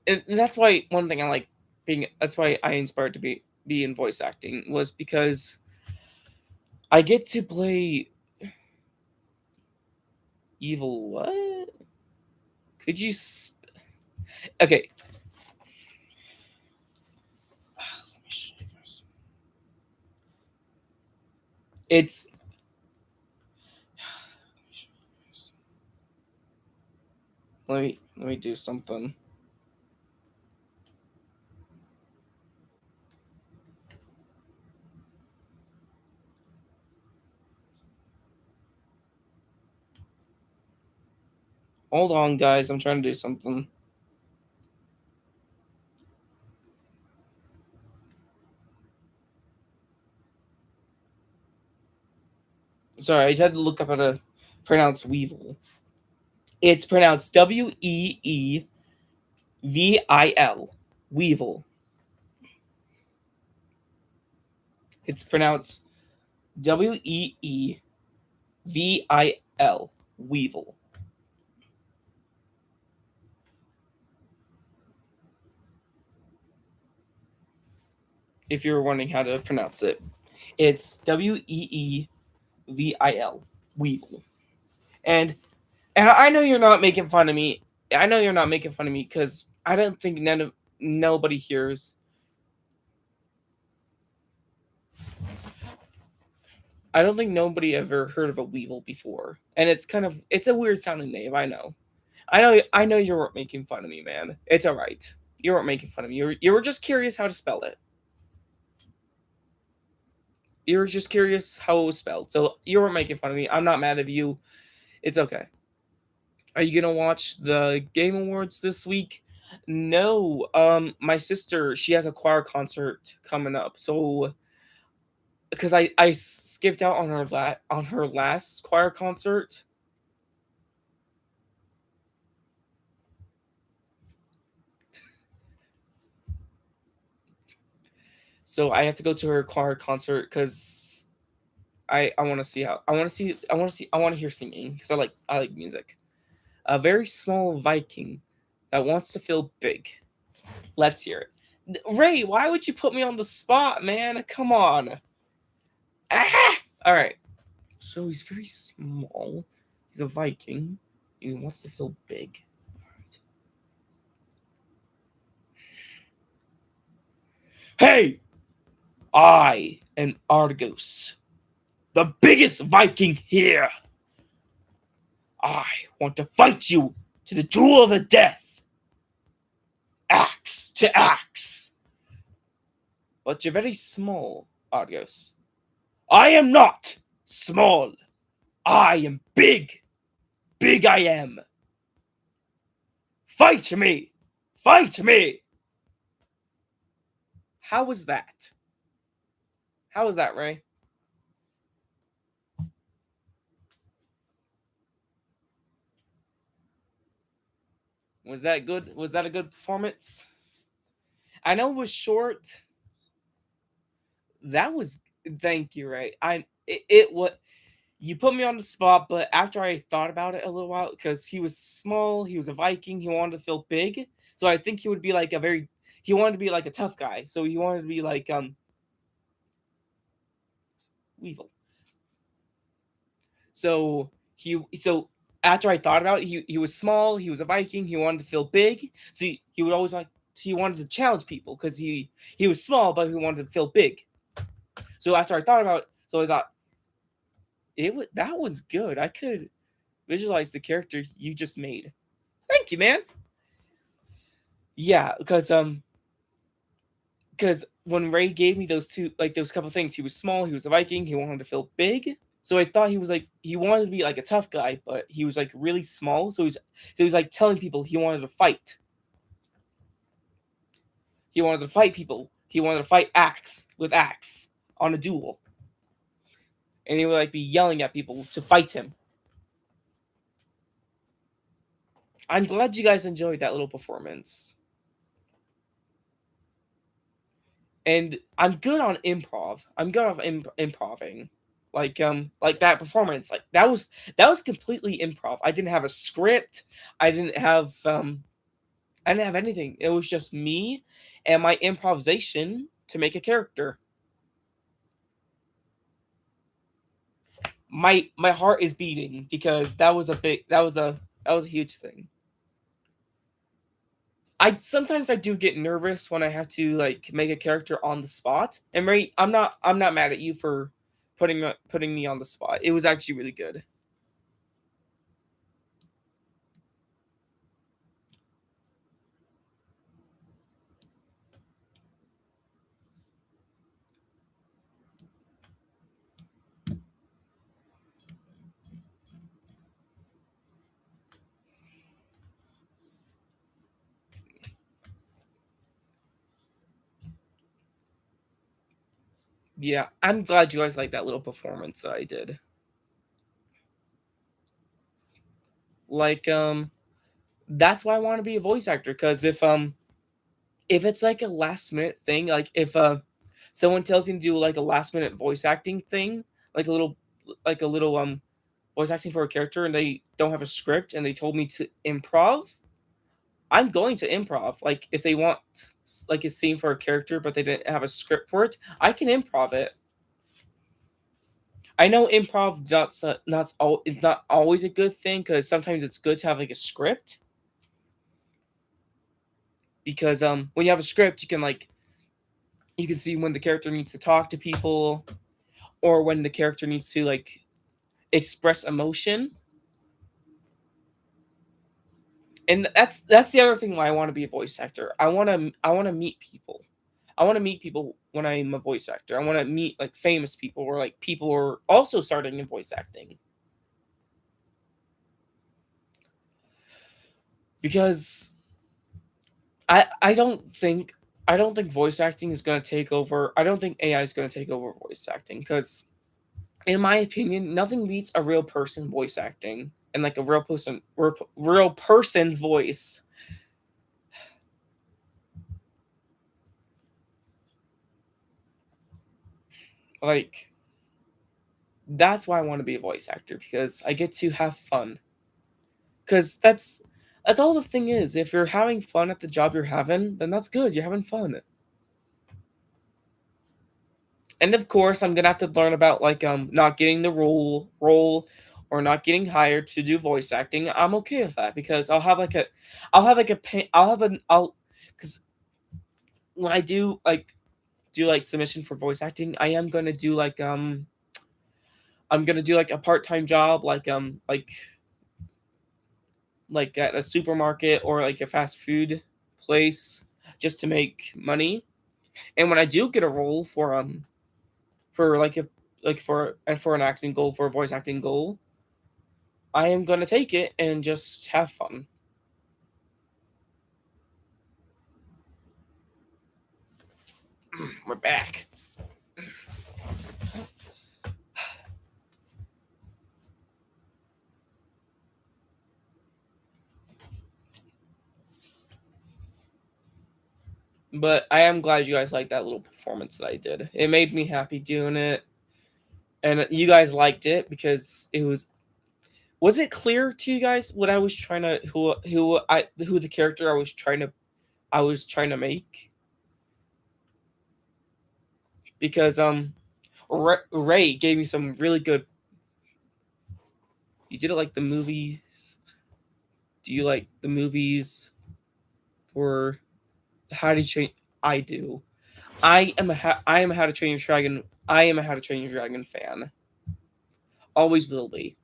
And that's why one thing I like being, that's why I inspired to be in voice acting, was because I get to play evil. What? Could you okay, let me show you this. It's let me do something. Hold on, guys. I'm trying to do something. Sorry, I just had to look up how to pronounce Weevil. It's pronounced Weevil. Weevil. It's pronounced Weevil. Weevil. If you're wondering how to pronounce it, it's Weevil. Weevil. And I know you're not making fun of me. I know you're not making fun of me, because I don't think nobody hears. I don't think nobody ever heard of a Weevil before, and it's a weird sounding name. I know you weren't making fun of me, man. It's all right. You weren't making fun of me. You were just curious how to spell it. You were just curious how it was spelled. So you weren't making fun of me. I'm not mad at you. It's okay. Are you gonna watch the Game Awards this week? No. My sister, she has a choir concert coming up, so because I skipped out on her last choir concert. So I have to go to her choir concert because I want to see how I want to hear singing because I like music. A very small Viking that wants to feel big. Let's hear it. Ray, why would you put me on the spot, man? Come on. Ah! All right. So he's very small. He's a Viking. He wants to feel big. Hey! I am Argos, the biggest Viking here. I want to fight you to the duel of the death. Axe to axe. But you're very small, Argos. I am not small. I am big. Big I am. Fight me. Fight me. How was that? How was that, Ray? Was that good? Was that a good performance? I know it was short. That was thank you, Ray. It was you put me on the spot, but after I thought about it a little while, because he was small, he was a Viking, he wanted to feel big. So I think he would be like he wanted to be like a tough guy. So he wanted to be like Weevil. So after I thought about it, he was small, he was a Viking, he wanted to feel big. So he would always he wanted to challenge people because he was small, but he wanted to feel big. So after I thought about it, so I thought that was good. I could visualize the character you just made. Thank you, man. Yeah, because when Ray gave me those couple things, he was small, he was a Viking, he wanted to feel big. So I thought he wanted to be like a tough guy, but he was like really small. So he's like telling people he wanted to fight. He wanted to fight people. He wanted to fight axe on a duel. And he would like be yelling at people to fight him. I'm glad you guys enjoyed that little performance. And I'm good on improv. I'm good on improving. Like that performance. Like that was completely improv. I didn't have a script. I didn't have anything. It was just me and my improvisation to make a character. My heart is beating because that was a huge thing. Sometimes I do get nervous when I have to like make a character on the spot. And Ray, I'm not mad at you for putting me on the spot. It was actually really good. Yeah, I'm glad you guys liked that little performance that I did. Like that's why I want to be a voice actor, because if it's like a last minute thing, like if someone tells me to do like a last minute voice acting thing, like a little voice acting for a character, and they don't have a script and they told me to improv, I'm going to improv. Like if they want like a scene for a character but they didn't have a script for it, I can improv it. I know improv it's not always a good thing, because sometimes it's good to have like a script. Because when you have a script, you can see when the character needs to talk to people, or when the character needs to like express emotion. And that's the other thing why I want to be a voice actor. I want to meet people. I want to meet people when I'm a voice actor. I want to meet like famous people, or like people who are also starting in voice acting. Because I don't think voice acting is going to take over. I don't think AI is going to take over voice acting, because in my opinion, nothing beats a real person voice acting, and like a real person's voice. Like, that's why I want to be a voice actor, because I get to have fun. Because that's all the thing is. If you're having fun at the job you're having, then that's good. You're having fun. And of course, I'm gonna have to learn about like not getting the role or not getting hired to do voice acting. I'm okay with that, because I'll because when I do like submission for voice acting, I am gonna do like I'm gonna do like a part-time job, like at a supermarket or like a fast food place, just to make money. And when I do get a role for like if like for an acting goal, for a voice acting goal, I am gonna take it and just have fun. We're back. But I am glad you guys liked that little performance that I did. It made me happy doing it, and you guys liked it because it was. Was it clear to you guys what I was trying to who the character I was trying to make? Because Ray gave me some really good. You did it like the movies. Do you like the movies? Or how do you train? I do. I am a How to Train Your Dragon. I am a How to Train Your Dragon fan. Always will be.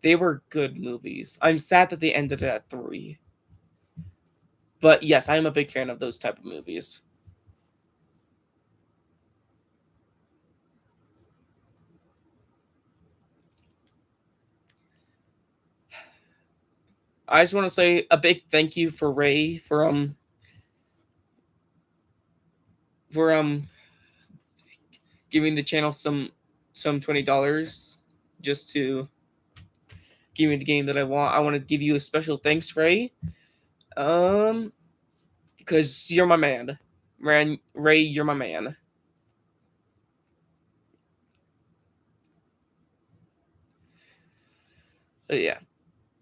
They were good movies. I'm sad that they ended at 3. But yes, I am a big fan of those type of movies. I just want to say a big thank you for Ray for giving the channel some $20 just to give me the game that I want. I want to give you a special thanks, Ray. Because you're my man. Ray, you're my man. Yeah.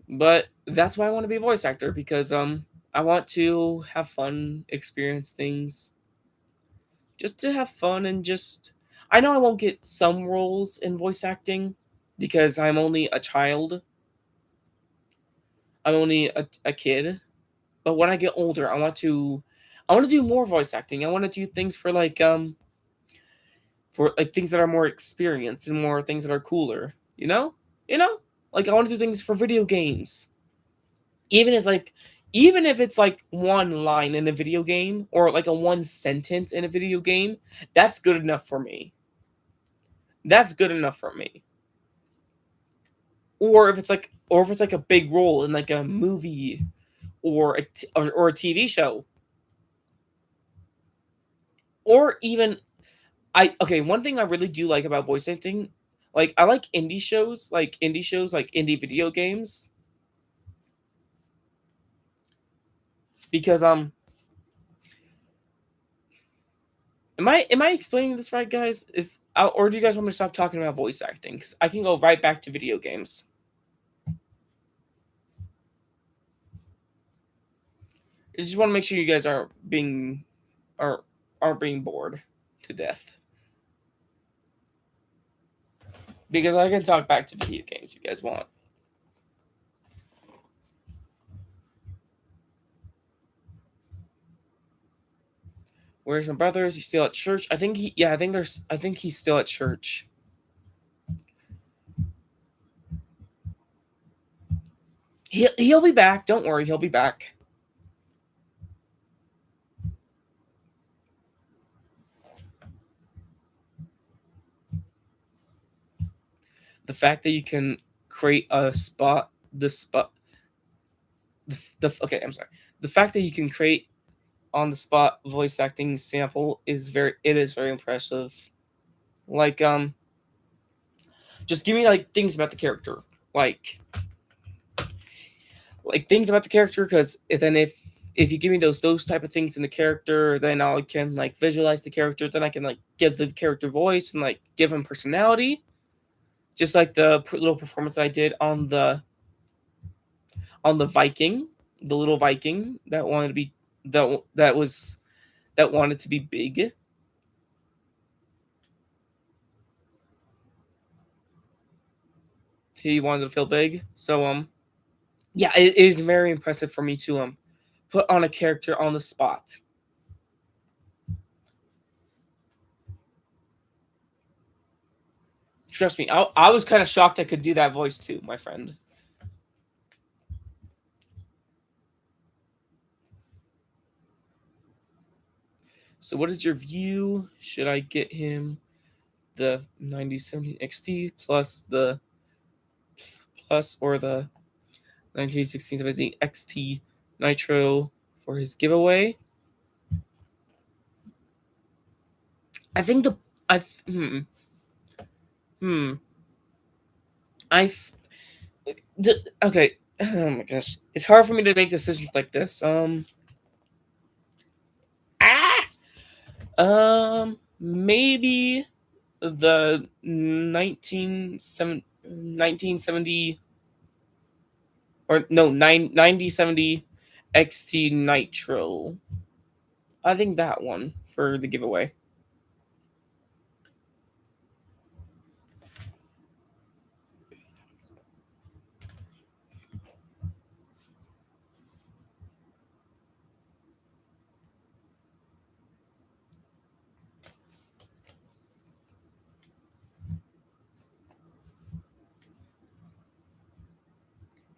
But that's why I want to be a voice actor, because I want to have fun, experience things, just to have fun, and just I know I won't get some roles in voice acting because I'm only a child. I'm only a kid. But when I get older, I want to do more voice acting. I want to do things for like things that are more experienced and more things that are cooler, you know? You know? Like I want to do things for video games. Even as like even if it's like one line in a video game or like a one sentence in a video game, that's good enough for me. That's good enough for me. Or if it's like a big role in like a movie or or a TV show, or even one thing I really do like about voice acting, like I like like indie video games, because am I explaining this right, guys? Or do you guys want me to stop talking about voice acting? Because I can go right back to video games. I just want to make sure you guys aren't being bored to death. Because I can talk back to video games if you guys want. Where's my brother? Is he still at church? I think he's still at church. He'll be back. Don't worry, he'll be back. The fact that you can create a spot, okay, I'm sorry. The fact that you can create on the spot voice acting sample is very impressive. Like just give me like things about the character, like things about the character, because if if you give me those type of things in the character, then I can like visualize the character. Then I can like give the character voice and like give him personality, just like the little performance I did on the Viking, the little Viking that wanted to be that wanted to be big. He wanted to feel big, so yeah, it is very impressive for me to put on a character on the spot. Trust me, I was kind of shocked I could do that voice too, my friend. So what is your view? Should I get him the 9070 XT plus or the 191670 XT Nitro for his giveaway? I think okay. Oh my gosh, it's hard for me to make decisions like this. Maybe the 1970 or no 9070 XT Nitro. I think that one for the giveaway.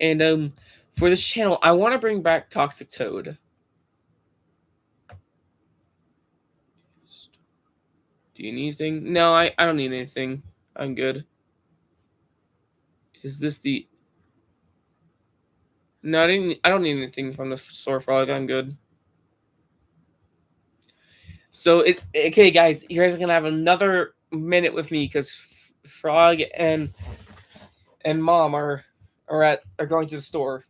And for this channel, I want to bring back Toxic Toad. Do you need anything? No, I don't need anything. I'm good. Is this the... No, I don't need anything from the store frog. I'm good. So okay, guys, you guys are gonna have another minute with me because Frog and Mom are going to the store.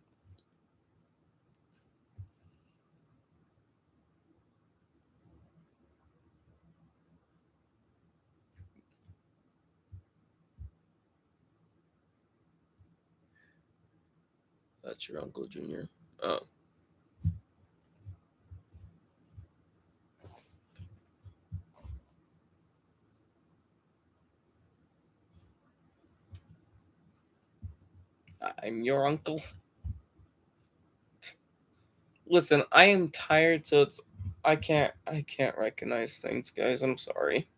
That's your Uncle Junior. Oh. I'm your uncle. Listen, I am tired, so I can't recognize things, guys. I'm sorry.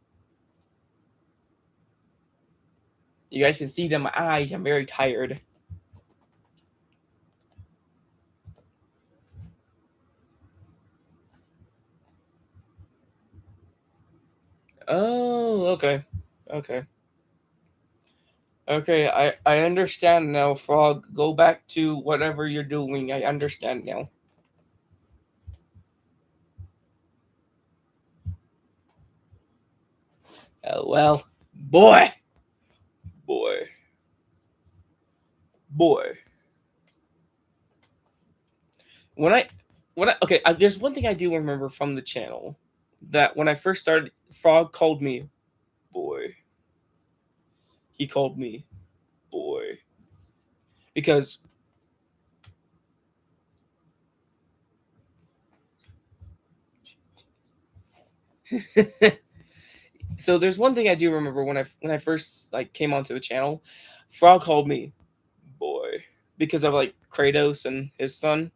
You guys can see that my eyes. I'm very tired. Oh, okay. Okay, I understand now, Frog. Go back to whatever you're doing. I understand now. Oh, well. Boy. Okay, there's one thing I do remember from the channel. That when I first started, Frog called me boy. He called me boy. Because so there's one thing I do remember when I first like came onto the channel, Frog called me boy because of like Kratos and his son.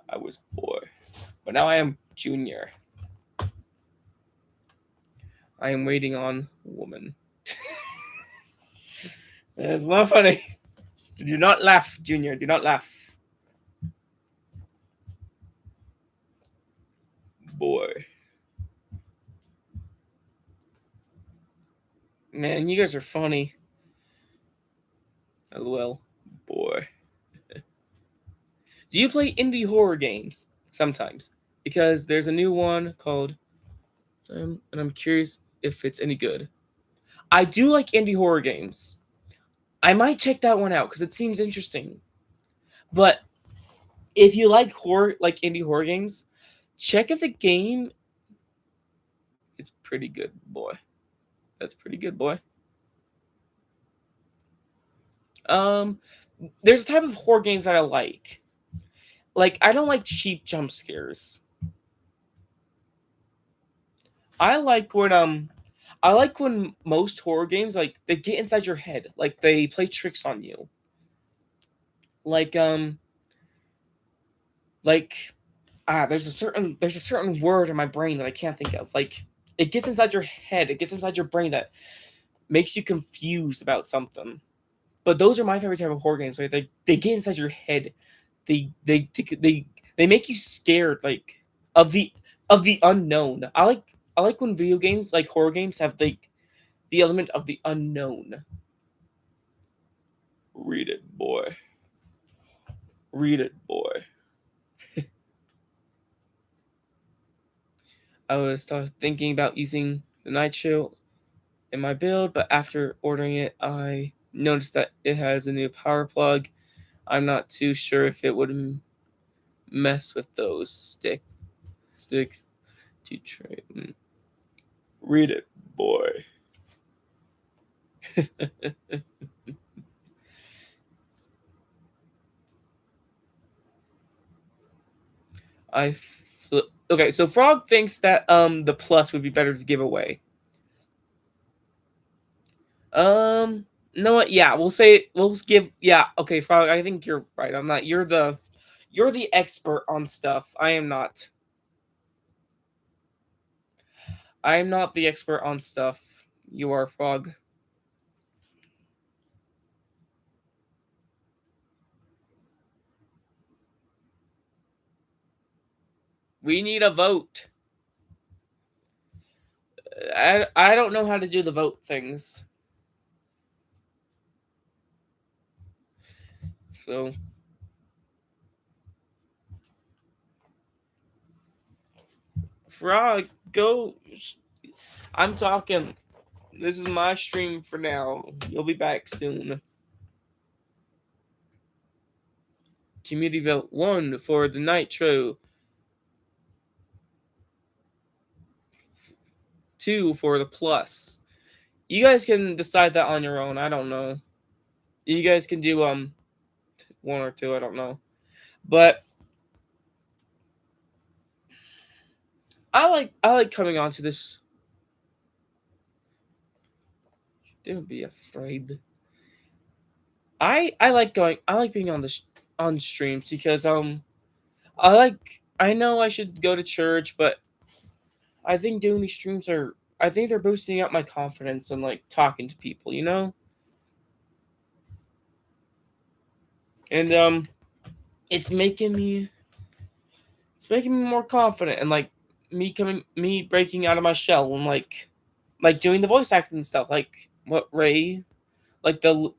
I was boy, but now I am Junior. I am waiting on woman. It's not funny. Do not laugh, Junior. Do not laugh. Boy. Man, you guys are funny. LOL. Boy. Do you play indie horror games? Sometimes. Because there's a new one called... and I'm curious if it's any good. I do like indie horror games. I might check that one out because it seems interesting. But if you like horror, like indie horror games, check if the game is pretty good, boy. That's pretty good, boy. There's a type of horror games that I like. Like, I don't like cheap jump scares. I like when most horror games, like, they get inside your head, like they play tricks on you. Like there's a certain word in my brain that I can't think of. Like, it gets inside your head, it gets inside your brain that makes you confused about something. But those are my favorite type of horror games. Right? They get inside your head. They make you scared, like, of the unknown. I like when video games, like horror games, have the element of the unknown. Read it, boy. Read it, boy. I was thinking about using the Nitro in my build, but after ordering it, I noticed that it has a new power plug. I'm not too sure if it would mess with those stick to trade. Read it, boy. So Frog thinks that the plus would be better to give away. No, yeah, we'll give, yeah, okay, Frog, I think you're right. I'm not. You're the expert on stuff. I am not. I am not the expert on stuff. You are, Frog. We need a vote. I don't know how to do the vote things. So Frog, go. I'm talking. This is my stream for now. You'll be back soon. Community vote 1 for the Nitro. 2 for the plus. You guys can decide that on your own. I don't know. You guys can do 1 or 2. I don't know. But I like coming onto this. Don't be afraid. I like being on streams because I know I should go to church, but I think doing these streams I think they're boosting up my confidence and, like, talking to people, you know? And it's making me more confident, and, like, me breaking out of my shell and, like doing the voice acting and stuff, like what Ray, like the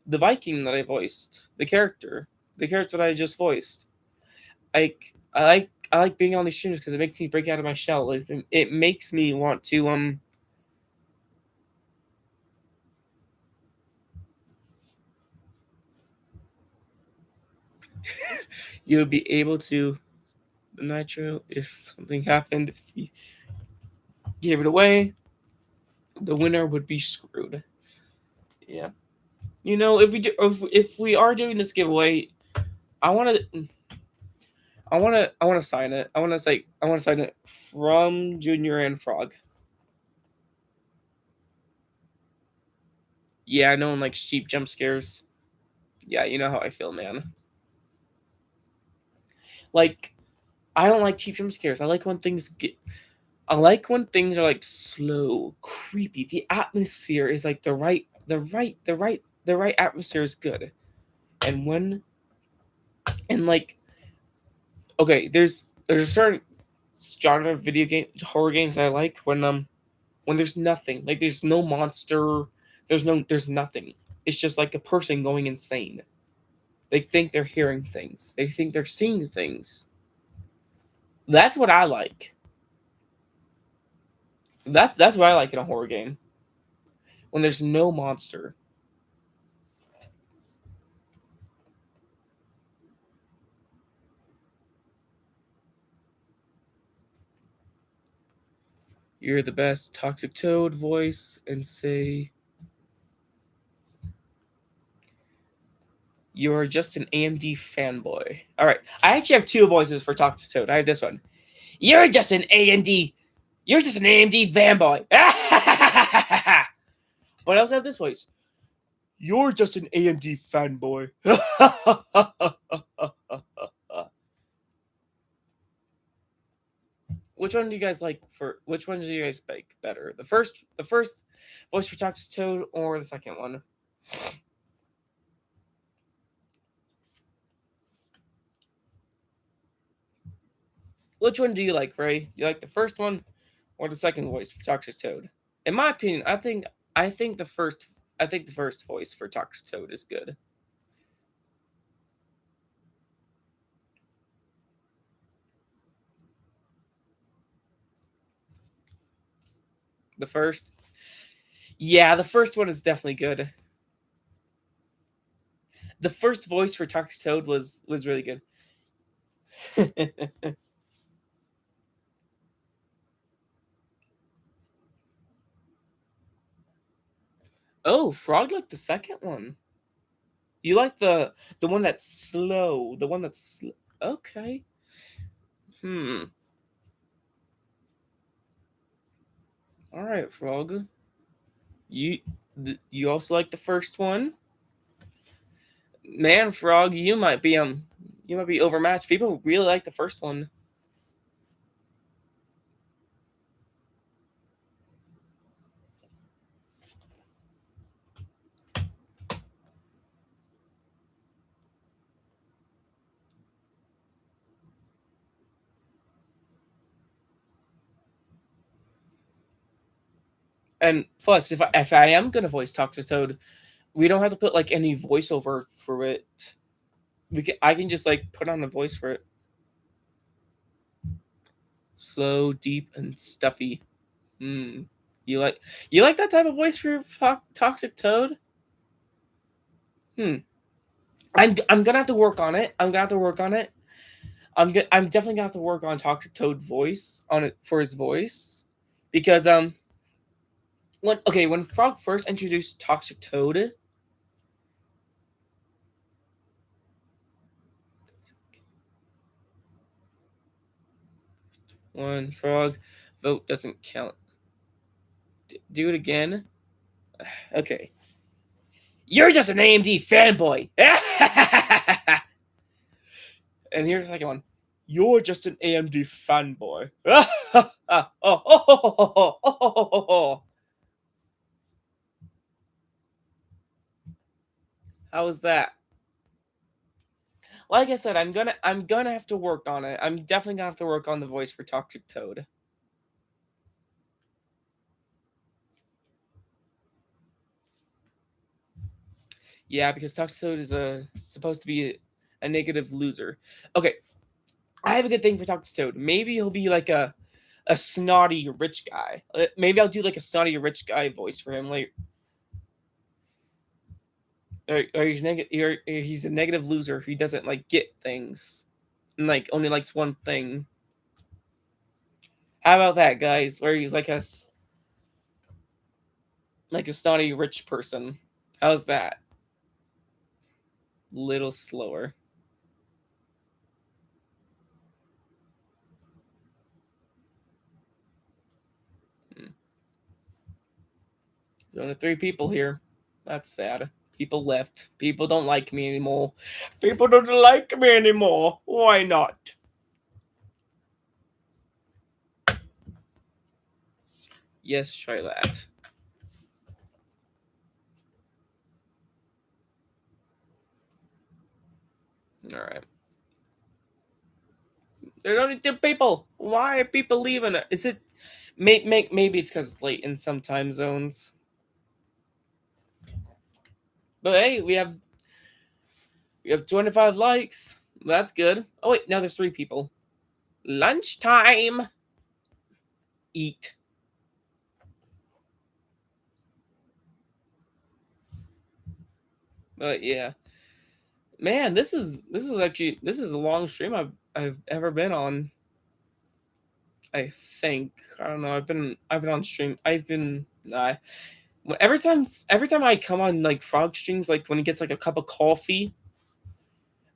Viking that I voiced, the character that I just voiced. I like being on these streams because it makes me break out of my shell. It makes me want to you would be able to the Nitro if something happened. If you gave it away, the winner would be screwed. Yeah, you know, if we are doing this giveaway, I want to sign it. I want to sign it from Junior and Frog. Yeah, no one likes cheap jump scares. Yeah, you know how I feel, man. Like, I don't like cheap jump scares. I like when things are, like, slow, creepy. The atmosphere is, like, the right atmosphere is good. And like, okay, there's a certain genre of horror games that I like when there's nothing. Like, there's no monster, there's nothing. It's just like a person going insane. They think they're hearing things. They think they're seeing things. That's what I like. That's what I like in a horror game. When there's no monster. You're the best Toxic Toad voice, and say you're just an AMD fanboy. All right, I actually have two voices for Toxic Toad. I have this one. You're just an AMD fanboy. But I also have this voice. You're just an AMD fanboy. Which one do you guys like which one do you guys like better? The first voice for Toxic Toad or the second one? Which one do you like, Ray? Do you like the first one or the second voice for Toxic Toad? In my opinion, I think the first voice for Toxic Toad is good. The first? Yeah, the first one is definitely good. The first voice for Toxic Toad was really good. Oh, Frog liked the second one. You like the one that's slow, the one that's okay. All right, Frog. You also like the first one? Man, Frog, you might be overmatched. People really like the first one. And plus, if I am gonna voice Toxic Toad, we don't have to put like any voiceover for it. I can just like put on a voice for it. Slow, deep, and stuffy. You like that type of voice for Toxic Toad? I'm gonna have to work on it. I'm definitely gonna have to work on Toxic Toad voice on it for his voice, because when Frog first introduced Toxic Toad, one Frog vote doesn't count. Do it again. Okay. You're just an AMD fanboy. And here's the second one. You're just an AMD fanboy. How was that? Like I said, I'm gonna have to work on it. I'm definitely gonna have to work on the voice for Toxic Toad. Yeah, because Toxic Toad is supposed to be a negative loser. Okay, I have a good thing for Toxic Toad. Maybe he'll be like a snotty rich guy. Maybe I'll do like a snotty rich guy voice for him, like, or he's a negative loser who doesn't like get things, and like only likes one thing. How about that, guys? Where he's like a snotty rich person. How's that? Little slower. There's only 3 people here. That's sad. People left. People don't like me anymore. People don't like me anymore. Why not? Yes, try that. All right. There's only 2 people. Why are people leaving? Is it maybe it's because it's late in some time zones. But hey, we have 25 likes. That's good. Oh wait, now there's 3 people. Lunchtime. Eat. But yeah, man, this is a long stream I've ever been on. I think. I don't know. I've been on stream. Every time I come on like Frog streams, like when he gets like a cup of coffee,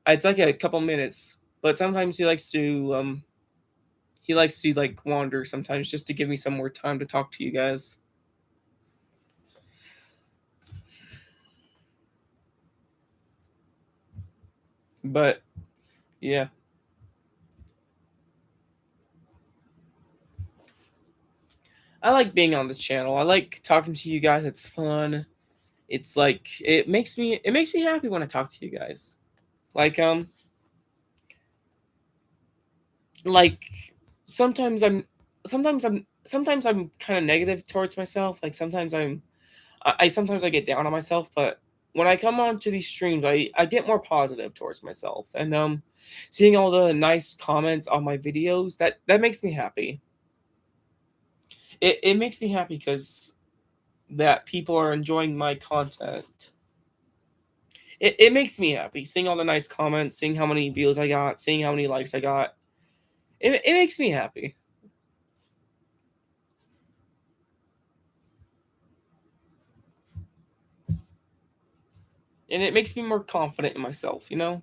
it's like a couple minutes. But sometimes he likes to like wander sometimes just to give me some more time to talk to you guys. But yeah. I like being on the channel. I like talking to you guys. It's fun. It's like it makes me happy when I talk to you guys. Like like sometimes I'm kind of negative towards myself. Like sometimes sometimes I get down on myself, but when I come on to these streams, I get more positive towards myself. And seeing all the nice comments on my videos, that makes me happy. It makes me happy because that people are enjoying my content. It makes me happy seeing all the nice comments, seeing how many views I got, seeing how many likes I got. It makes me happy. And it makes me more confident in myself, you know?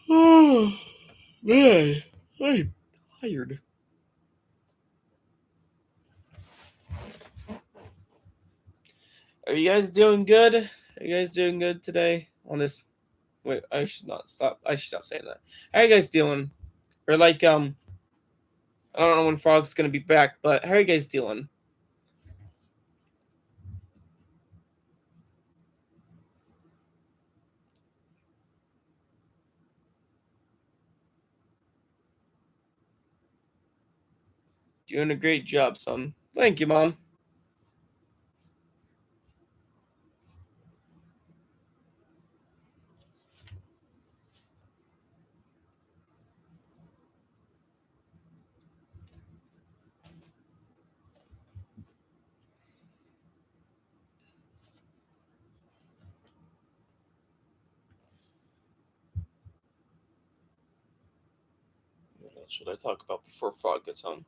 Oh, man. I'm tired. Are you guys doing good? Are you guys doing good today on this? Wait, I should not stop. I should stop saying that. How are you guys doing? Or like, I don't know when Frog's gonna be back, but how are you guys doing? Doing a great job, son. Thank you, Mom. What else should I talk about before Frog gets home?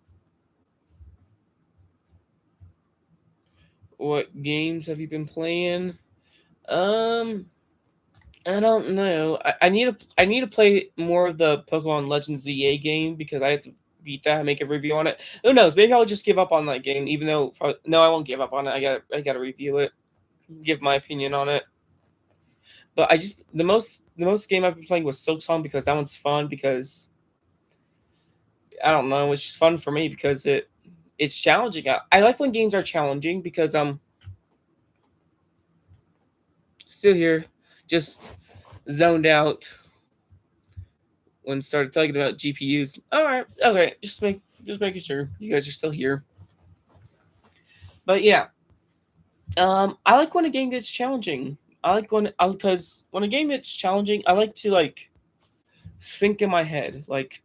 What games have you been playing? Um, I don't know. I need to play more of the Pokemon Legends ZA game because I have to beat that and make a review on it. Who knows? Maybe I'll just give up on that game. Even though no, I won't give up on it. I gotta review it, give my opinion on it. But I just the most game I've been playing was Silksong because that one's fun because I don't know. It's just fun for me because it's challenging. I like when games are challenging because still here, just zoned out when started talking about GPUs. All right, okay, just making sure you guys are still here. But yeah, I like when a game gets challenging. I like when because when a game gets challenging, I like to like think in my head like,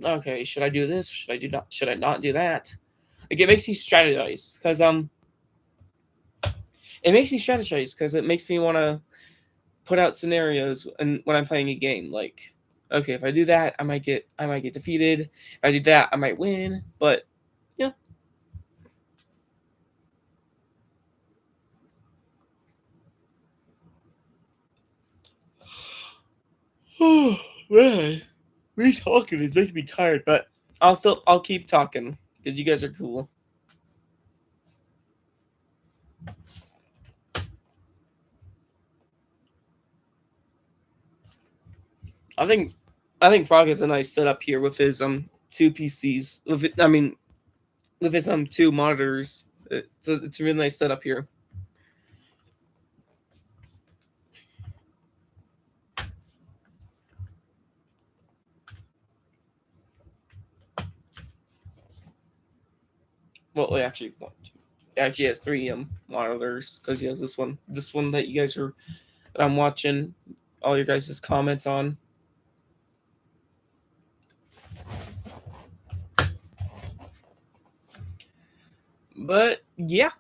okay, should I do this? Should I not do that? Like it makes me strategize because it makes me strategize because it makes me want to put out scenarios and when I'm playing a game like, okay, if I do that, I might get defeated. If I do that, I might win. But yeah. Oh man, me talking is making me tired, but I'll keep talking because you guys are cool. I think Frog has a nice setup here with his two PCs. With his two monitors. It's a really nice setup here. Well, actually, one, two. Actually, has three monitors because he has this one that you guys are that I'm watching all your guys' comments on. But yeah,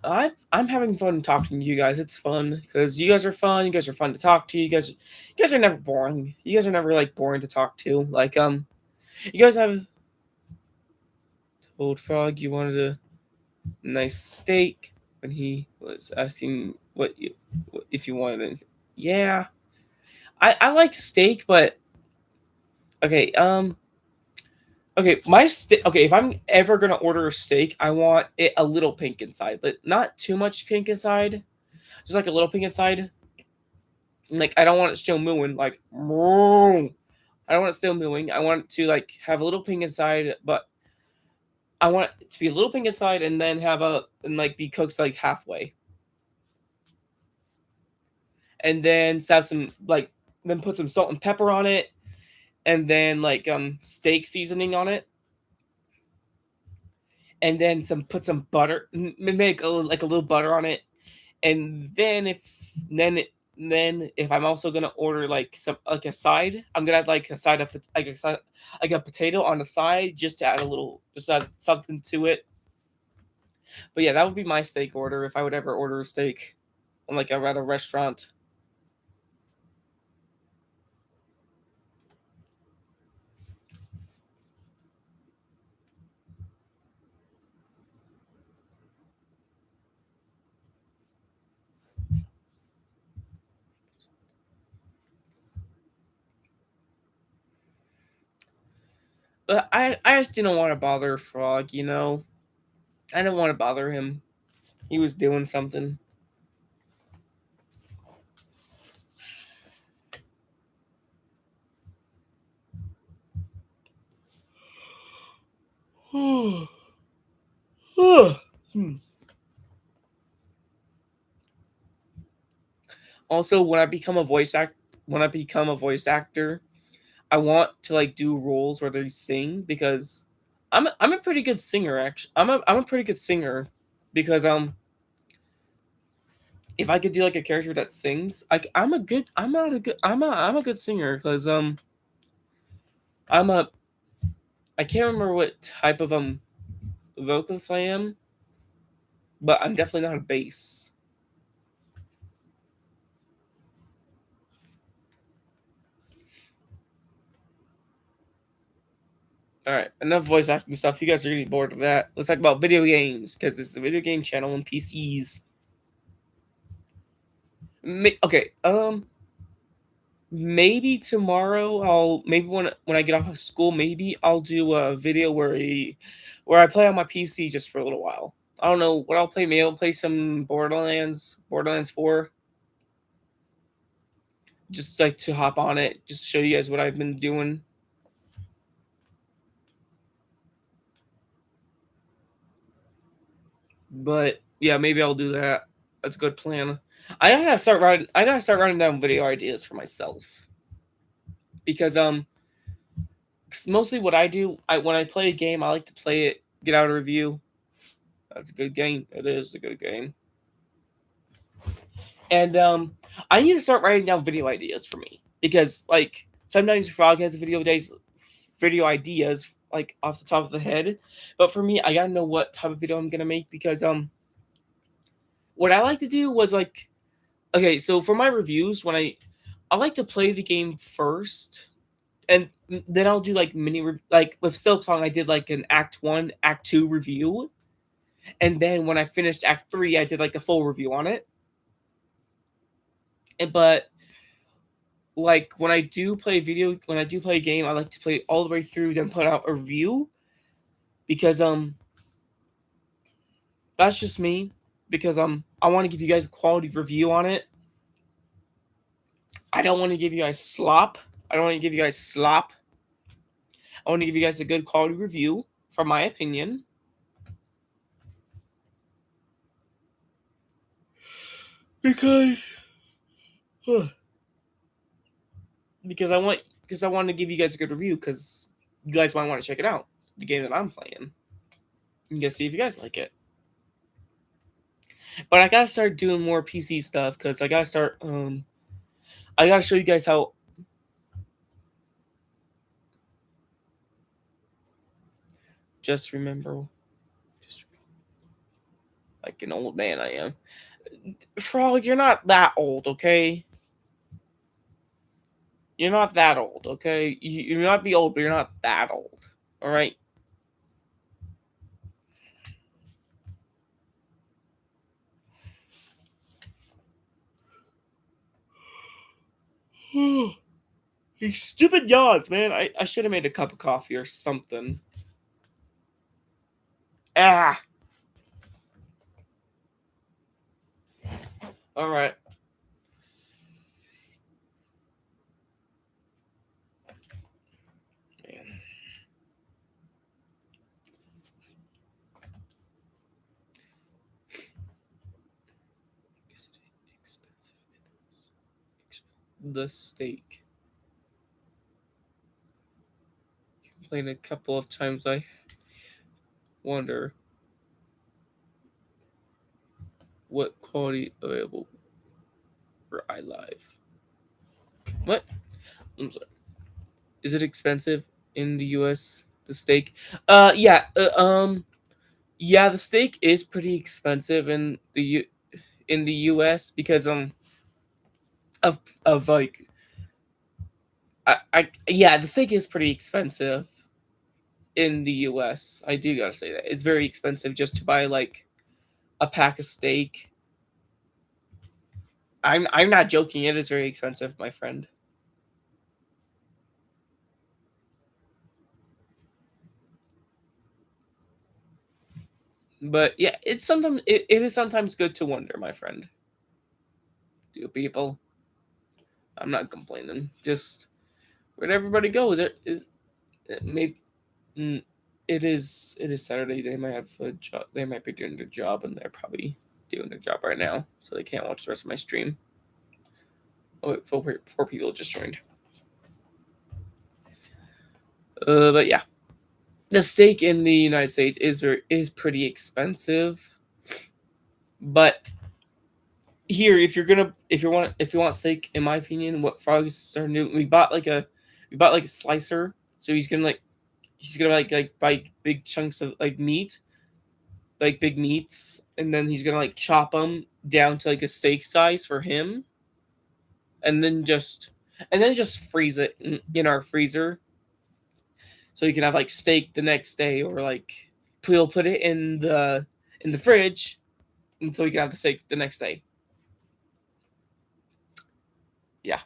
I'm having fun talking to you guys. It's fun because you guys are fun. You guys are fun to talk to. You guys are never boring. You guys are never like boring to talk to. Like you guys have told Frog you wanted a nice steak when he was asking if you wanted it. Yeah, I like steak, but okay. Okay, okay, if I'm ever gonna order a steak, I want it a little pink inside, but not too much pink inside. Just like a little pink inside. Like I don't want it still mooing. Like I don't want it still mooing. I want it to like have a little pink inside, but I want it to be a little pink inside and then like be cooked like halfway. And then have some like then put some salt and pepper on it, and then like steak seasoning on it. And then put some butter, make a little butter on it, and then if I'm also gonna order like some like a side, I'm gonna add like a side of like a potato on the side just to add something to it. But yeah, that would be my steak order if I would ever order a steak on like at a restaurant. But I just didn't want to bother Frog, you know. I didn't want to bother him. He was doing something. Also, when I become a voice actor, I want to like do roles where they sing because I'm a pretty good singer actually. I'm a pretty good singer because if I could do like a character that sings, I'm a good I'm a good singer because I'm a I can't remember what type of vocalist I am, but I'm definitely not a bass. All right, enough voice acting stuff. You guys are getting bored of that. Let's talk about video games because this is a video game channel and PCs. Okay, maybe tomorrow maybe when I get off of school, maybe I'll do a video where I play on my PC just for a little while. I don't know what I'll play. Maybe I'll play some Borderlands 4, just like to hop on it, just show you guys what I've been doing. But yeah, maybe I'll do that. That's a good plan. I gotta start writing down video ideas for myself because 'cause mostly what I do, when I play a game, I like to play it, get out a review. That's a good game. It is a good game. And I need to start writing down video ideas for me because like sometimes Frog has video ideas like off the top of the head, but for me, I gotta know what type of video I'm gonna make because what I like to do was like okay, so for my reviews, I like to play the game first, and then I'll do like like with Silksong, I did like an Act 1, Act 2 review, and then when I finished Act 3, I did like a full review on it. But like when I do play a game, I like to play all the way through, then put out a review because that's just me because I want to give you guys a quality review on it. I don't want to give you guys slop. I want to give you guys a good quality review from my opinion. Because I want to give you guys a good review because you guys might want to check it out, the game that I'm playing. You guys see if you guys like it. But I gotta start doing more PC stuff because I gotta show you guys how. Just remember. like an old man I am. Frog, you're not that old, okay? You're not that old, okay? You might be old, but you're not that old, all right? These stupid yawns, man. I should have made a cup of coffee or something. Ah. All right. Man. Is it expensive? The steak. Complained a couple of times. I wonder what quality available for iLive. What? I'm sorry. Is it expensive in the U.S. The steak? Yeah. Yeah. The steak is pretty expensive in the U.S. because of like yeah, the steak is pretty expensive in the US. I do gotta say that. It's very expensive just to buy like a pack of steak. I'm not joking, it is very expensive, my friend. But yeah, it is sometimes good to wonder, my friend. Do people? I'm not complaining. Just where'd everybody go? Maybe it is Saturday. They might have a job. They might be doing their job, and they're probably doing their job right now, so they can't watch the rest of my stream. Oh, wait, four people just joined. But yeah, the steak in the United States is pretty expensive. But here, if you want steak, in my opinion, what Frog's starting to do, we bought like a slicer, so he's gonna like buy big chunks of like meat, like big meats, and then he's gonna like chop them down to like a steak size for him, and then just freeze it in our freezer, so you can have like steak the next day, or like we'll put it in the fridge until you can have the steak the next day. Yeah.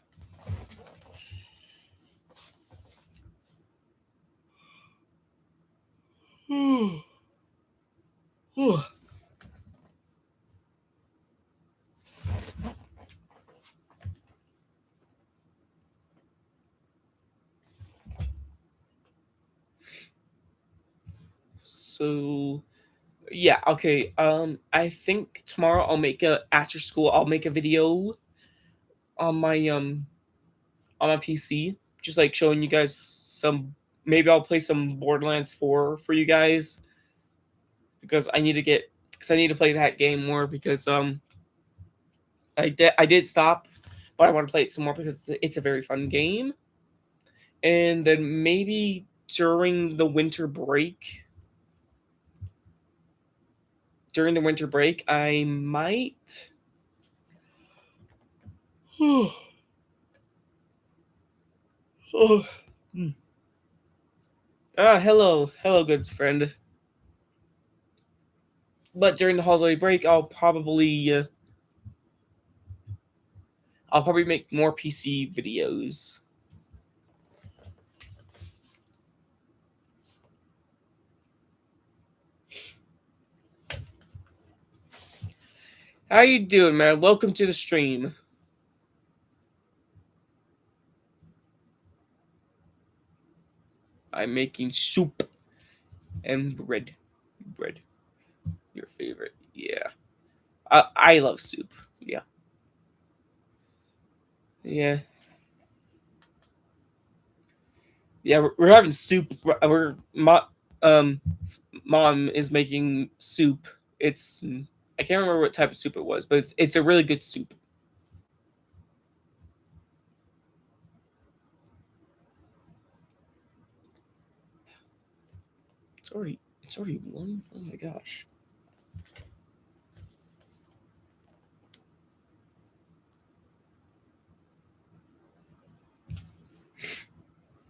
So yeah, okay. I think tomorrow I'll make a video on my PC, just like showing you guys some. Maybe I'll play some Borderlands 4 for you guys because I need to play that game more because I did stop, but I want to play it some more because it's a very fun game. And then maybe during the winter break, I might. Oh. Hello, good friend. But during the holiday break, I'll probably make more PC videos. How you doing, man? Welcome to the stream. I'm making soup and bread. Bread. Your favorite. Yeah. I love soup. Yeah. Yeah. Yeah, we're having soup. Mom is making soup. It's I can't remember what type of soup it was, but it's a really good soup. It's already 1. Oh my gosh.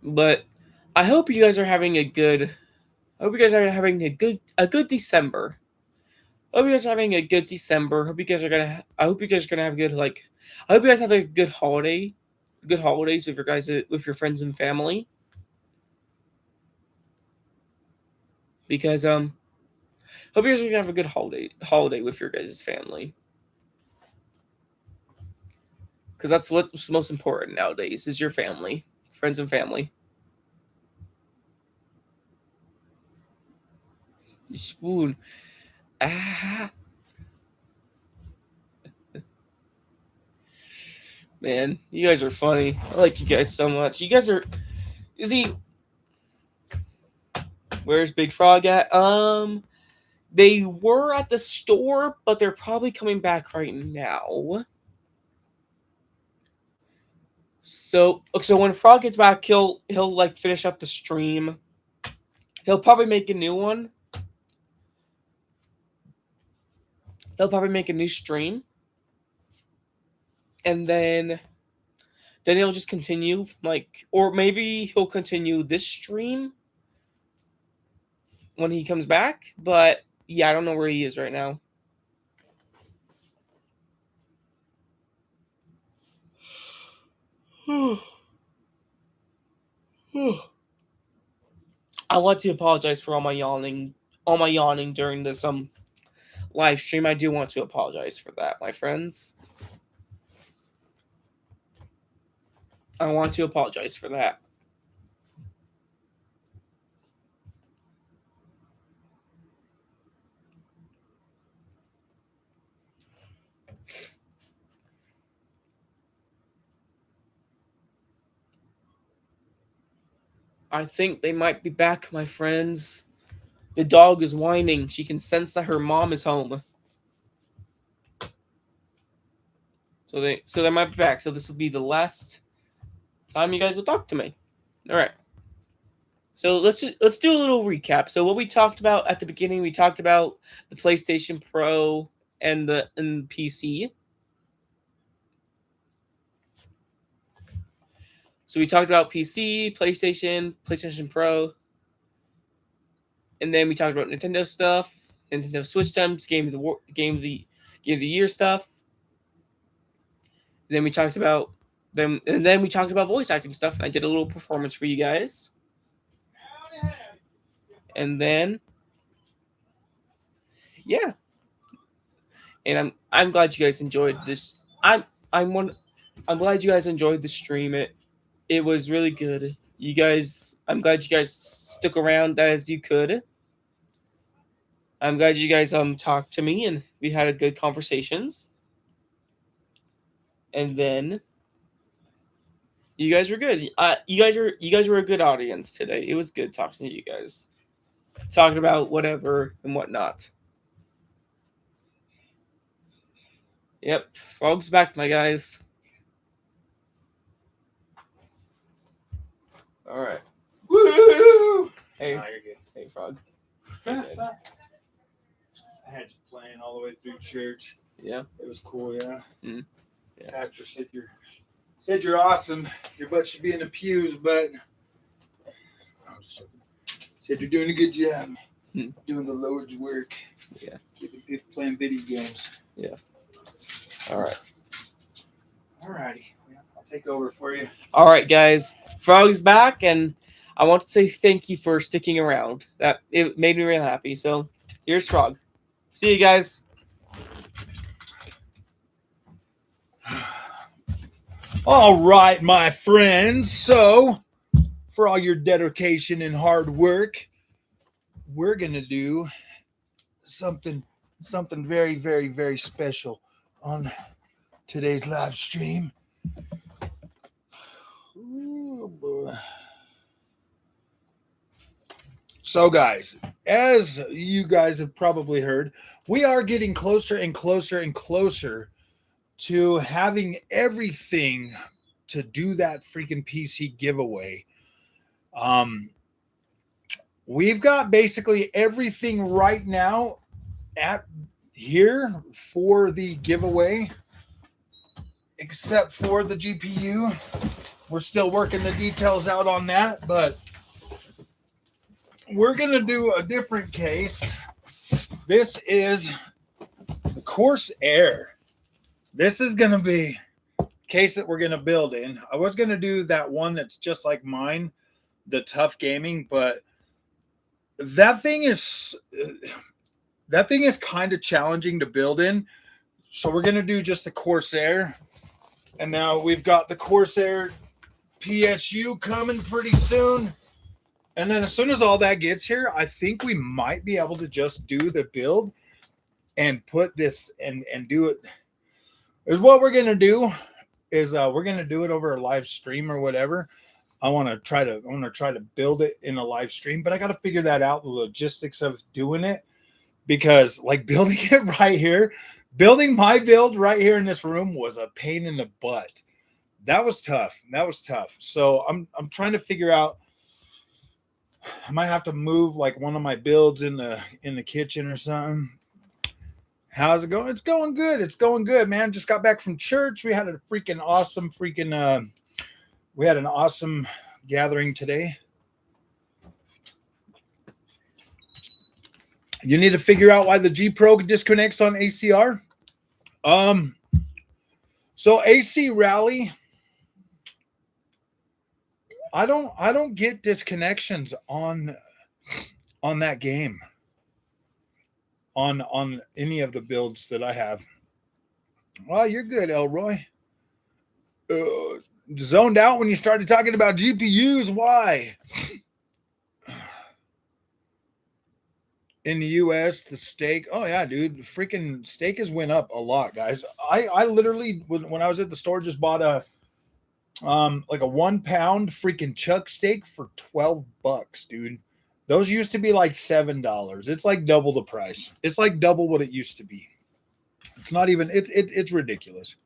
But I hope you guys are having a good. I hope you guys are having a good December. I hope you guys are having a good December. Hope you guys are gonna. I hope you guys are gonna have good like. I hope you guys have a good holiday, good holidays with your friends and family. Because hope you guys are gonna have a good holiday with your guys' family. Because that's what's most important nowadays is your family, friends and family. Spoon. Ah. Man, you guys are funny. I like you guys so much. You guys are. Is he? Where's Big Frog at? They were at the store, but they're probably coming back right now. So when Frog gets back, he'll like finish up the stream. He'll probably make a new one. He'll probably make a new stream, and then he'll just continue like, or maybe he'll continue this stream when he comes back. But yeah, I don't know where he is right now. I want to apologize for all my yawning during this live stream. I do want to apologize for that, my friends. I want to apologize for that. I think they might be back, my friends. The dog is whining. She can sense that her mom is home. So they might be back. So this will be the last time you guys will talk to me. All right. So let's do a little recap. So what we talked about at the beginning, we talked about the PlayStation Pro and the PC. So we talked about PC, PlayStation Pro, and then we talked about Nintendo stuff, Nintendo Switch times, game of the year stuff. And then we talked about voice acting stuff, and I did a little performance for you guys. And then, yeah, and I'm glad you guys enjoyed this. I'm glad you guys enjoyed the stream. It was really good. You guys, I'm glad you guys stuck around as you could. I'm glad you guys talked to me and we had a good conversations. And then you guys were good. You guys were a good audience today. It was good talking to you guys. Talking about whatever and whatnot. Yep, Frog's back, my guys. All right. Woo! Hey, Oh, you're good. hey, Frog. I had you playing all the way through church. Yeah, it was cool. Yeah. Mm. Yeah. Pastor said you're awesome. Your butt should be in the pews, but said you're doing a good job. Doing the Lord's work. Yeah. Keeping people playing video games. Yeah. All right. All righty. I'll take over for you. All right, guys. Frog's back, and I want to say thank you for sticking around. That it made me real happy. So here's Frog. See you guys. All right, my friends. So, for all your dedication and hard work, we're gonna do something very, very, very special on today's live stream. Ooh, boy. So, guys, as you guys have probably heard, we are getting closer and closer and closer to having everything to do that freaking PC giveaway. We've got basically everything right now at here for the giveaway, except for the GPU. We're still working the details out on that, but we're going to do a different case. This is the Corsair. This is going to be a case that we're going to build in. I was going to do that one that's just like mine, the Tough Gaming, but that thing is kind of challenging to build in. So we're going to do just the Corsair. And now we've got the Corsair PSU coming pretty soon. And then as soon as all that gets here, I think we might be able to just do the build and put this and do it. Is what we're going to do is we're going to do it over a live stream or whatever. I want to try to build it in a live stream, but I got to figure that out, the logistics of doing it, because like building it right here, building my build right here in this room was a pain in the butt. That was tough. So I'm trying to figure out. I might have to move like one of my builds in the kitchen or something. How's it going? It's going good. It's going good, man. Just got back from church. We had a freaking awesome we had an awesome gathering today. You need to figure out why the G Pro disconnects on ACR. So AC Rally, I don't get disconnections on that game. On any of the builds that I have. Well, you're good, Elroy. Zoned out when you started talking about GPUs. Why? In the US, the steak. Oh yeah, dude. The freaking steak has went up a lot, guys. I literally, when I was at the store, just bought a like a 1 pound freaking chuck steak for $12, dude. Those used to be like $7. It's like double the price. It's like double what it used to be. It's not even, it's ridiculous.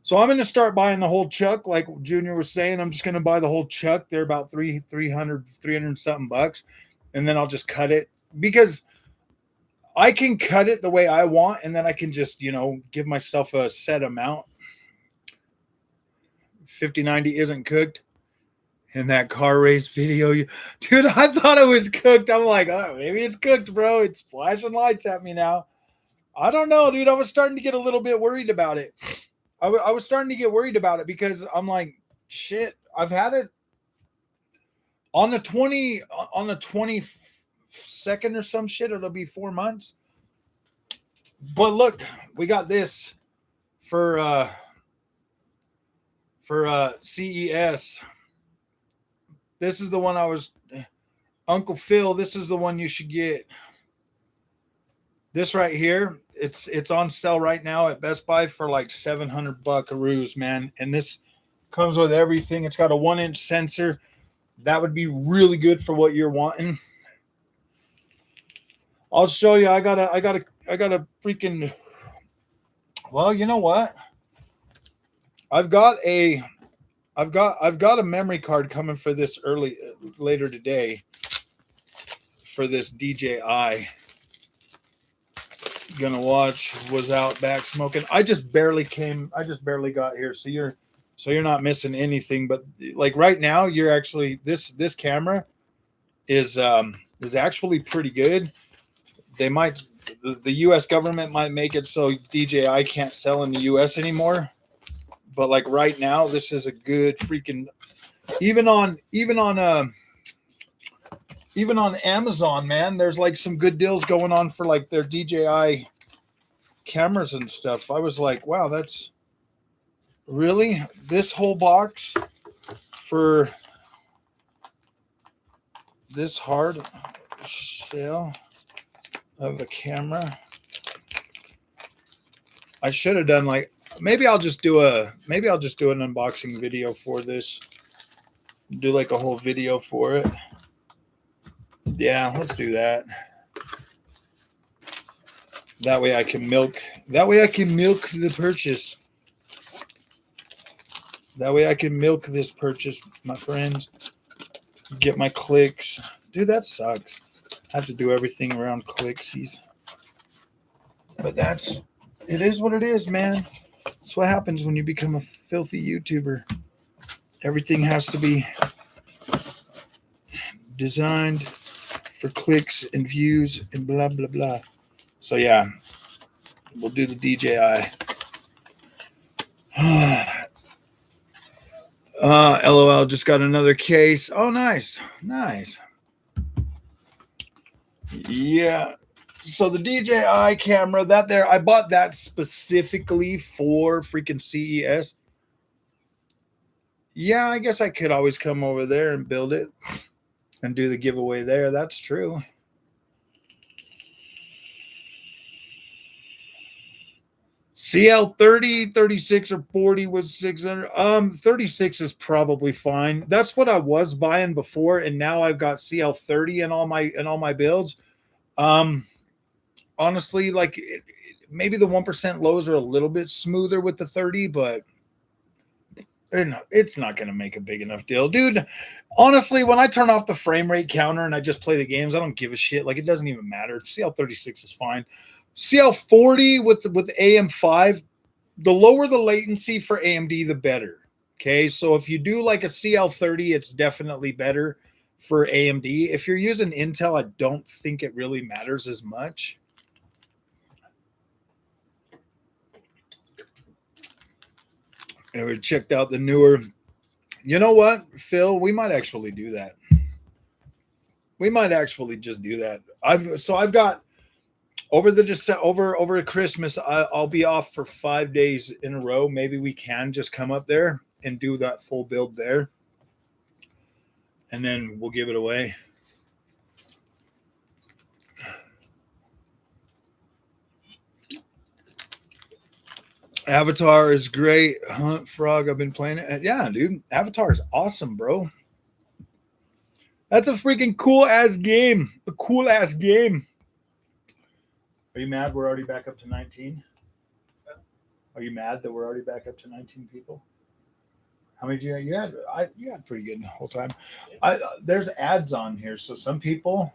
So I'm going to start buying the whole chuck. Like Junior was saying, I'm just going to buy the whole chuck. They're about 300 something bucks. And then I'll just cut it, because I can cut it the way I want. And then I can just, give myself a set amount. 5090 isn't cooked. In that car race video, dude, I thought it was cooked. I'm like, oh, maybe it's cooked, bro. It's flashing lights at me now. I don't know, dude. I was starting to get a little bit worried about it. I was starting to get worried about it because I'm like, shit. I've had it on the 22nd or some shit. It'll be 4 months. But look, we got this for CES. This is the one Uncle Phil, this is the one you should get. This right here, it's on sale right now at Best Buy for like 700 buckaroos, man. And this comes with everything. It's got a 1-inch sensor. That would be really good for what you're wanting. I'll show you. I got a freaking, well, you know what? I've got a memory card coming for this later today for this DJI. Gonna watch, was out back smoking. I just barely got here. So you're not missing anything, but like right now you're actually, this camera is actually pretty good. The US government might make it so DJI can't sell in the US anymore. But like right now, this is a good freaking, even on Amazon, man, there's like some good deals going on for like their DJI cameras and stuff. I was like, wow, that's really this whole box for this hard shell of a camera. I should have done like, maybe I'll just do an unboxing video for this. Do like a whole video for it. Yeah, let's do that. That way I can milk the purchase. That way I can milk this purchase, my friends. Get my clicks. Dude, that sucks. I have to do everything around clicksies. But it is what it is, man. That's what happens when you become a filthy YouTuber. Everything has to be designed for clicks and views and blah, blah, blah. So, yeah, we'll do the DJI. LOL, just got another case. Oh, nice. Nice. Yeah. So the DJI camera, that there, I bought that specifically for freaking CES. Yeah, I guess I could always come over there and build it and do the giveaway there. That's true. CL 30, 36, or 40 was 600. 36 is probably fine. That's what I was buying before, and now I've got CL 30 in all my builds. Honestly, like maybe the 1% lows are a little bit smoother with the 30, but it's not going to make a big enough deal, dude. Honestly, when I turn off the frame rate counter and I just play the games, I don't give a shit. Like, it doesn't even matter. CL 36 is fine. CL 40 with AM5, the lower the latency for AMD, the better. Okay, so if you do like a CL 30, it's definitely better for AMD. If you're using Intel, I don't think it really matters as much. And we checked out the newer. You know what, Phil? We might actually do that. We might actually just do that. I've got over Christmas. I'll be off for 5 days in a row. Maybe we can just come up there and do that full build there, and then we'll give it away. Avatar is great. Hunt Frog, I've been playing it. Yeah, dude. Avatar is awesome, bro. That's a freaking cool-ass game. A cool-ass game. Are you mad we're already back up to 19? Are you mad that we're already back up to 19 people? How many did you had? You had pretty good the whole time. There's ads on here, so some people,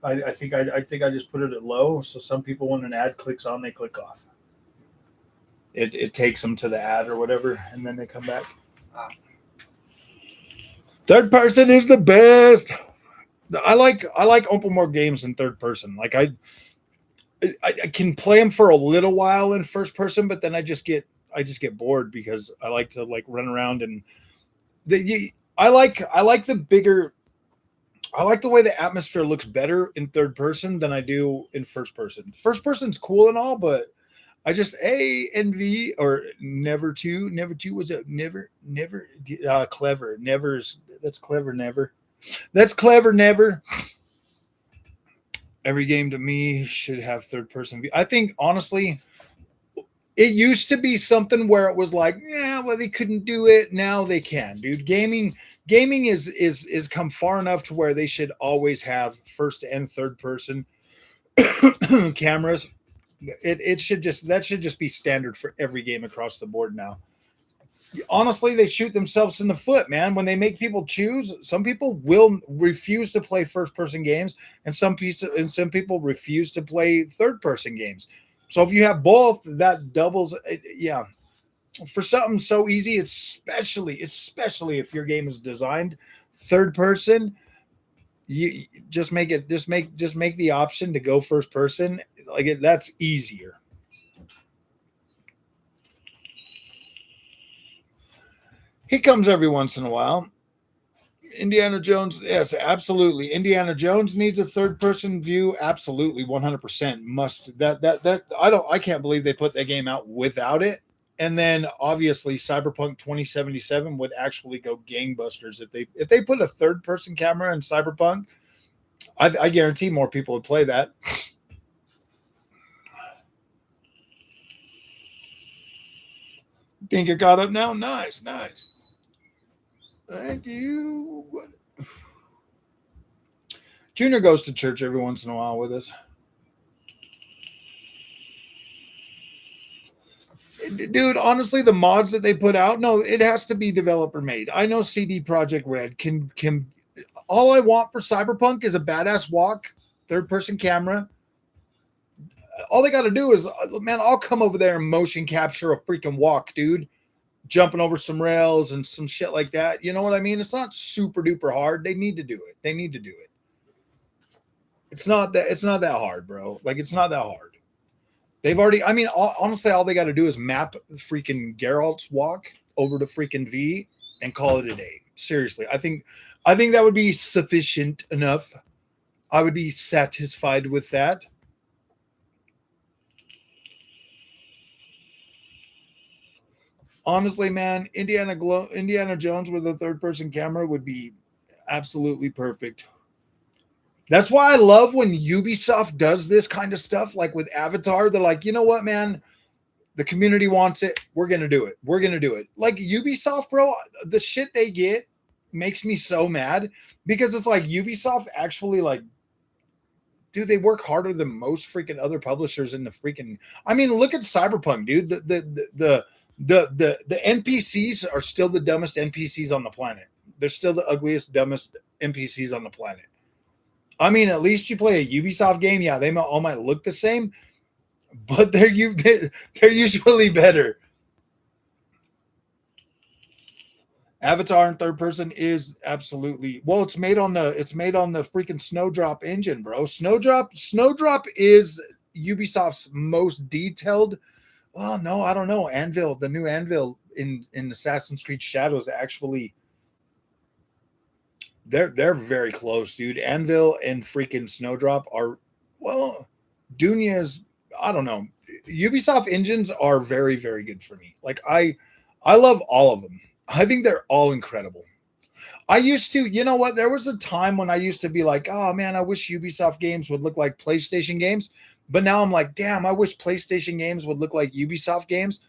I think I just put it at low. So some people, when an ad clicks on, they click off. It takes them to the ad or whatever, and then they come back. Third person is the best. I like open world games in third person. Like I can play them for a little while in first person, but then I just get bored because I like to like run around and I like the bigger. I like the way the atmosphere looks better in third person than I do in first person. First person's cool and all, but I just NV or never two was it never clever that's clever never. Every game to me should have third person view. I think honestly, it used to be something where it was like, yeah, well, they couldn't do it. Now they can, dude. Gaming is come far enough to where they should always have first and third person cameras. That should just be standard for every game across the board now. Honestly, they shoot themselves in the foot, man. When they make people choose, some people will refuse to play first person games, and some people refuse to play third person games. So if you have both, that doubles. Yeah, for something so easy, especially if your game is designed third person, you just make the option to go first person. Like that's easier. He comes every once in a while. Indiana Jones, yes, absolutely. Indiana Jones needs a third-person view, absolutely, 100% must. That I can't believe they put that game out without it. And then obviously, Cyberpunk 2077 would actually go gangbusters if they put a third-person camera in Cyberpunk. I guarantee more people would play that. Think you're caught up now? Nice. Thank you. Junior goes to church every once in a while with us. Dude, honestly, the mods that they put out, no, it has to be developer made. I know CD Projekt Red can all I want for Cyberpunk is a badass walk, third person camera. All they got to do is, man, I'll come over there and motion capture a freaking walk, dude. jumping over some rails and some shit like that. You know what I mean? It's not super duper hard. They need to do it. They need to do it. It's not that hard, bro. Like, it's not that hard. They've already, I mean, honestly, all they got to do is map freaking Geralt's walk over to freaking V and call it a day. Seriously. I think that would be sufficient enough. I would be satisfied with that. Honestly, man, Indiana Jones with a third-person camera would be absolutely perfect. That's why I love when Ubisoft does this kind of stuff, like with Avatar. They're like, you know what, man? The community wants it. We're going to do it. We're going to do it. Like Ubisoft, bro, the shit they get makes me so mad because it's like Ubisoft actually, like, dude, they work harder than most freaking other publishers in the freaking. I mean, look at Cyberpunk, dude. The NPCs are still the dumbest NPCs on the planet. They're still the ugliest, dumbest NPCs on the planet. I mean, at least you play a Ubisoft game. Yeah, they all might look the same, but they're usually better. Avatar in third person is absolutely well. It's made on the freaking Snowdrop engine, bro. Snowdrop is Ubisoft's most detailed. Oh no, I don't know. Anvil, the new Anvil in Assassin's Creed Shadows, actually, they're very close, dude. Anvil and freaking Snowdrop are, well, Dunya is, I don't know. Ubisoft engines are very, very good for me. Like I love all of them. I think they're all incredible. I used to, you know what? There was a time when I used to be like, oh man, I wish Ubisoft games would look like PlayStation games. But now I'm like, damn, I wish PlayStation games would look like Ubisoft games.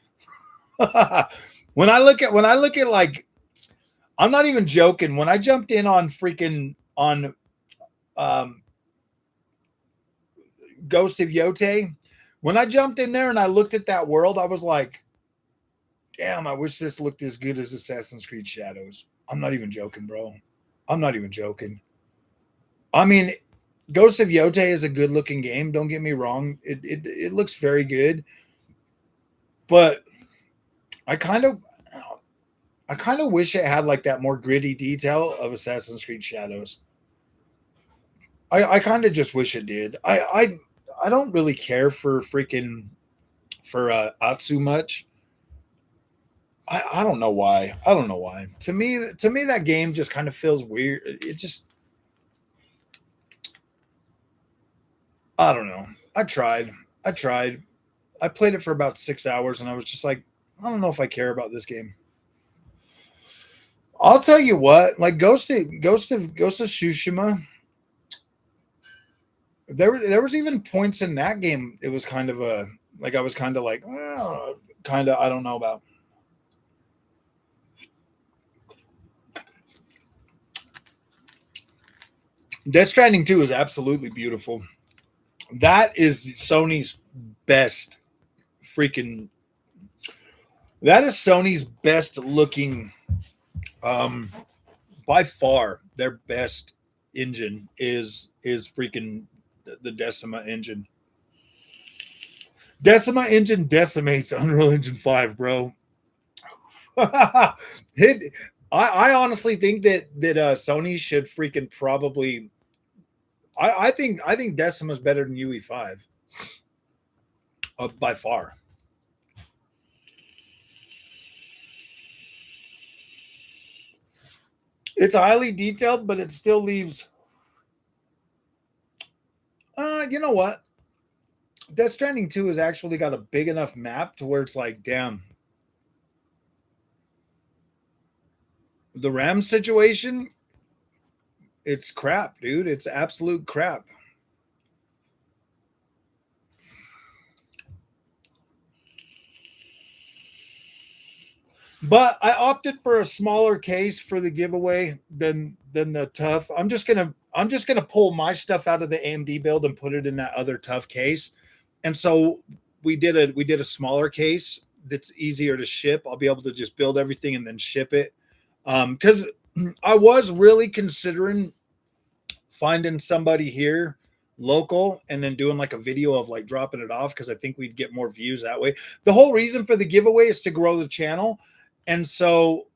When I look at like, I'm not even joking. When I jumped in on freaking on Ghost of Yote, when I jumped in there and I looked at that world, I was like, damn, I wish this looked as good as Assassin's Creed Shadows. I'm not even joking, bro. I'm not even joking. I mean, Ghost of Yote is a good looking game. Don't get me wrong. It looks very good. But I kind of wish it had like that more gritty detail of Assassin's Creed Shadows. I kind of just wish it did. I don't really care for Atsu much. I don't know why. I don't know why. To me, that game just kind of feels weird. It just, I don't know. I tried. I played it for about 6 hours and I was just like, I don't know if I care about this game. I'll tell you what, like Ghost of Tsushima, there was even points in that game. It was kind of I was kind of like, well, kind of, I don't know about. Death Stranding 2 is absolutely beautiful. That is Sony's best freaking. That is Sony's best looking. By far, their best engine is freaking the Decima engine. Decima engine decimates Unreal Engine 5, bro. I honestly think that Sony should freaking probably. I think Decima is better than UE5 by far. It's highly detailed, but it still leaves. You know what? Death Stranding 2 has actually got a big enough map to where it's like, damn. The RAM situation, it's crap, dude. It's absolute crap. But I opted for a smaller case for the giveaway than the tough. I'm just gonna pull my stuff out of the AMD build and put it in that other tough case. And so we did a smaller case that's easier to ship. I'll be able to just build everything and then ship it. Because I was really considering finding somebody here local and then doing like a video of like dropping it off because I think we'd get more views that way. The whole reason for the giveaway is to grow the channel. And so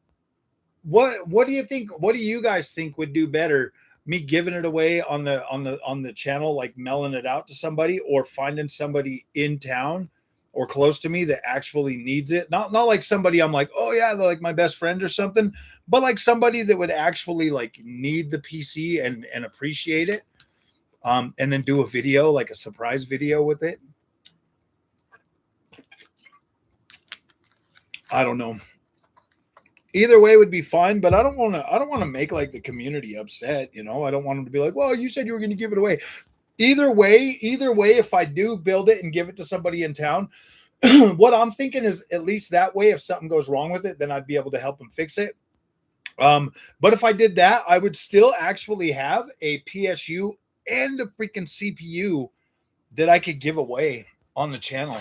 what do you think? What do you guys think would do better? Me giving it away on the channel, like mailing it out to somebody, or finding somebody in town or close to me that actually needs it? Not like somebody I'm like, oh yeah, they're like my best friend or something, but like somebody that would actually like need the PC and appreciate it. And then do a video, like a surprise video with it. I don't know. Either way would be fine, but I don't want to make like the community upset, you know. I don't want them to be like, well, you said you were going to give it away. Either way, if I do build it and give it to somebody in town, what I'm thinking is at least that way, if something goes wrong with it, then I'd be able to help them fix it. But if I did that, I would still actually have a PSU and a freaking CPU that I could give away on the channel.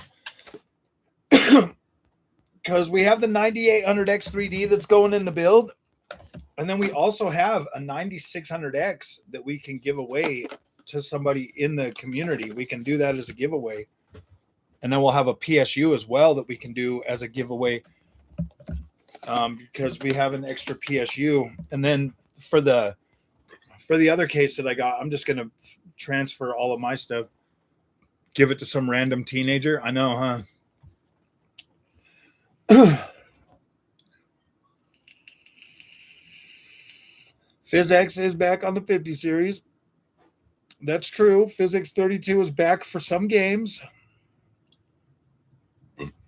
Because we have the 9800X 3D that's going in the build. And then we also have a 9600X that we can give away to somebody in the community. We can do that as a giveaway. And then we'll have a PSU as well that we can do as a giveaway. Because we have an extra PSU. And then for the other case that I got, I'm just going to transfer all of my stuff. Give it to some random teenager. I know, huh? PhysX is back on the 50 series. That's true. Physics 32 is back for some games.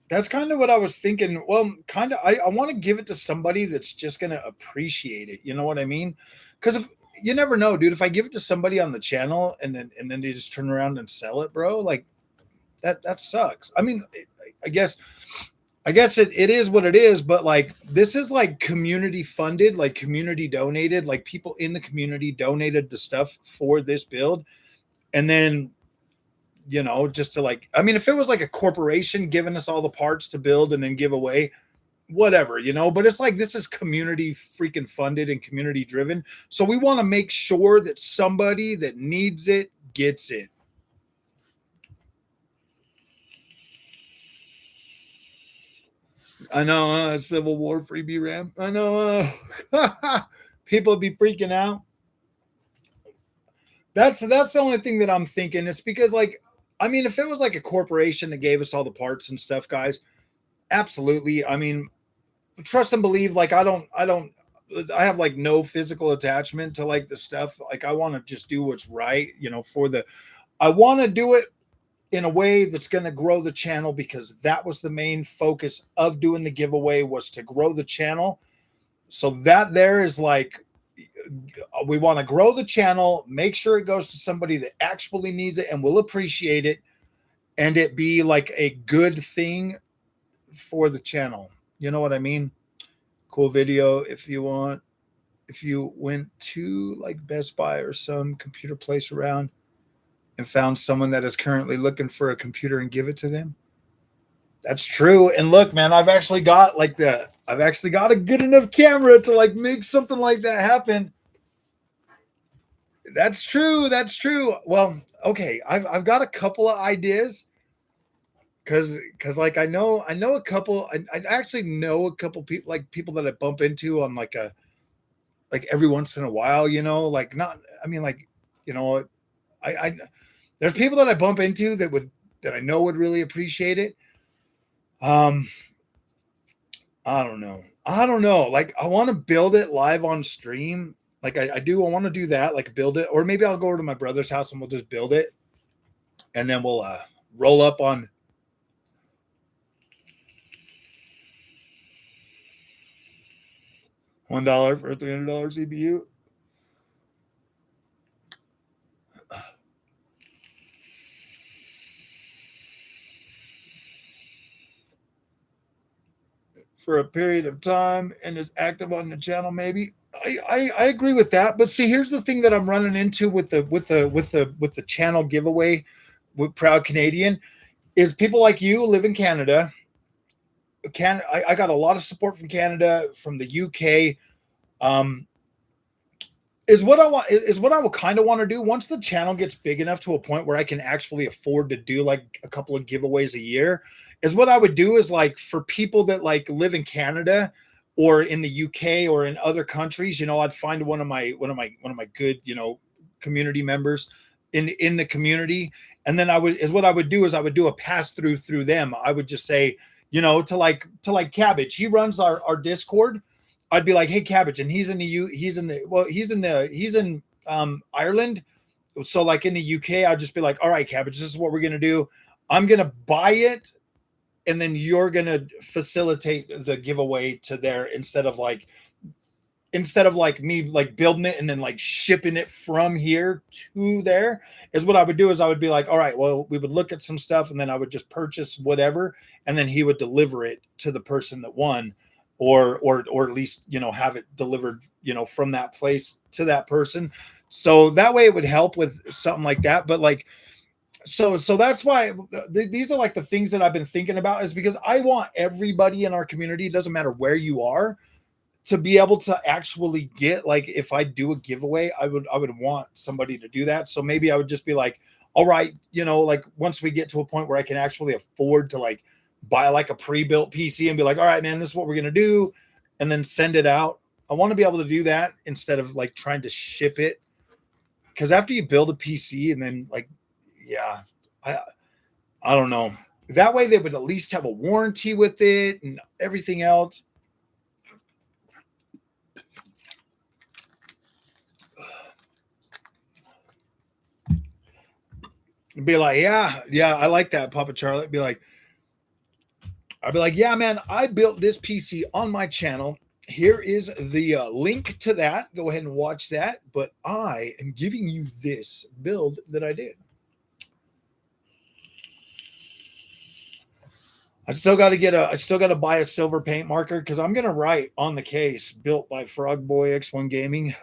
That's kind of what I was thinking. Well, kind of, I want to give it to somebody that's just going to appreciate it. You know what I mean? Because if you never know, dude, if I give it to somebody on the channel and then they just turn around and sell it, bro, like that sucks. I mean, I guess it is what it is, but like this is like community funded, like community donated, like people in the community donated the stuff for this build. And then, you know, just to like, I mean, if it was like a corporation giving us all the parts to build and then give away, whatever, you know, but it's like this is community freaking funded and community driven. So we want to make sure that somebody that needs it gets it. I know, Civil War freebie RAM. I know, people be freaking out. That's the only thing that I'm thinking. It's because, like, I mean, if it was like a corporation that gave us all the parts and stuff, guys, absolutely. I mean, trust and believe. Like, I have like no physical attachment to like the stuff. Like, I want to just do what's right, you know. I want to do it in a way that's going to grow the channel, because that was the main focus of doing the giveaway, was to grow the channel. So that there is like, we want to grow the channel, make sure it goes to somebody that actually needs it and will appreciate it, and it be like a good thing for the channel. You know what I mean? Cool video. If you went to like Best Buy or some computer place around and found someone that is currently looking for a computer and give it to them. That's true. And look, man, I've actually got a good enough camera to like make something like that happen. That's true. That's true. Well, okay. I've got a couple of ideas. Cause like I know a couple, I actually know a couple people, like people that I bump into on like every once in a while, you know, like not, I mean, like, you know, there's people that I bump into that I know would really appreciate it. I don't know. Like, I want to build it live on stream. Like I want to do that, like build it, or maybe I'll go over to my brother's house and we'll just build it. And then we'll roll up on $1 for a $300 CPU. For a period of time and is active on the channel, maybe. I agree with that. But see, here's the thing that I'm running into with the channel giveaway with Proud Canadian is people like you live in Canada. I got a lot of support from Canada, from the UK. Is what I will kind of want to do once the channel gets big enough to a point where I can actually afford to do like a couple of giveaways a year. Is what I would do is like for people that like live in Canada, or in the UK or in other countries, I'd find one of my good, community members in the community. And then I would do a pass through them. I would just say, to like Cabbage. He runs our Discord. I'd be like, hey, Cabbage, and he's in Ireland. So like in the UK, I'd just be like, all right, Cabbage, this is what we're gonna do. I'm gonna buy it, and then you're gonna facilitate the giveaway to there instead of like me like building it and then like shipping it from here to there. Is what I would do is I would be like, all right, well, we would look at some stuff and then I would just purchase whatever, and then he would deliver it to the person that won, or at least have it delivered from that place to that person. So that way it would help with something like that. But like, so that's why these are like the things that I've been thinking about, is because I want everybody in our community, it doesn't matter where you are, to be able to actually get, like, if I do a giveaway, I would want somebody to do that. So maybe I would just be like, all right, like once we get to a point where I can actually afford to like buy like a pre-built PC and be like, all right, man, this is what we're going to do, and then send it out. I want to be able to do that instead of like trying to ship it. Because after you build a PC and then like, yeah, I don't know. That way they would at least have a warranty with it and everything else. Be like, yeah, I like that, Papa Charlie. I'd be like, yeah, man, I built this PC on my channel. Here is the link to that. Go ahead and watch that. But I am giving you this build that I did. I still got to buy a silver paint marker, because I'm going to write on the case, built by Frogboy X1 Gaming.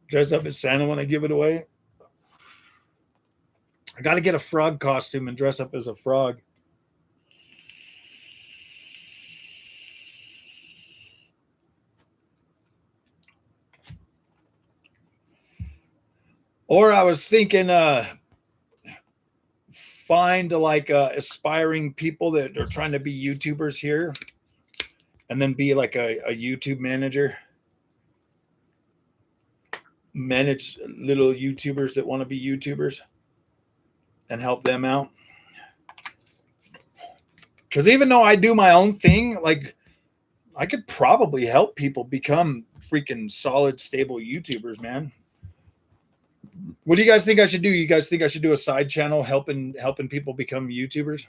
Dress up as Santa when I give it away. I got to get a frog costume and dress up as a frog. Or I was thinking, find like aspiring people that are trying to be YouTubers here, and then be like a YouTube manager. Manage little YouTubers that want to be YouTubers and help them out. Because even though I do my own thing, like I could probably help people become freaking solid, stable YouTubers, man. What do you guys think I should do? You guys think I should do a side channel helping people become YouTubers?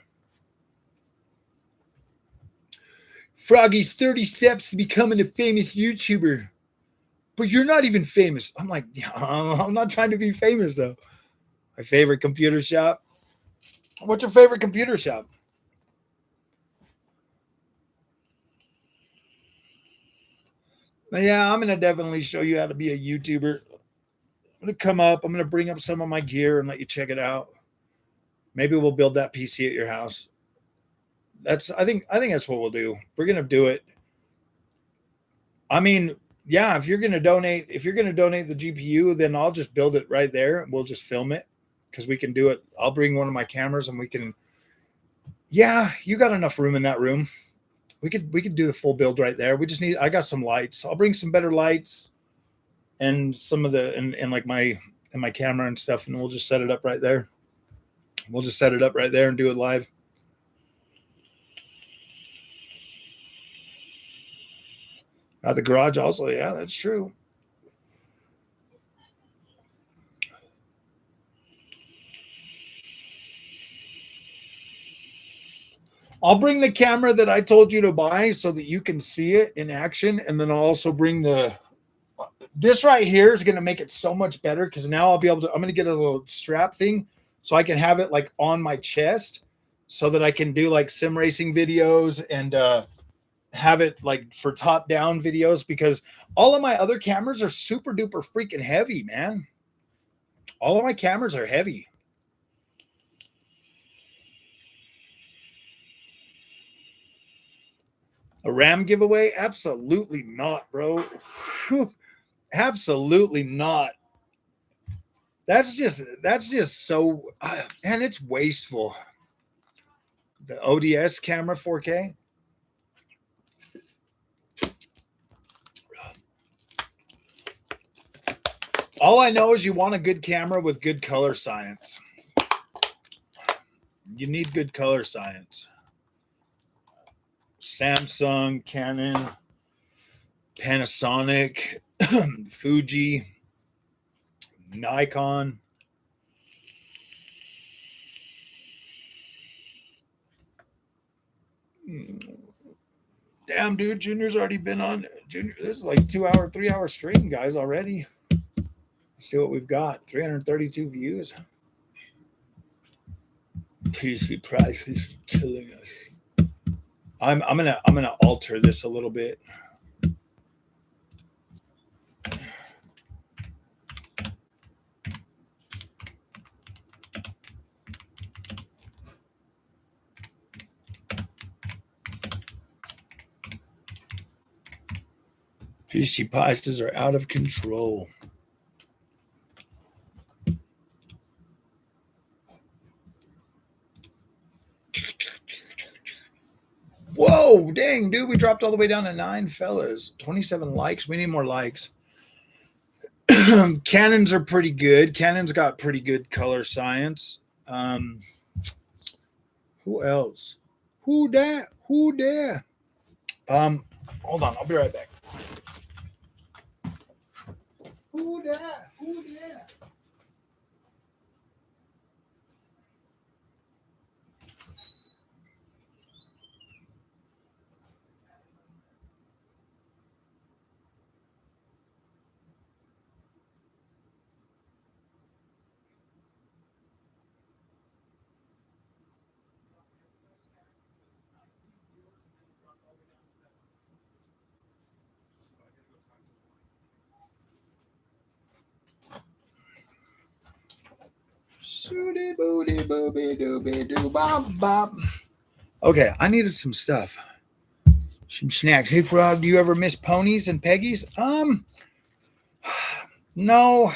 Froggy's 30 steps to becoming a famous YouTuber. But you're not even famous. I'm like, yeah, I'm not trying to be famous, though. My favorite computer shop. What's your favorite computer shop? Yeah, I'm going to definitely show you how to be a YouTuber. I'm going to come up. I'm going to bring up some of my gear and let you check it out. Maybe we'll build that PC at your house. I think that's what we'll do. We're going to do it. I mean, yeah, if you're going to donate the GPU, then I'll just build it right there and we'll just film it, because we can do it. I'll bring one of my cameras and we can. Yeah, you got enough room in that room. We could do the full build right there. I got some lights. I'll bring some better lights and some of the and like my camera and stuff, and we'll just set it up right there. We'll just set it up right there and do it live. The garage also, yeah, that's true. I'll bring the camera that I told you to buy so that you can see it in action, and then I'll also bring this right here is going to make it so much better, because now I'm going to get a little strap thing so I can have it like on my chest, so that I can do like sim racing videos and have it like for top down videos, because all of my other cameras are super duper freaking heavy, man. All of my cameras are heavy. A RAM giveaway? Absolutely not, bro. Absolutely not. That's just so, and it's wasteful. The ODS camera 4K. All I know is you want a good camera with good color science. You need good color science. Samsung, Canon, Panasonic, Fuji, Nikon. Damn, dude, Junior's already been on. Junior, this is like 2 hour, 3 hour stream, guys, already. Let's see what we've got. 332 views. PC price is killing us. I'm gonna alter this a little bit. PC prices are out of control. Whoa, dang, dude, we dropped all the way down to 9, fellas. 27 likes. We need more likes. Canons are pretty good. Canon's got pretty good color science. Who else? Who that? Who there? Hold on, I'll be right back. Who that? Who there? Okay, I needed some stuff. Some snacks. Hey, Frog, do you ever miss ponies and Peggies? No.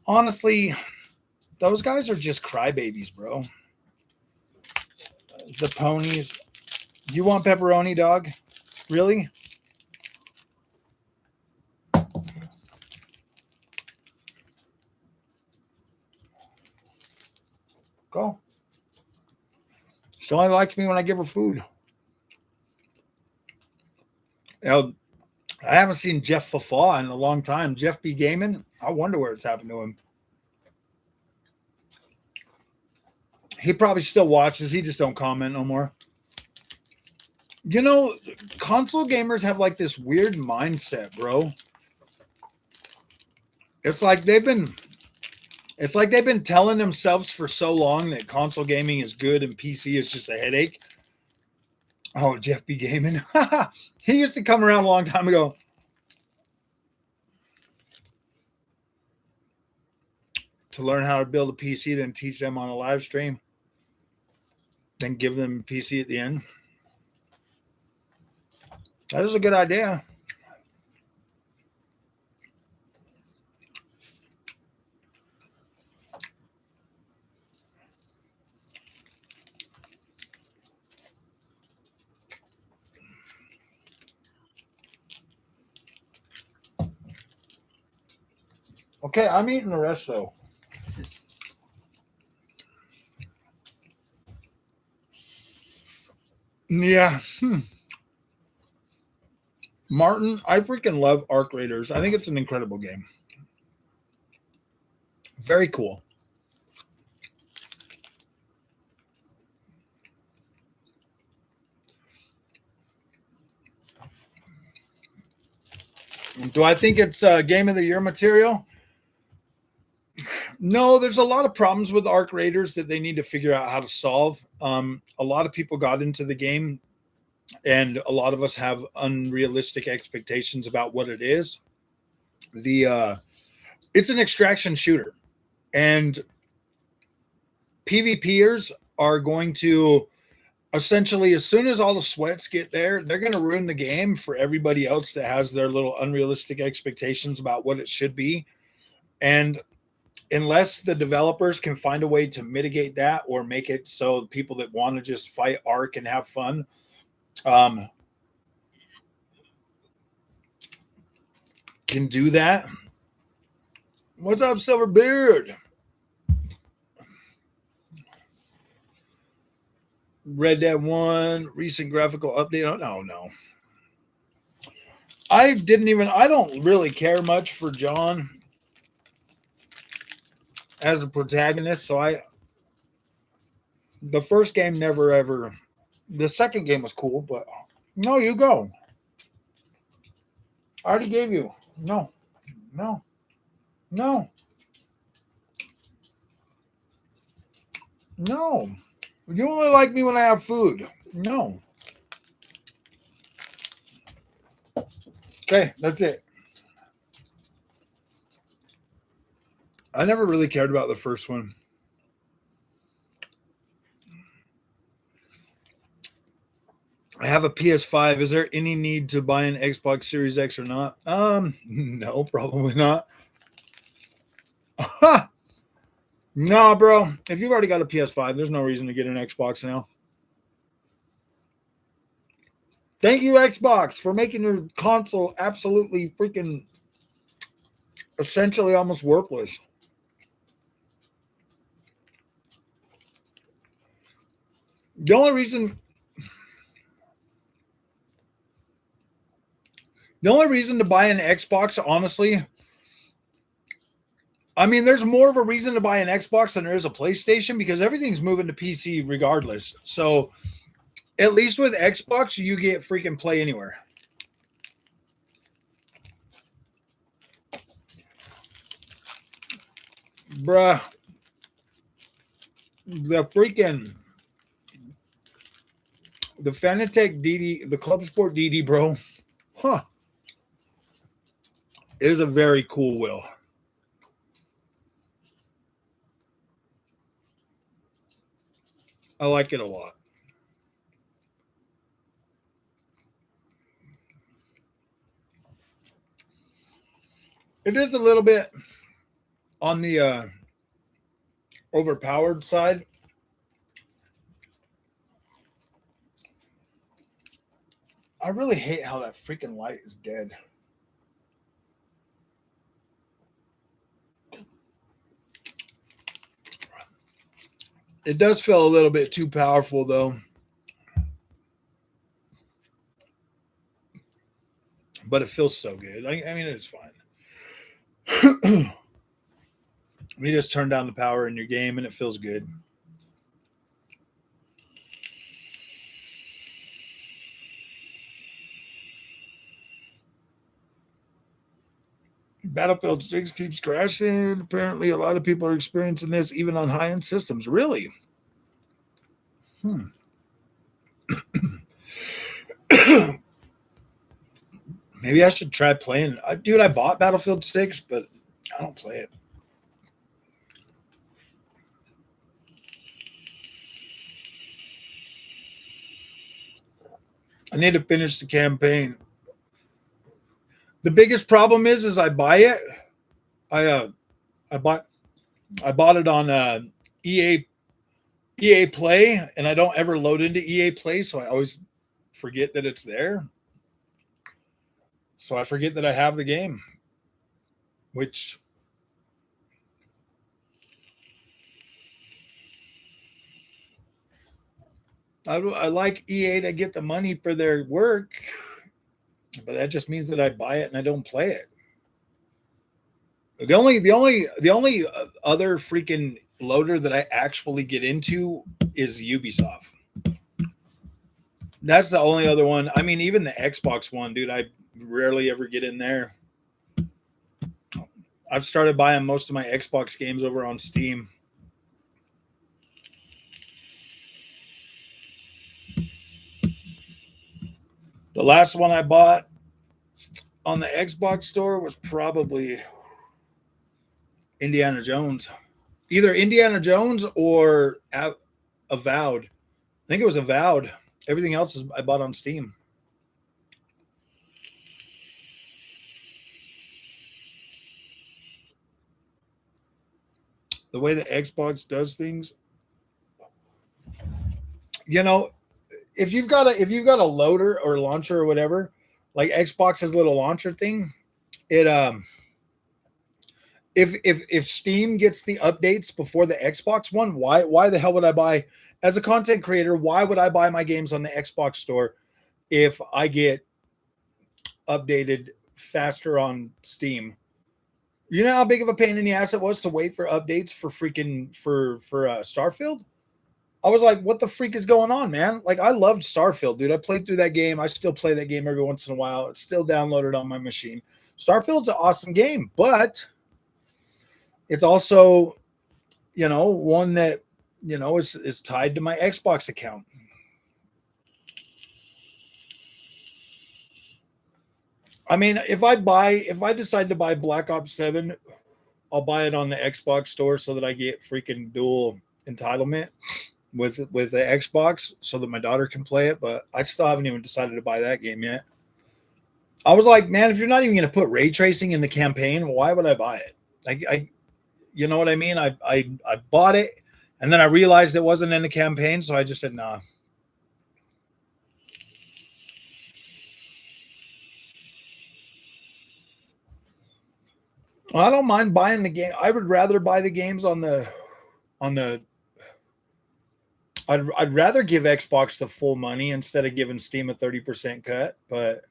Honestly, those guys are just crybabies, bro. The ponies. You want pepperoni, dog? Really? Go. She only likes me when I give her food. Now, I haven't seen Jeff Fafa in a long time. Jeff be gaming. I wonder where it's happened to him. He probably still watches. He just don't comment no more. You know, console gamers have like this weird mindset, bro. It's like they've been telling themselves for so long that console gaming is good and PC is just a headache. Oh, Jeff be gaming. He used to come around a long time ago. To learn how to build a PC, then teach them on a live stream. Then give them a PC at the end. That is a good idea. Okay, I'm eating the rest though. Yeah. Martin, I freaking love Arc Raiders. I think it's an incredible game. Very cool. Do I think it's Game of the Year material? No, there's a lot of problems with Arc Raiders that they need to figure out how to solve. A lot of people got into the game, and a lot of us have unrealistic expectations about what it is. It's an extraction shooter, and PvPers are going to essentially, as soon as all the sweats get there, they're going to ruin the game for everybody else that has their little unrealistic expectations about what it should be. And unless the developers can find a way to mitigate that or make it so people that want to just fight Arc and have fun, can do that. What's up, Silverbeard? Red Dead 1 recent graphical update. Oh, no. I don't really care much for John as a protagonist, so the first game never ever, the second game was cool, but no, you go. I already gave you. No. You only like me when I have food. No. Okay, that's it. I never really cared about the first one. I have a PS5. Is there any need to buy an Xbox Series X or not? No, probably not. No, bro. If you've already got a PS5, there's no reason to get an Xbox now. Thank you, Xbox, for making your console absolutely freaking essentially almost worthless. The only reason to buy an Xbox, honestly, I mean, there's more of a reason to buy an Xbox than there is a PlayStation because everything's moving to PC regardless. So at least with Xbox, you get freaking play anywhere. Bruh. The Fanatec DD, the Club Sport DD, bro. Huh. It is a very cool wheel. I like it a lot. It is a little bit on the overpowered side. I really hate how that freaking light is dead. It does feel a little bit too powerful, though. But it feels so good. I mean, it's fine. You just turn down the power in your game, and it feels good. Battlefield 6 keeps crashing. Apparently, a lot of people are experiencing this even on high-end systems. Really? Maybe I should try playing. Dude, I bought Battlefield 6, but I don't play it. I need to finish the campaign. The biggest problem is I buy it. I bought it on EA Play, and I don't ever load into EA Play, so I always forget that it's there. So I forget that I have the game, which I like EA to get the money for their work, but that just means that I buy it and I don't play it. The only other freaking loader that I actually get into is Ubisoft. That's the only other one. I mean, even the Xbox one, dude, I rarely ever get in there. I've started buying most of my Xbox games over on Steam. The last one I bought on the Xbox store was probably Indiana Jones. Either Indiana Jones or Avowed. I think it was Avowed. Everything else is I bought on Steam. the way the Xbox does things, you know, if you've got a loader or launcher or whatever, like Xbox's little launcher thing, it if Steam gets the updates before the Xbox one, why the hell would I buy, as a content creator, why would I buy my games on the Xbox store if I get updated faster on Steam? You know how big of a pain in the ass it was to wait for updates for freaking for Starfield? I was like, what the freak is going on, man? Like, I loved Starfield, dude. I played through that game. I still play that game every once in a while. It's still downloaded on my machine. Starfield's an awesome game, but it's also, you know, one that, you know, is tied to my Xbox account. I mean, if I decide to buy Black Ops 7, I'll buy it on the Xbox store so that I get freaking dual entitlement with the Xbox so that my daughter can play it, but I still haven't even decided to buy that game yet. I was like, man, if you're not even going to put ray tracing in the campaign, why would I buy it? I you know what I mean? I bought it and then I realized it wasn't in the campaign, so I just said, nah. I don't mind buying the game. I would rather buy the games on the I'd rather give Xbox the full money instead of giving Steam a 30% cut, but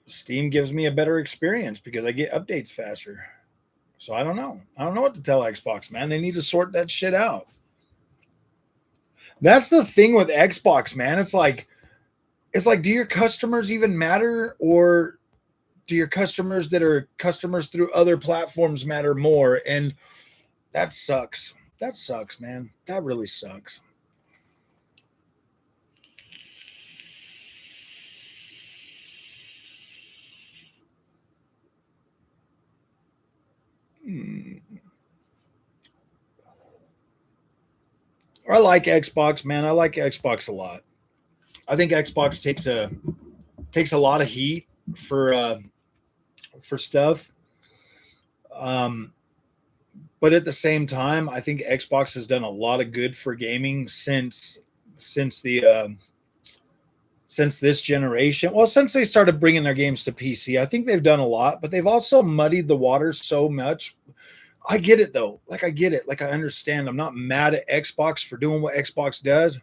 Steam gives me a better experience because I get updates faster. So I don't know. I don't know what to tell Xbox, man. They need to sort that shit out. That's the thing with Xbox, man. It's like, do your customers even matter, or do your customers that are customers through other platforms matter more? And that sucks. That sucks, man. That really sucks. I like Xbox, man. I like Xbox a lot. I think Xbox takes a lot of heat for stuff. But at the same time, I think Xbox has done a lot of good for gaming since the since this generation. Well, since they started bringing their games to PC, I think they've done a lot, but they've also muddied the waters so much. I get it though. Like, I get it. Like, I understand. I'm not mad at Xbox for doing what Xbox does.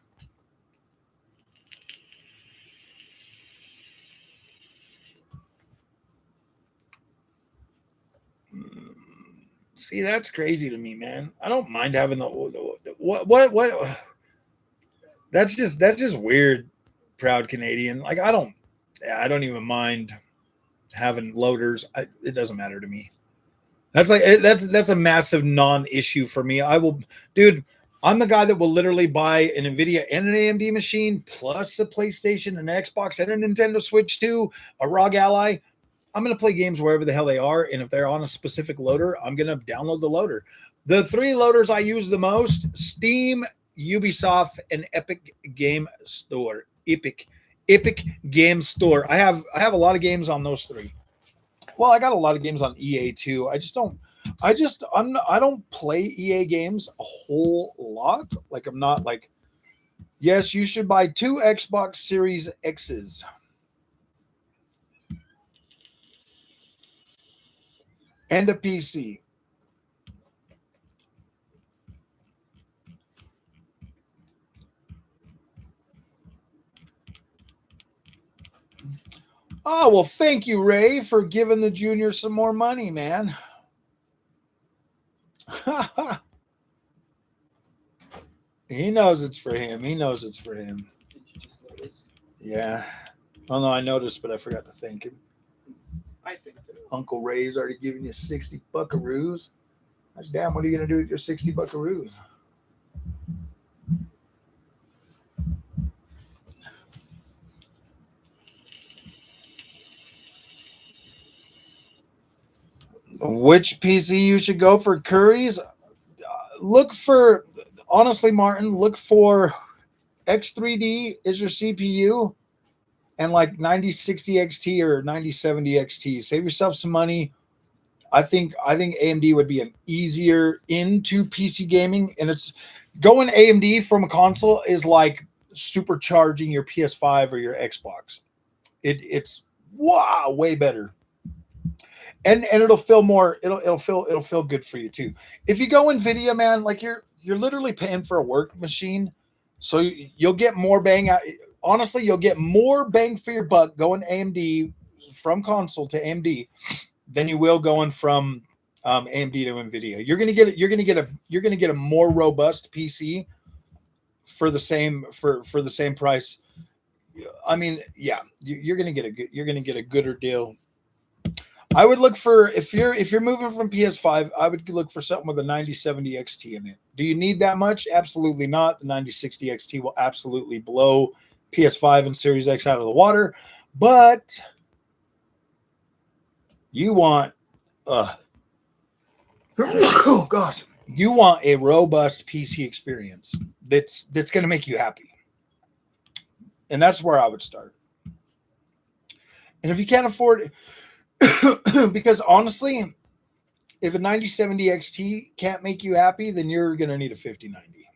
See, that's crazy to me, man. I don't mind having the what. That's just weird. Proud Canadian. Like, I don't even mind having loaders. It doesn't matter to me. That's a massive non-issue for me. Dude. I'm the guy that will literally buy an NVIDIA and an AMD machine plus a PlayStation, an Xbox, and a Nintendo Switch 2, a ROG Ally. I'm going to play games wherever the hell they are. And if they're on a specific loader, I'm going to download the loader. The three loaders I use the most: Steam, Ubisoft, and Epic Game Store. Epic Game Store. I have a lot of games on those three. Well, I got a lot of games on EA too. I don't play EA games a whole lot. Like, I'm not like, yes, you should buy 2 Xbox Series X's. And a PC. Oh, well, thank you, Ray, for giving the junior some more money, man. He knows it's for him. He knows it's for him. Did you just notice? Yeah. Oh, no, I noticed, but I forgot to thank him. I think that. Uncle Ray's already giving you 60 buckaroos. That's damn. What are you going to do with your 60 buckaroos? Which PC you should go for Curry's? Honestly, Martin, look for X3D is your CPU, and like 9060 XT or 9070 XT. Save yourself some money. I think AMD would be an easier into PC gaming, and it's going AMD from a console is like supercharging your PS5 or your Xbox. It's wow, way better. And it'll feel more, it'll feel good for you too. If you go NVIDIA, man, like you're literally paying for a work machine. So you'll get more bang out. Honestly, you'll get more bang for your buck going AMD from console to AMD than you will going from AMD to NVIDIA. You're gonna get a more robust PC for the same for the same price. I mean, yeah, you're gonna get a gooder deal. I would look for if you're moving from PS5, I would look for something with a 9070 XT in it. Do you need that much? Absolutely not. The 9060 XT will absolutely blow PS5 and Series X out of the water, but you want oh gosh, you want a robust PC experience that's going to make you happy. And that's where I would start. And if you can't afford it, because honestly, if a 9070 XT can't make you happy, then you're going to need a 5090.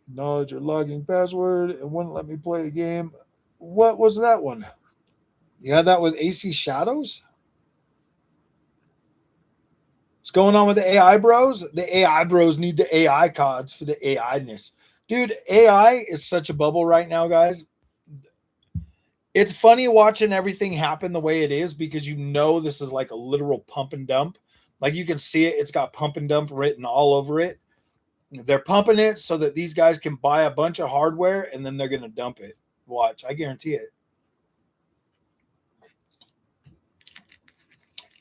Acknowledge your logging password. It wouldn't let me play the game. What was that one? You had that with AC Shadows? What's going on with the AI bros? The AI bros need the AI cards for the AI-ness. Dude, AI is such a bubble right now, guys. It's funny watching everything happen the way it is because you know this is like a literal pump and dump. Like you can see it. It's got pump and dump written all over it. They're pumping it so that these guys can buy a bunch of hardware and then they're going to dump it. Watch. I guarantee it.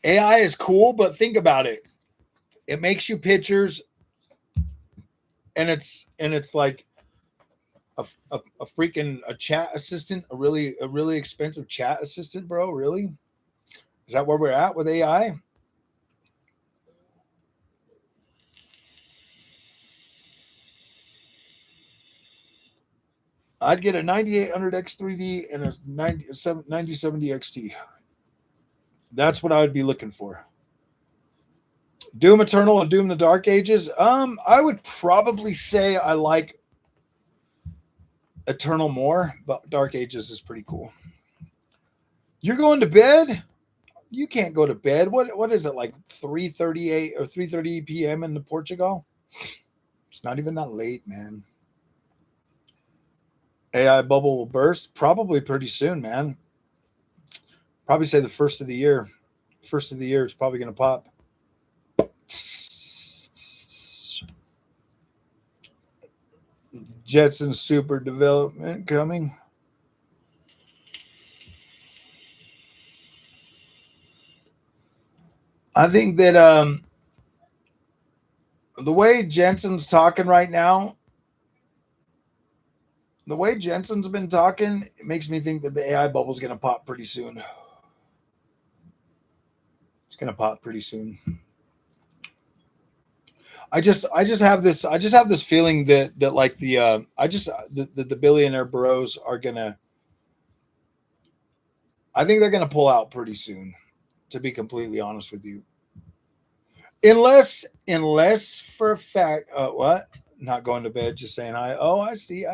AI is cool, but think about it. It makes you pictures and it's like a freaking a chat assistant, a really expensive chat assistant, bro. Really? Is that where we're at with AI? I'd get a 9800 X3D and a 9070 XT. That's what I would be looking for. Doom Eternal and Doom the Dark Ages. I would probably say I like Eternal more, but Dark Ages is pretty cool. You're going to bed? You can't go to bed. What is it, like 3:38 or 3:30 p.m. in Portugal? It's not even that late, man. AI bubble will burst probably pretty soon, man. Probably say the first of the year. First of the year, it's probably going to pop. Jetson super development coming. I think that the way Jensen's talking right now, the way Jensen's been talking, it makes me think that the AI bubble is going to pop pretty soon. It's going to pop pretty soon. I just have this feeling that like the billionaire bros are gonna. I think they're gonna pull out pretty soon. To be completely honest with you, unless for a fact, what? Not going to bed, just saying hi. Oh, I see.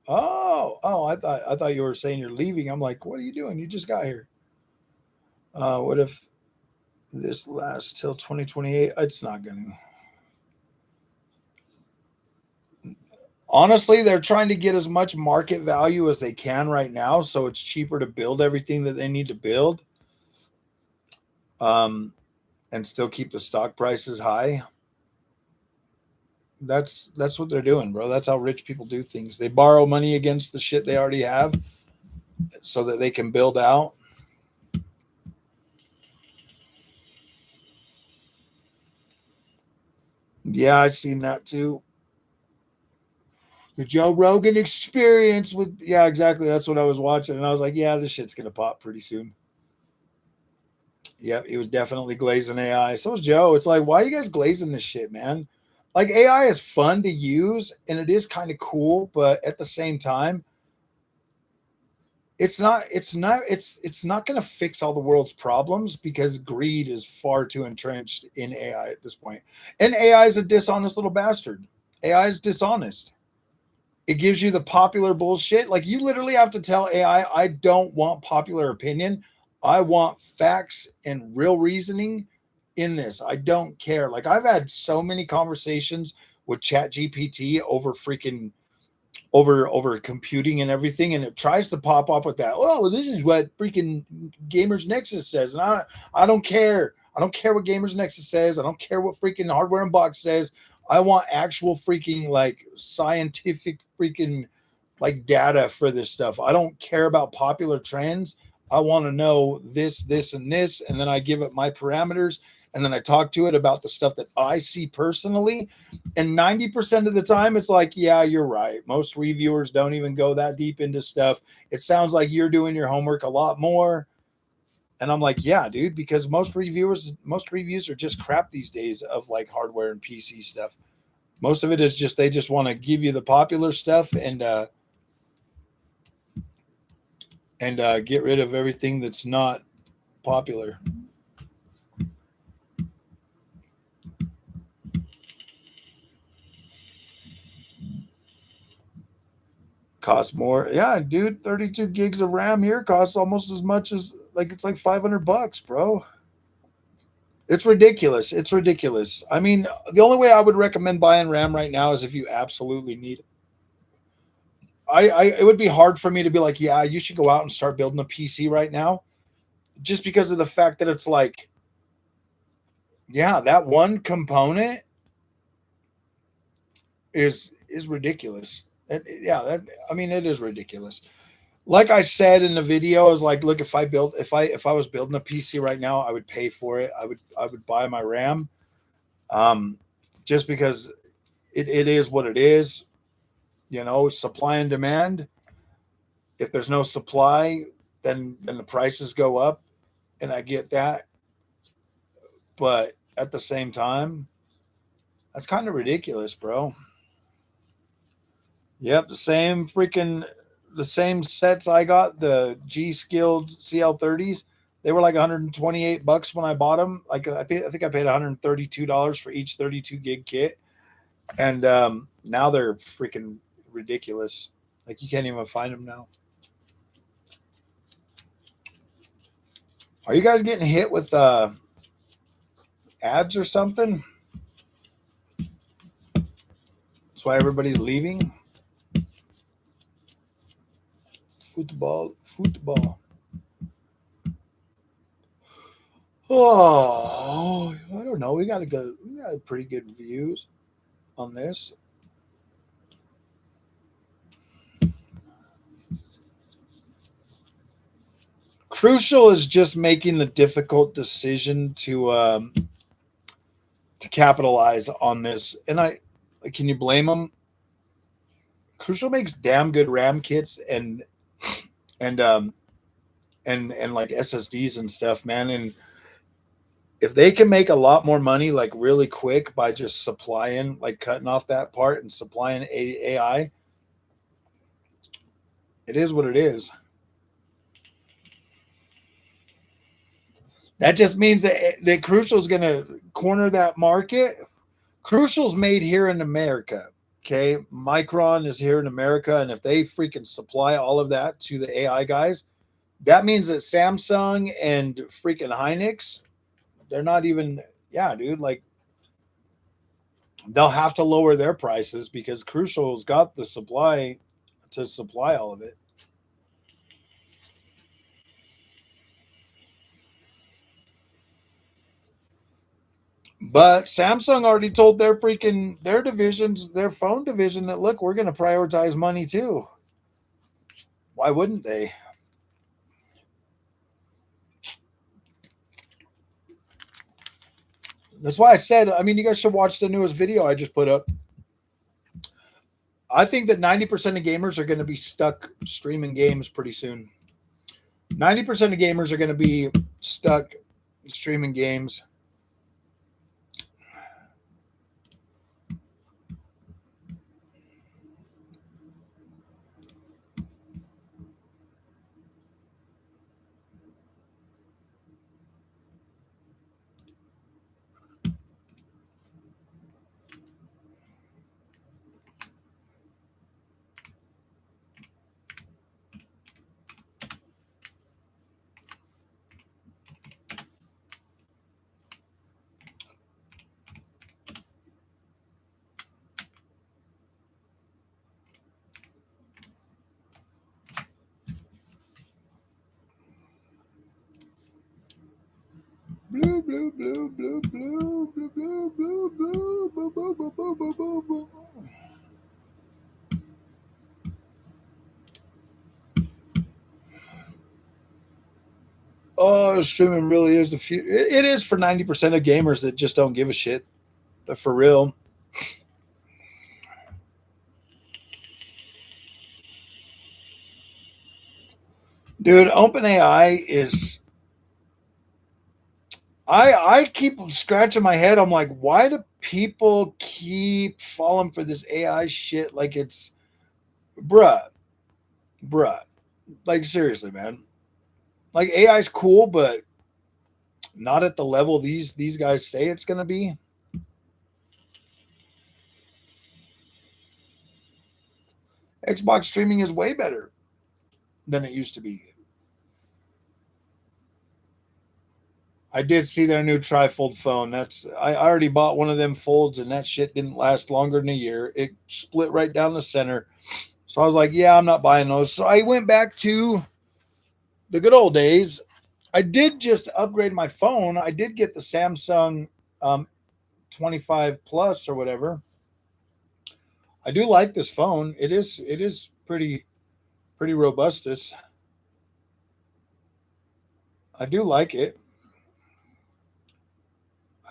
Oh, I thought you were saying you're leaving. I'm like, what are you doing? You just got here. What if this lasts till 2028? It's not going to. Honestly, they're trying to get as much market value as they can right now, so it's cheaper to build everything that they need to build, and still keep the stock prices high. That's what they're doing, bro. That's how rich people do things. They borrow money against the shit they already have so that they can build out. Yeah, I seen that too. The Joe Rogan experience with, yeah, exactly. That's what I was watching. And I was like, yeah, this shit's going to pop pretty soon. Yep, he was definitely glazing AI. So was Joe. It's like, why are you guys glazing this shit, man? like AI is fun to use and it is kind of cool, but at the same time, it's not going to fix all the world's problems because greed is far too entrenched in AI at this point. And AI is a dishonest little bastard. AI is dishonest. It gives you the popular bullshit. Like you literally have to tell AI, I don't want popular opinion. I want facts and real reasoning in this. I don't care. Like I've had so many conversations with Chat GPT over freaking over computing and everything, and it tries to pop up with that. Oh, well, this is what freaking Gamers Nexus says, and I don't care. I don't care what Gamers Nexus says. I don't care what freaking Hardware Unbox says. I want actual freaking like scientific freaking like data for this stuff. I don't care about popular trends. I want to know this, this, and this, and then I give it my parameters, and then I talk to it about the stuff that I see personally. And 90% of the time, it's like, yeah, you're right. Most reviewers don't even go that deep into stuff. It sounds like you're doing your homework a lot more. And I'm like, yeah, dude, because most reviews are just crap these days of like hardware and PC stuff. Most of it is just they just want to give you the popular stuff and get rid of everything that's not popular. Costs more. Yeah, dude, 32 gigs of RAM here costs almost as much as like it's like $500, bro. It's ridiculous. It's ridiculous. I mean, the only way I would recommend buying RAM right now is if you absolutely need it. It would be hard for me to be like, yeah, you should go out and start building a PC right now, just because of the fact that it's like, yeah, that one component is ridiculous. I mean, it is ridiculous. Like I said in the video, I was like, look, if I was building a PC right now, I would pay for it. I would buy my RAM, just because it is what it is. You know, supply and demand. If there's no supply, then the prices go up, and I get that. But at the same time, that's kind of ridiculous, bro. Yep, the same sets I got, the G Skilled CL30s. They were like $128 when I bought them. Like I think I paid $132 for each 32 gig kit, and now they're freaking ridiculous. Like you can't even find them now. Are you guys getting hit with ads or something? That's why everybody's leaving. Football. Oh, I don't know. We got pretty good views on this. Crucial is just making the difficult decision to capitalize on this, and can you blame them? Crucial makes damn good RAM kits and like SSDs and stuff, man. And if they can make a lot more money like really quick by just supplying, like cutting off that part and supplying AI, it is what it is. That just means that Crucial is going to corner that market. Crucial's made here in America. Okay. Micron is here in America. And if they freaking supply all of that to the AI guys, that means that Samsung and freaking Hynix, they're not even, yeah, dude, like they'll have to lower their prices because Crucial's got the supply to supply all of it. But Samsung already told their phone division that look, we're going to prioritize money too. Why wouldn't they? That's why I said, I mean, you guys should watch the newest video I just put up. I think that 90% of gamers are going to be stuck streaming games pretty soon. 90% of gamers are going to be stuck streaming games. blue, blue, blue, blue, blue, blue, blue, blue, blue, blue, blue, blue, blue, blue, blue. Oh, streaming really is the future. It is for 90% of gamers that just don't give a shit. But for real. Dude, OpenAI is. I keep scratching my head. I'm like, why do people keep falling for this AI shit? Like it's, bruh, bruh. Like seriously, man. Like AI is cool, but not at the level these guys say it's gonna be. Xbox streaming is way better than it used to be. I did see their new trifold phone. I already bought one of them folds, and that shit didn't last longer than a year. It split right down the center. So I was like, yeah, I'm not buying those. So I went back to the good old days. I did just upgrade my phone. I did get the Samsung 25 Plus or whatever. I do like this phone. It is pretty robust. I do like it.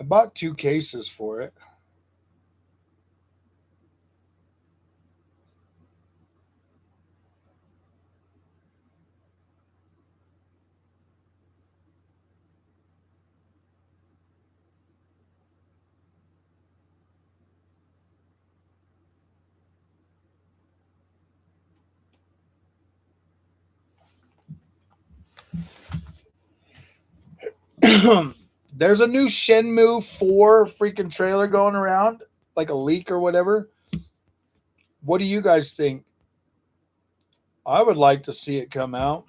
I bought 2 cases for it. There's a new Shenmue 4 freaking trailer going around, like a leak or whatever. What do you guys think? I would like to see it come out.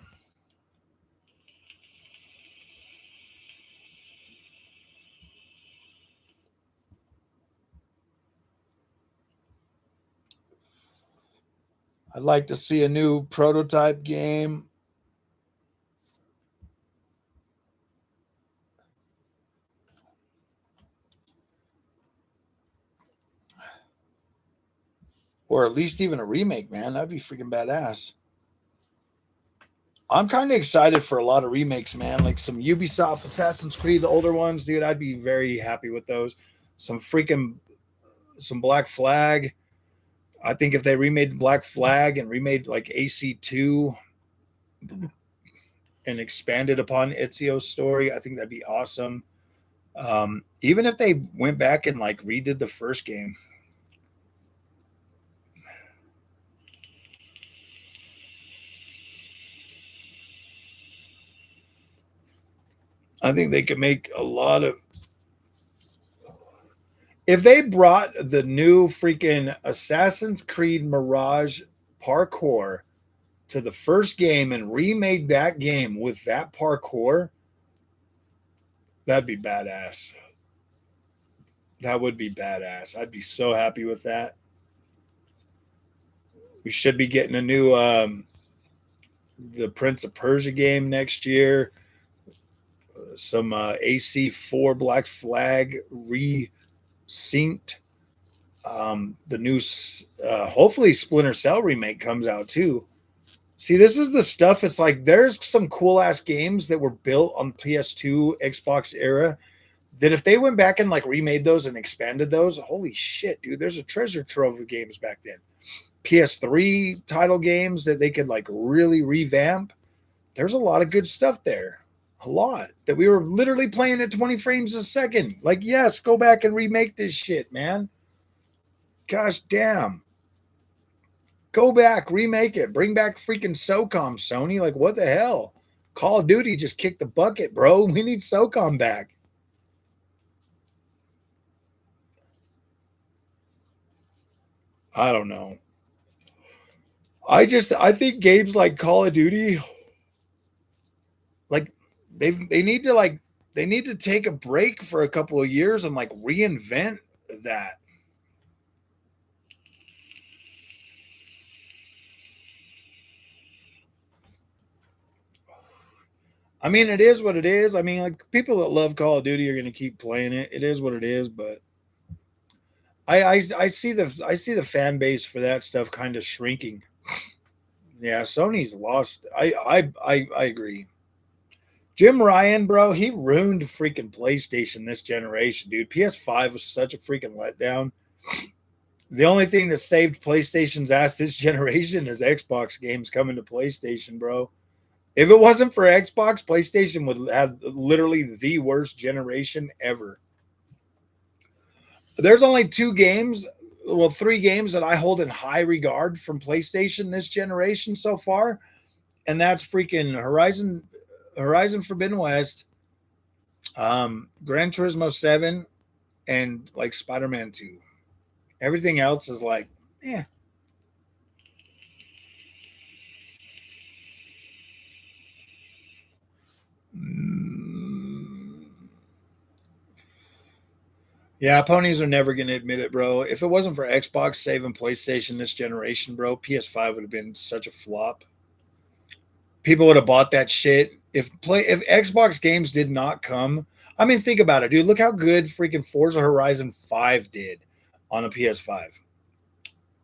I'd like to see a new prototype game. Or at least even a remake, man. That'd be freaking badass. I'm kind of excited for a lot of remakes, man. Like some Ubisoft Assassin's Creed, the older ones, dude. I'd be very happy with those. Some Black Flag. I think if they remade Black Flag and remade like AC2 and expanded upon Ezio's story, I think that'd be awesome. Even if they went back and like redid the first game, I think they could make a lot of. If they brought the new freaking Assassin's Creed Mirage parkour to the first game and remade that game with that parkour, that'd be badass. That would be badass. I'd be so happy with that. We should be getting a new the Prince of Persia game next year. Some AC4 Black Flag re-synced. The new, hopefully, Splinter Cell remake comes out too. See, this is the stuff. It's like there's some cool ass games that were built on PS2, Xbox era that if they went back and like remade those and expanded those, holy shit, dude, there's a treasure trove of games back then. PS3 title games that they could like really revamp. There's a lot of good stuff there. A lot that we were literally playing at 20 frames a second. Like, yes, go back and remake this shit, man. Gosh damn. Go back, remake it. Bring back freaking SOCOM, Sony. Like, what the hell? Call of Duty just kicked the bucket, bro. We need SOCOM back. I don't know. I think games like Call of Duty, like they need to take a break for a couple of years and like reinvent that. I mean, it is what it is. I mean, like people that love Call of Duty are going to keep playing it. It is what it is, but I see the fan base for that stuff kind of shrinking. Yeah, Sony's lost. I agree. Jim Ryan, bro, he ruined freaking PlayStation this generation, dude. PS5 was such a freaking letdown. The only thing that saved PlayStation's ass this generation is Xbox games coming to PlayStation, bro. If it wasn't for Xbox, PlayStation would have literally the worst generation ever. There's only three games that I hold in high regard from PlayStation this generation so far, and that's freaking Horizon Forbidden West, Gran Turismo 7, and like Spider-Man 2. Everything else is like, eh. Yeah, ponies are never going to admit it, bro. If it wasn't for Xbox saving PlayStation this generation, bro, PS5 would have been such a flop. People would have bought that shit. If Xbox games did not come, I mean, think about it, dude. Look how good freaking Forza Horizon 5 did on a PS5.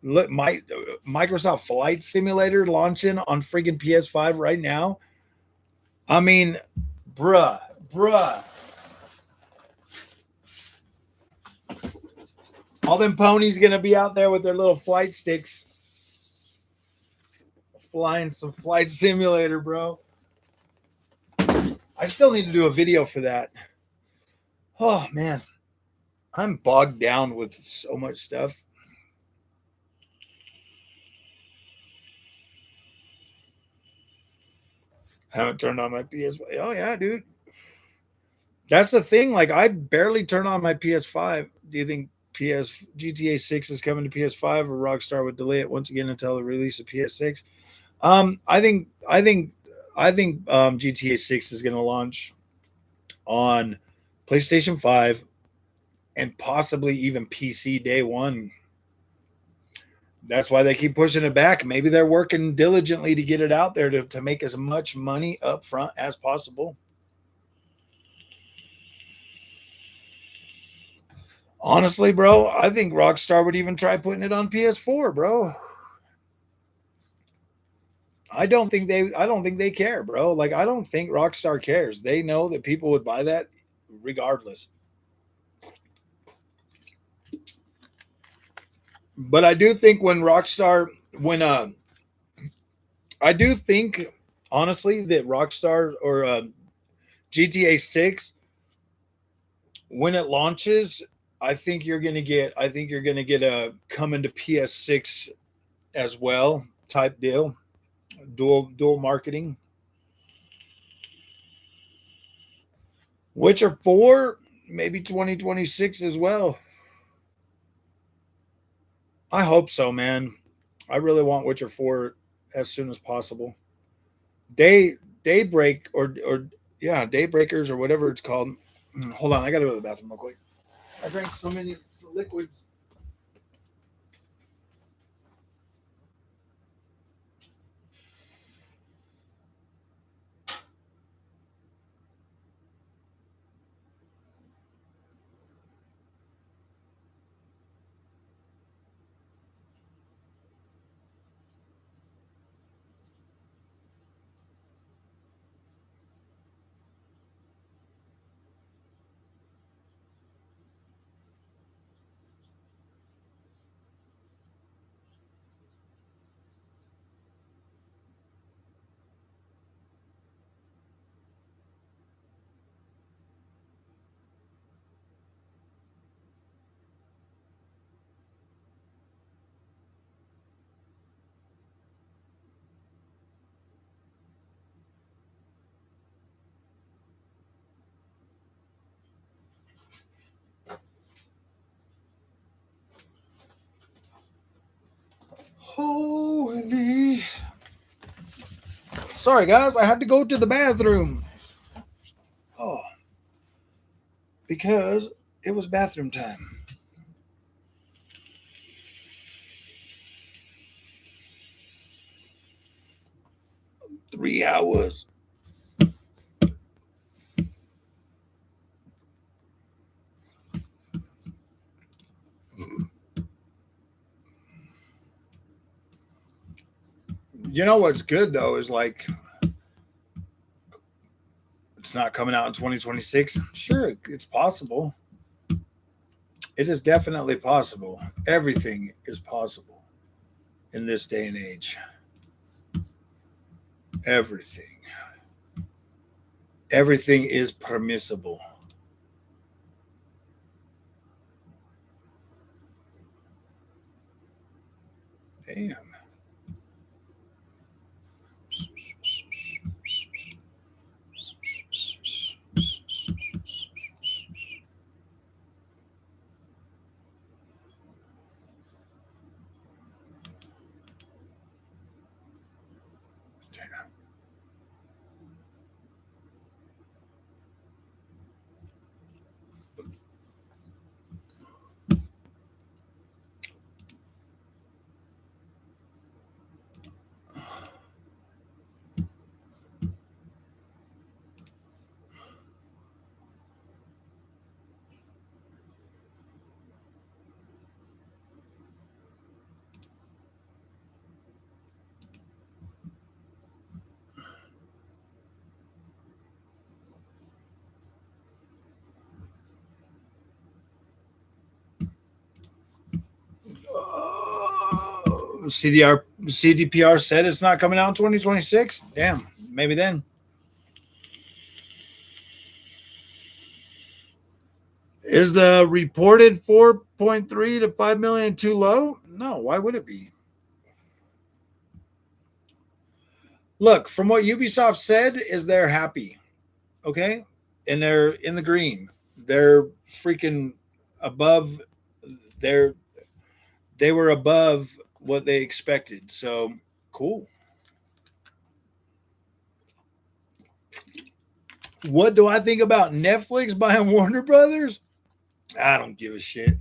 Look, Microsoft Flight Simulator launching on freaking PS5 right now. I mean, bruh. All them ponies gonna be out there with their little flight sticks, flying some Flight Simulator, bro. I still need to do a video for that. Oh man, I'm bogged down with so much stuff. I haven't turned on my PS5. Oh yeah, dude. That's the thing. Like I barely turn on my PS5. Do you think GTA 6 is coming to PS5 or Rockstar would delay it once again until the release of PS6? I think GTA 6 is going to launch on PlayStation 5 and possibly even PC day one. That's why they keep pushing it back. Maybe they're working diligently to get it out there to make as much money up front as possible. Honestly, bro, I think Rockstar would even try putting it on PS4, bro. I don't think they care, bro. Like I don't think Rockstar cares. They know that people would buy that regardless. But I do think I do think honestly that Rockstar or GTA 6 when it launches, I think you're going to get a coming to PS6 as well type deal. Dual marketing. Witcher 4 maybe 2026 as well. I hope so, man. I really want Witcher 4 as soon as possible. Daybreak or yeah, Daybreakers or whatever it's called. Hold on, I gotta go to the bathroom real quick. I drank so many liquids. Holy. Sorry, guys. I had to go to the bathroom. Oh. Because it was bathroom time. 3 hours. You know what's good though is like it's not coming out in 2026. Sure, it's possible. It is definitely possible. Everything is possible in this day and age. Everything. Everything is permissible. Damn. CDPR said it's not coming out in 2026. Damn, maybe then. Is the reported 4.3 to 5 million too low? No, why would it be? Look, from what Ubisoft said, is they're happy. Okay? And they're in the green. They're freaking above they were above what they expected. So cool. What do I think about Netflix buying Warner Brothers? I don't give a shit.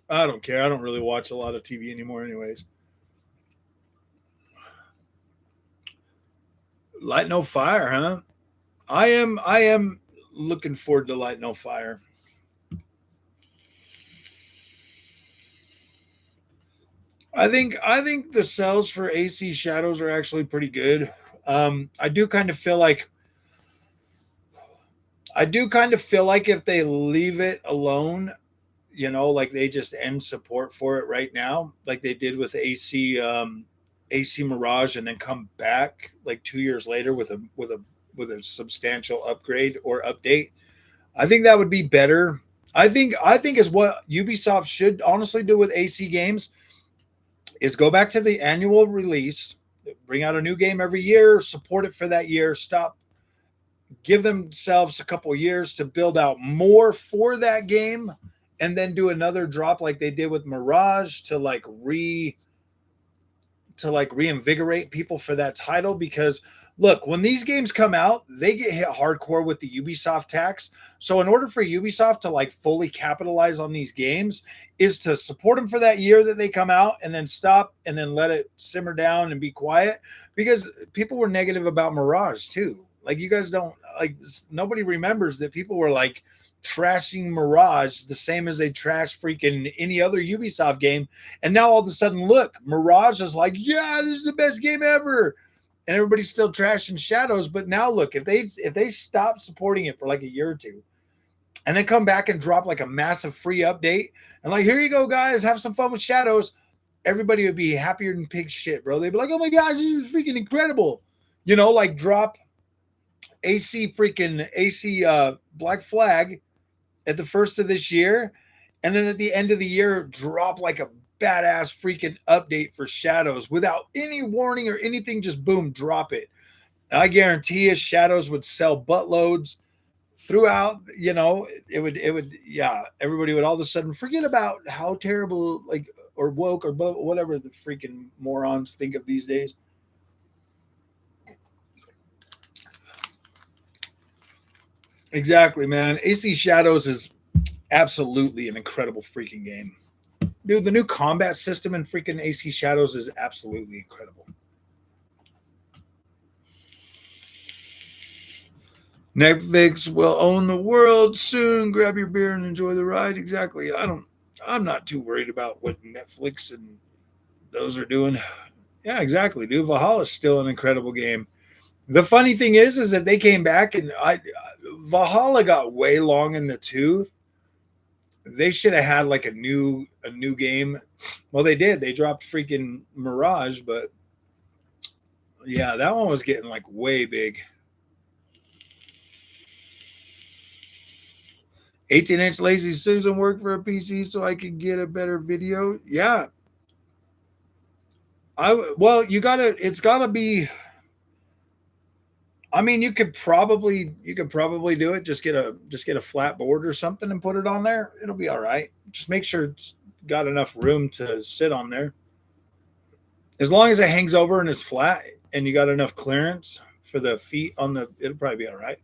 I don't care. I don't really watch a lot of TV anymore, anyways. Light No Fire, huh? I am looking forward to Light No Fire. I think the sales for AC Shadows are actually pretty good. I do kind of feel like if they leave it alone, you know, like they just end support for it right now, like they did with AC Mirage, and then come back like 2 years later with a substantial upgrade or update. I think that would be better. I think is what Ubisoft should honestly do with AC games is go back to the annual release, bring out a new game every year, support it for that year, stop, give themselves a couple years to build out more for that game, and then do another drop like they did with Mirage to reinvigorate people for that title. Because look, when these games come out, they get hit hardcore with the Ubisoft tax. So in order for Ubisoft to like fully capitalize on these games is to support them for that year that they come out, and then stop and then let it simmer down and be quiet, because people were negative about Mirage too. Like, you guys don't, like, nobody remembers that people were like trashing Mirage the same as they trash freaking any other Ubisoft game. And now all of a sudden, look, Mirage is like, yeah, this is the best game ever. And everybody's still trashing Shadows. But now look, if they stop supporting it for like a year or two, and then come back and drop like a massive free update, and like, here you go, guys, have some fun with Shadows, everybody would be happier than pig shit, bro. They'd be like, oh my gosh, this is freaking incredible. You know, like drop AC Black Flag at the first of this year, and then at the end of the year drop like a badass freaking update for Shadows without any warning or anything. Just boom, drop it. And I guarantee you Shadows would sell buttloads throughout. You know, it would yeah, everybody would all of a sudden forget about how terrible, like, or woke, or whatever the freaking morons think of these days. Exactly, man. AC Shadows is absolutely an incredible freaking game. Dude, the new combat system in freaking AC Shadows is absolutely incredible. Netflix will own the world soon. Grab your beer and enjoy the ride. Exactly. I'm not too worried about what Netflix and those are doing. Yeah, exactly, dude. Valhalla is still an incredible game. The funny thing is that they came back and Valhalla got way long in the tooth. They should have had like a new game. Well, they did. They dropped freaking Mirage, but yeah, that one was getting like way big. 18-inch Lazy Susan worked for a PC so I could get a better video. Yeah. You gotta, it's gotta be, I mean, you could probably do it. Just get a flat board or something and put it on there. It'll be all right. Just make sure it's got enough room to sit on there. As long as it hangs over and it's flat and you got enough clearance for the feet on the, it'll probably be all right.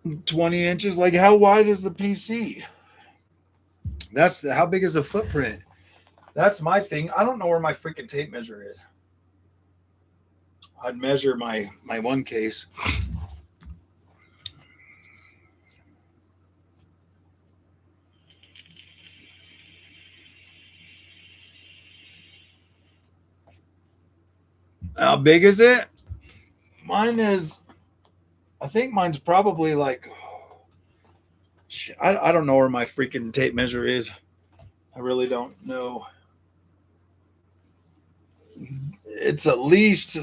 $20. Like, how wide is the PC? How big is the footprint? That's my thing. I don't know where my freaking tape measure is. I'd measure my one case. How big is it? Mine is, I think mine's probably like, I don't know where my freaking tape measure is. I really don't know. It's at least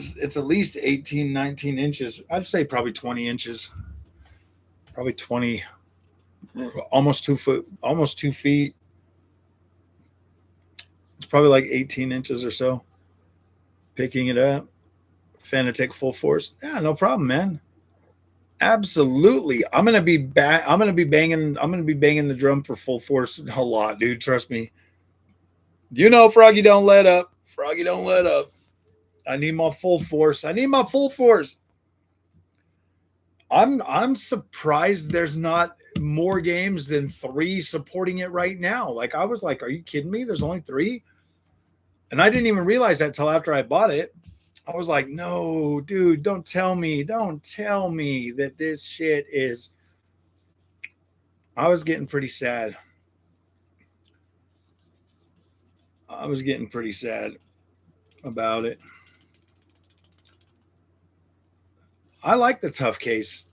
18, 19 inches. I'd say probably 20 inches. Probably 20, almost 2 foot, almost 2 feet. It's probably like 18 inches or so. Picking it up. Fanatec full force. Yeah, no problem, man. Absolutely. I'm gonna be banging the drum for full force a lot, dude. Trust me. You know, Froggy don't let up. Froggy don't let up. I need my full force. I'm surprised there's not more games than 3 supporting it right now. Like, I was like, are you kidding me? There's only 3? And I didn't even realize that till after I bought it. I was like, no, dude, don't tell me that this shit is. I was getting pretty sad. About it. I like the tough case.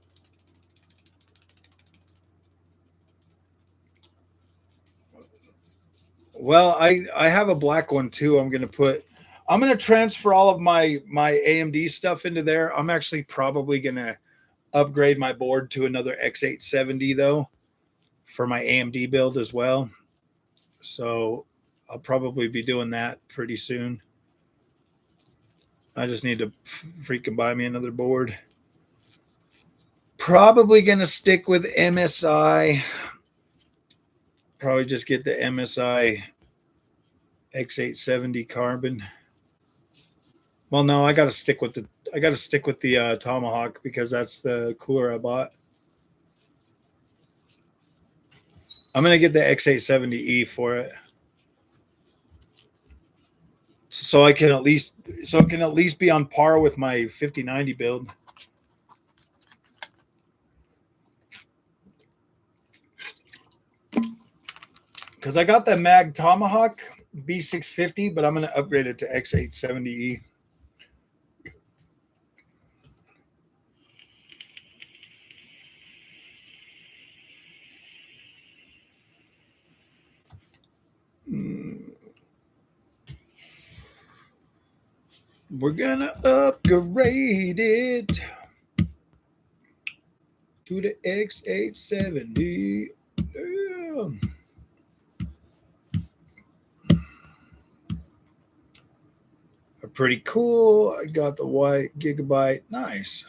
Well, I have a black one too. I'm going to transfer all of my AMD stuff into there. I'm actually probably going to upgrade my board to another X870 though for my AMD build as well. So I'll probably be doing that pretty soon. I just need to freaking buy me another board. Probably going to stick with MSI. Probably just get the MSI X870 carbon. Well, no, I got to stick with the Tomahawk because that's the cooler I bought. I'm going to get the X870E for it. So it can at least be on par with my 5090 build. Because I got the Mag Tomahawk B650, but I'm going to upgrade it to X870E. We're going to upgrade it to the X870. Yeah. Pretty cool. I got the white Gigabyte. Nice.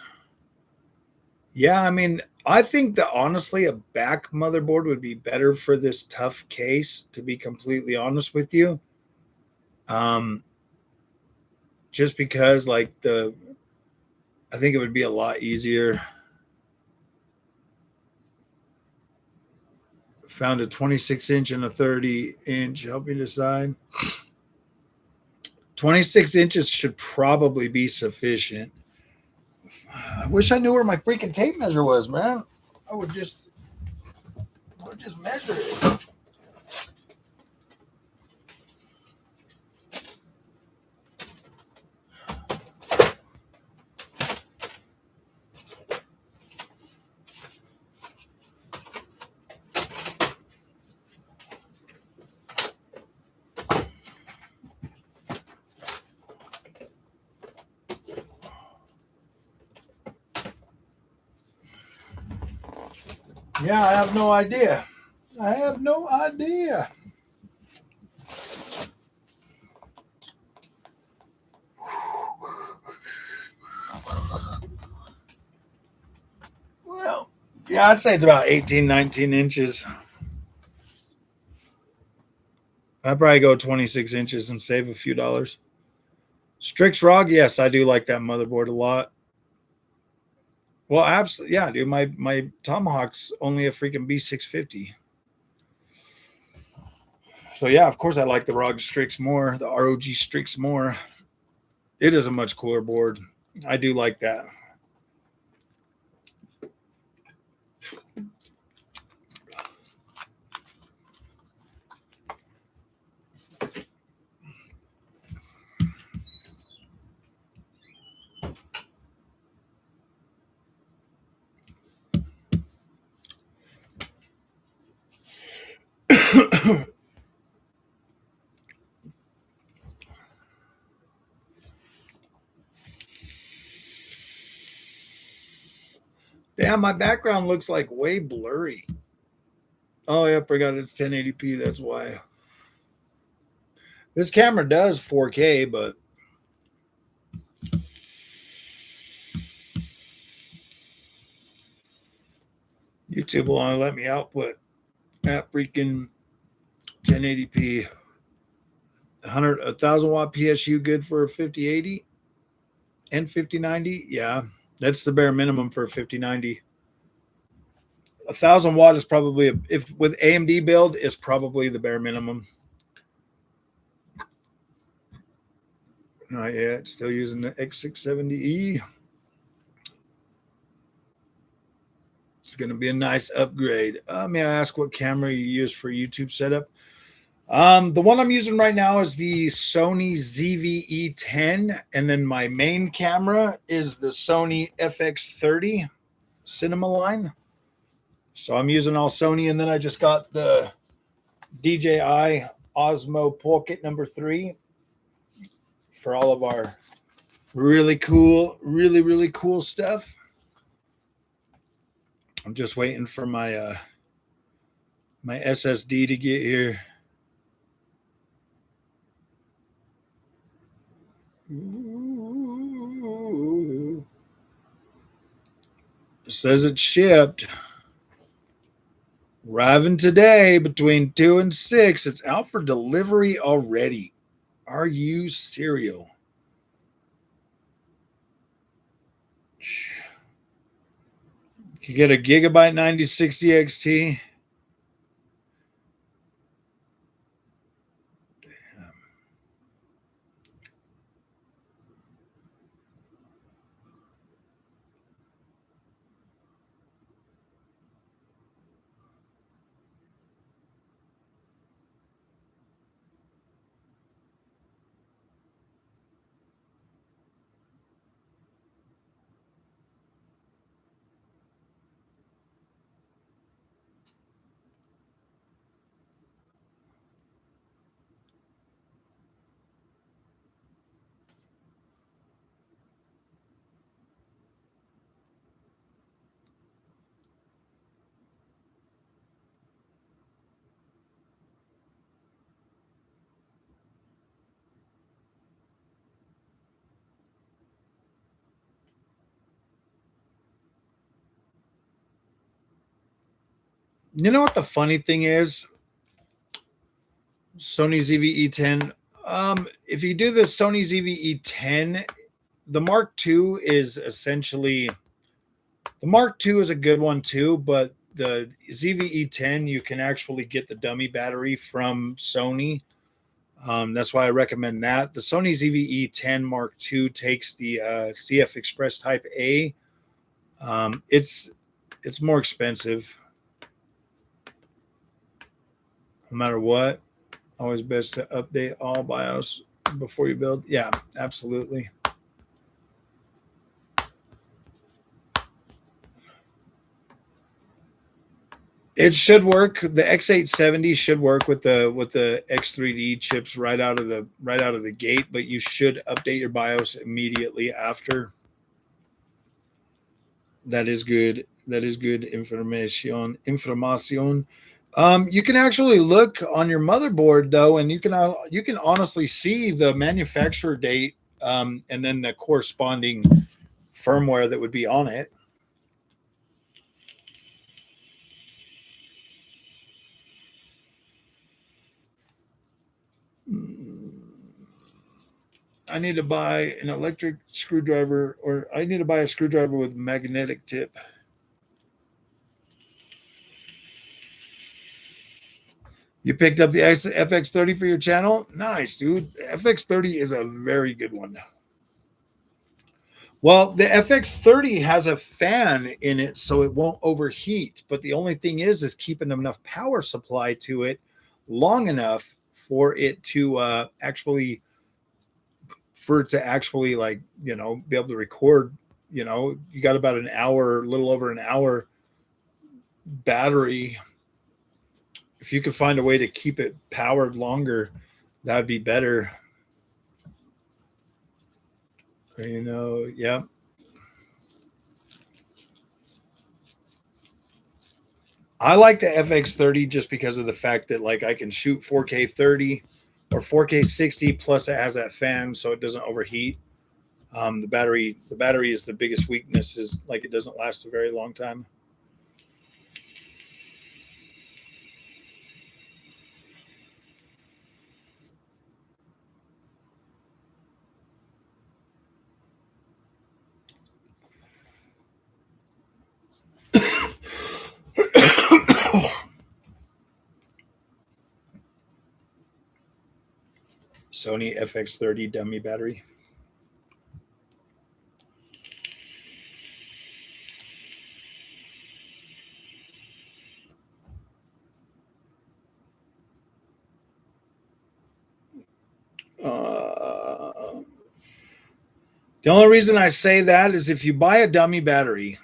Yeah, I mean, I think that honestly a back motherboard would be better for this tough case, to be completely honest with you. Just because like I think it would be a lot easier. Found a 26-inch and a 30-inch. Help me decide. 26 inches should probably be sufficient. I wish I knew where my freaking tape measure was, man. I would just measure it. Yeah, I have no idea. I have no idea. Well, yeah, I'd say it's about 18, 19 inches. I'd probably go 26 inches and save a few dollars. Strix ROG, yes, I do like that motherboard a lot. Well, absolutely, yeah, dude. My Tomahawk's only a freaking B650. So yeah, of course I like the ROG Strix more, the ROG Strix more. It is a much cooler board. I do like that. Damn, my background looks like way blurry. Oh, yeah, forgot it's 1080p. That's why. This camera does 4K, but YouTube will only let me output at freaking 1080p. 1,000 watt PSU good for a 5080 and 5090. Yeah, that's the bare minimum for a 5090. 1,000 watt is probably if with AMD build is probably the bare minimum. Not yet. Still using the X670E. It's going to be a nice upgrade. May I ask what camera you use for YouTube setup? The one I'm using right now is the Sony ZV-E10, and then my main camera is the Sony FX30 cinema line. So I'm using all Sony, and then I just got the DJI Osmo Pocket number 3 for all of our really cool stuff. I'm just waiting for my my SSD to get here. Ooh. It says it's shipped. Arriving today between 2 and 6. It's out for delivery already. Are you serial? You get a gigabyte 9060 XT. Damn. You know what the funny thing is? Sony ZV-E10. If you do the Sony ZV-E10, the Mark II is essentially the Mark II is a good one too, but the ZV-E10 you can actually get the dummy battery from Sony. That's why I recommend that. The Sony ZV-E10 Mark II takes the CF Express Type A It's more expensive. No matter what, always best to update all BIOS before you build. Yeah, absolutely. It should work. The X870 should work with the X3D chips right out of the gate, but you should update your BIOS immediately after. That is good. That is good information. You can actually look on your motherboard though, and you can honestly see the manufacturer date, and then the corresponding firmware that would be on it. I need to buy an electric screwdriver, or I need to buy a screwdriver with magnetic tip. You picked up the FX30 for your channel? Nice, dude. FX30 is a very good one. Well, the FX30 has a fan in it so it won't overheat, but the only thing is keeping enough power supply to it long enough for it to actually like, you know, be able to record. You know, you got about an hour, a little over an hour battery. If you could find a way to keep it powered longer, that'd be better. You know, yeah. I like the FX30 just because of the fact that like I can shoot 4K 30 or 4K 60, plus it has that fan so it doesn't overheat. The battery is the biggest weakness, is like it doesn't last a very long time. Sony FX30 dummy battery. The only reason I say that is if you buy a dummy battery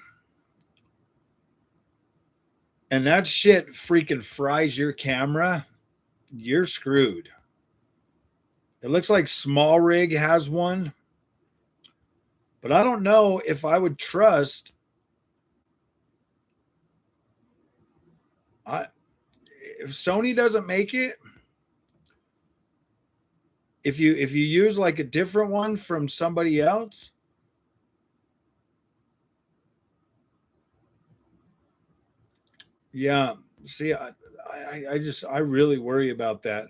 and that shit freaking fries your camera, you're screwed. It looks like Small Rig has one, but I don't know if I would trust. If Sony doesn't make it, if you use like a different one from somebody else, yeah. See, I really worry about that.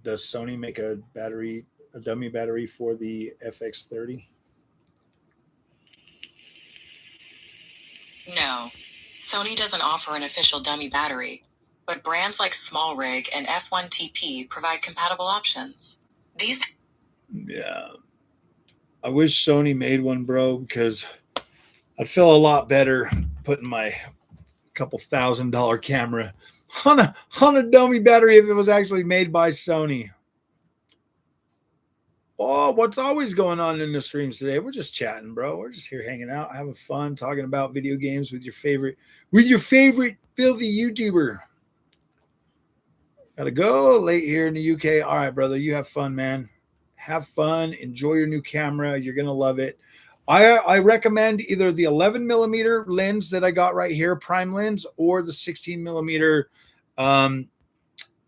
Does Sony make a dummy battery for the FX30? No, Sony doesn't offer an official dummy battery, but brands like Small Rig and F1TP provide compatible options. Yeah. I wish Sony made one, bro, because I'd feel a lot better putting my couple $1,000 camera on a dummy battery if it was actually made by Sony. Oh, what's always going on in the streams today? We're just chatting, bro. We're just here hanging out, having fun, talking about video games with your favorite filthy YouTuber. Gotta go late here in the UK. All right, brother. You have fun, man. Have fun. Enjoy your new camera. You're gonna love it. I recommend either the 11 millimeter lens that I got right here, prime lens, or the 16 millimeter prime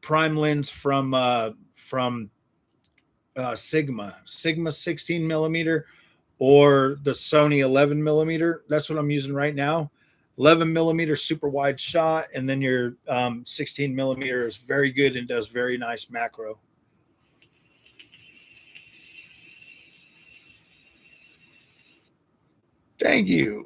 lens from Sigma 16 millimeter, or the Sony 11 millimeter. That's what I'm using right now. 11 millimeter super wide shot, and then your 16 millimeter is very good and does very nice macro. Thank you.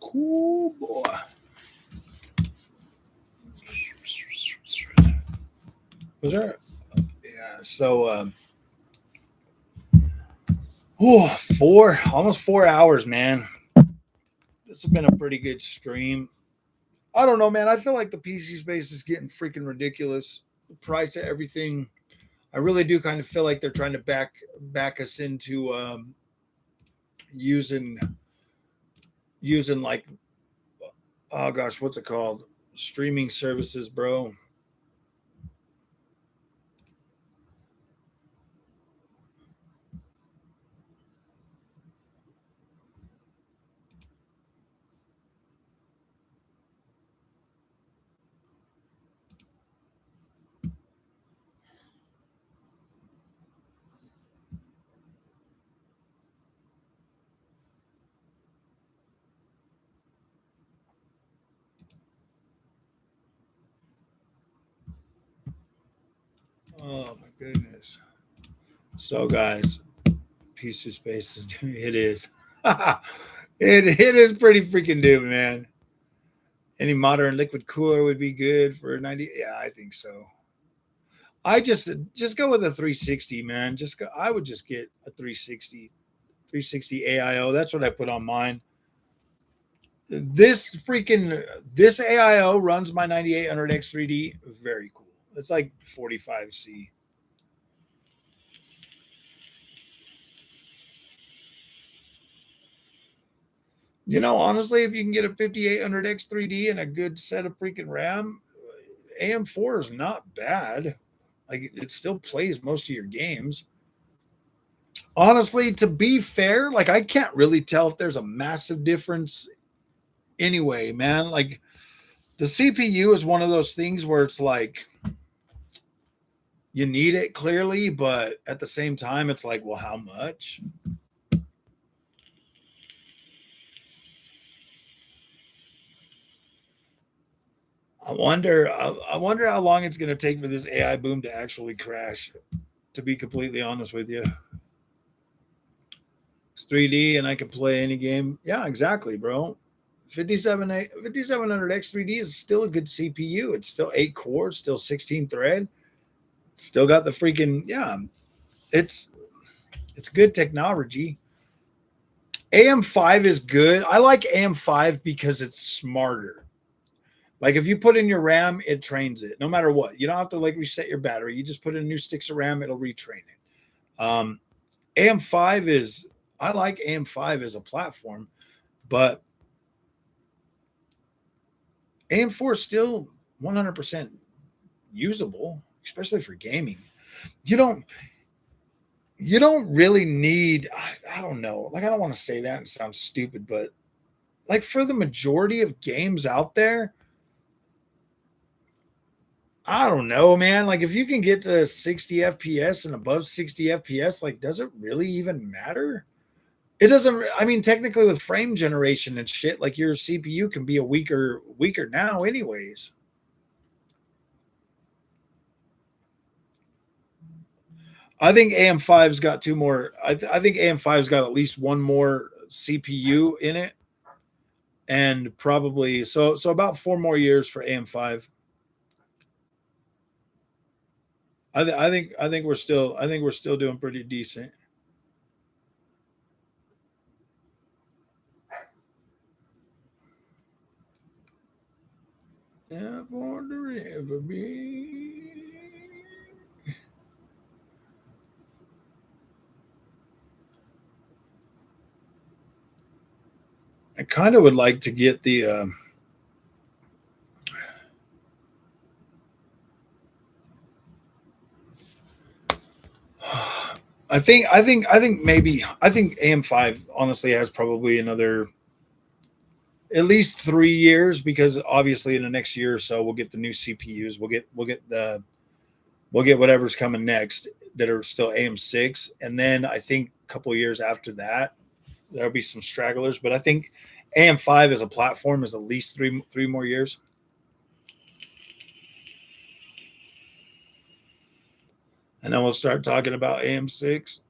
Cool boy. Was there? Yeah. So, almost 4 hours, man. This has been a pretty good stream. I don't know, man. I feel like the PC space is getting freaking ridiculous. The price of everything. I really do kind of feel like they're trying to back us into using like, oh gosh, what's it called? Streaming services, bro. Oh my goodness. So guys, PC space is it is. it is pretty freaking doomed, man. Any modern liquid cooler would be good for 90. Yeah, I think so. I just go with a 360, man. I would just get a 360 AIO. That's what I put on mine. This AIO runs my 9800X 3D. Very cool. It's like 45C. You know, honestly, if you can get a 5800X 3D and a good set of freaking RAM, AM4 is not bad. Like, it still plays most of your games. Honestly, to be fair, like, I can't really tell if there's a massive difference anyway, man. Like, the CPU is one of those things where it's like you need it clearly, but at the same time, it's like, well, how much? I wonder how long it's going to take for this AI boom to actually crash, to be completely honest with you. It's 3D and I can play any game. Yeah, exactly, bro. 5700X 3D is still a good CPU. It's still 8 cores, still 16 thread. Still got the freaking, yeah. It's good technology. AM5 is good. I like AM5 because it's smarter. Like, if you put in your RAM, it trains it no matter what. You don't have to like reset your battery. You just put in new sticks of RAM, it'll retrain it. AM5 is, I like AM5 as a platform, but AM4 is still 100% usable, especially for gaming. You don't really need, I don't know. Like, I don't want to say that and sound stupid, but like, for the majority of games out there, I don't know, man. Like, if you can get to 60 FPS and above 60 FPS, like, does it really even matter? It doesn't. I mean, technically, with frame generation and shit, like, your CPU can be a weaker now, anyways. I think AM5's got two more. I think AM5's got at least one more CPU in it, and probably so about 4 more years for AM5. I think we're still doing pretty decent. Yeah, born the river be. I kind of would like to get the. I think AM5 honestly has probably another at least 3 years, because obviously in the next year or so we'll get the new CPUs. We'll get whatever's coming next that are still AM6, and then I think a couple of years after that there'll be some stragglers. But I think AM5 as a platform is at least three more years. And then we'll start talking about AM6.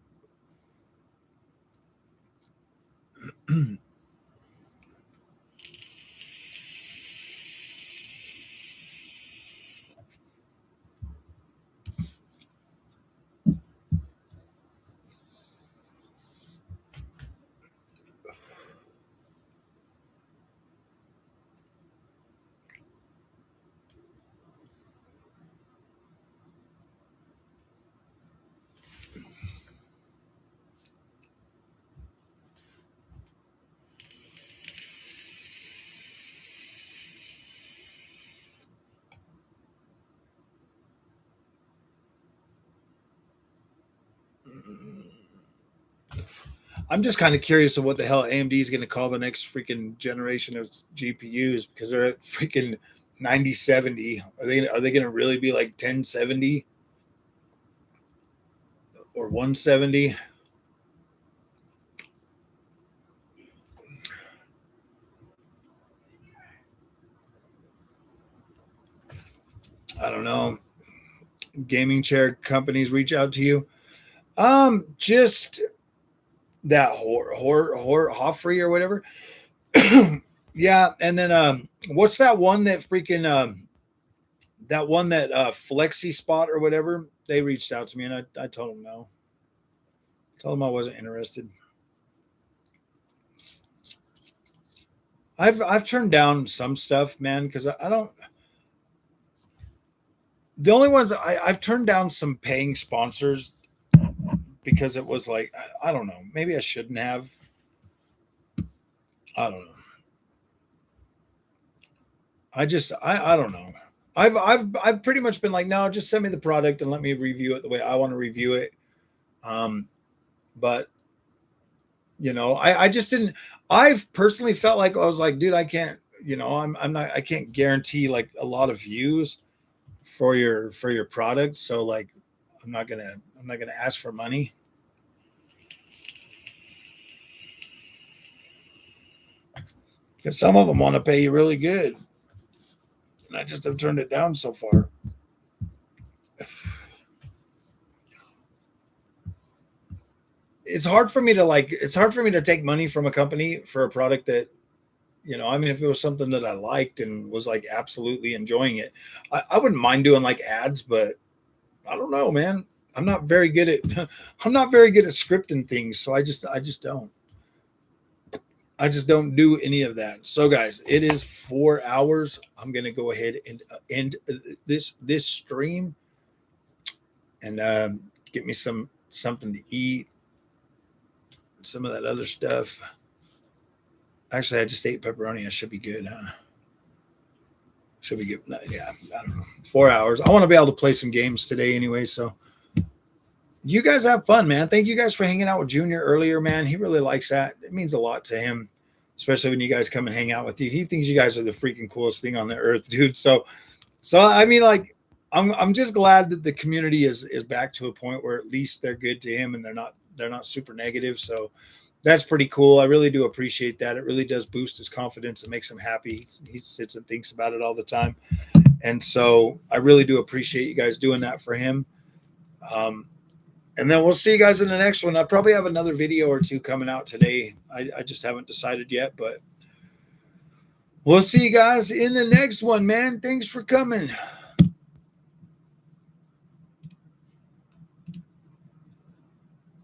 I'm just kind of curious of what the hell AMD is going to call the next freaking generation of GPUs, because they're at freaking 9070. Are they going to really be like 1070 or 170? I don't know. Gaming chair companies reach out to you. Just that Hoffrey or whatever. Yeah, and then what's that one that freaking that one that Flexi Spot or whatever? They reached out to me, and I told them no. I told them I wasn't interested. I've turned down some stuff, man, because I don't. The only ones I've turned down some paying sponsors because it was like, I don't know, maybe I shouldn't have. I don't know. I don't know. I've pretty much been like, no, just send me the product and let me review it the way I want to review it. But you know, I just didn't. I've personally felt like I was like, dude, I can't. You know, I can't guarantee like a lot of views for your product. So like, I'm not gonna ask for money. Because some of them want to pay you really good. And I just have turned it down so far. It's hard for me to take money from a company for a product that, you know, I mean, if it was something that I liked and was like absolutely enjoying it, I wouldn't mind doing like ads, but I don't know, man. I'm not very good at scripting things. So I just don't do any of that. So guys, it is 4 hours. I'm going to go ahead and end this stream and get me something to eat, some of that other stuff. Actually, I just ate pepperoni. I should be good, huh? Should be good. Yeah, I don't know. 4 hours. I want to be able to play some games today anyway. So you guys have fun, man. Thank you guys for hanging out with Junior earlier, man. He really likes that. It means a lot to him, especially when you guys come and hang out with you. He thinks you guys are the freaking coolest thing on the earth, dude. So I mean, like, I'm just glad that the community is back to a point where at least they're good to him and they're not super negative. So that's pretty cool. I really do appreciate that. It really does boost his confidence and makes him happy. He sits and thinks about it all the time. And so I really do appreciate you guys doing that for him. And then we'll see you guys in the next one. I'll probably have another video or two coming out today. I just haven't decided yet, but we'll see you guys in the next one, man. Thanks for coming.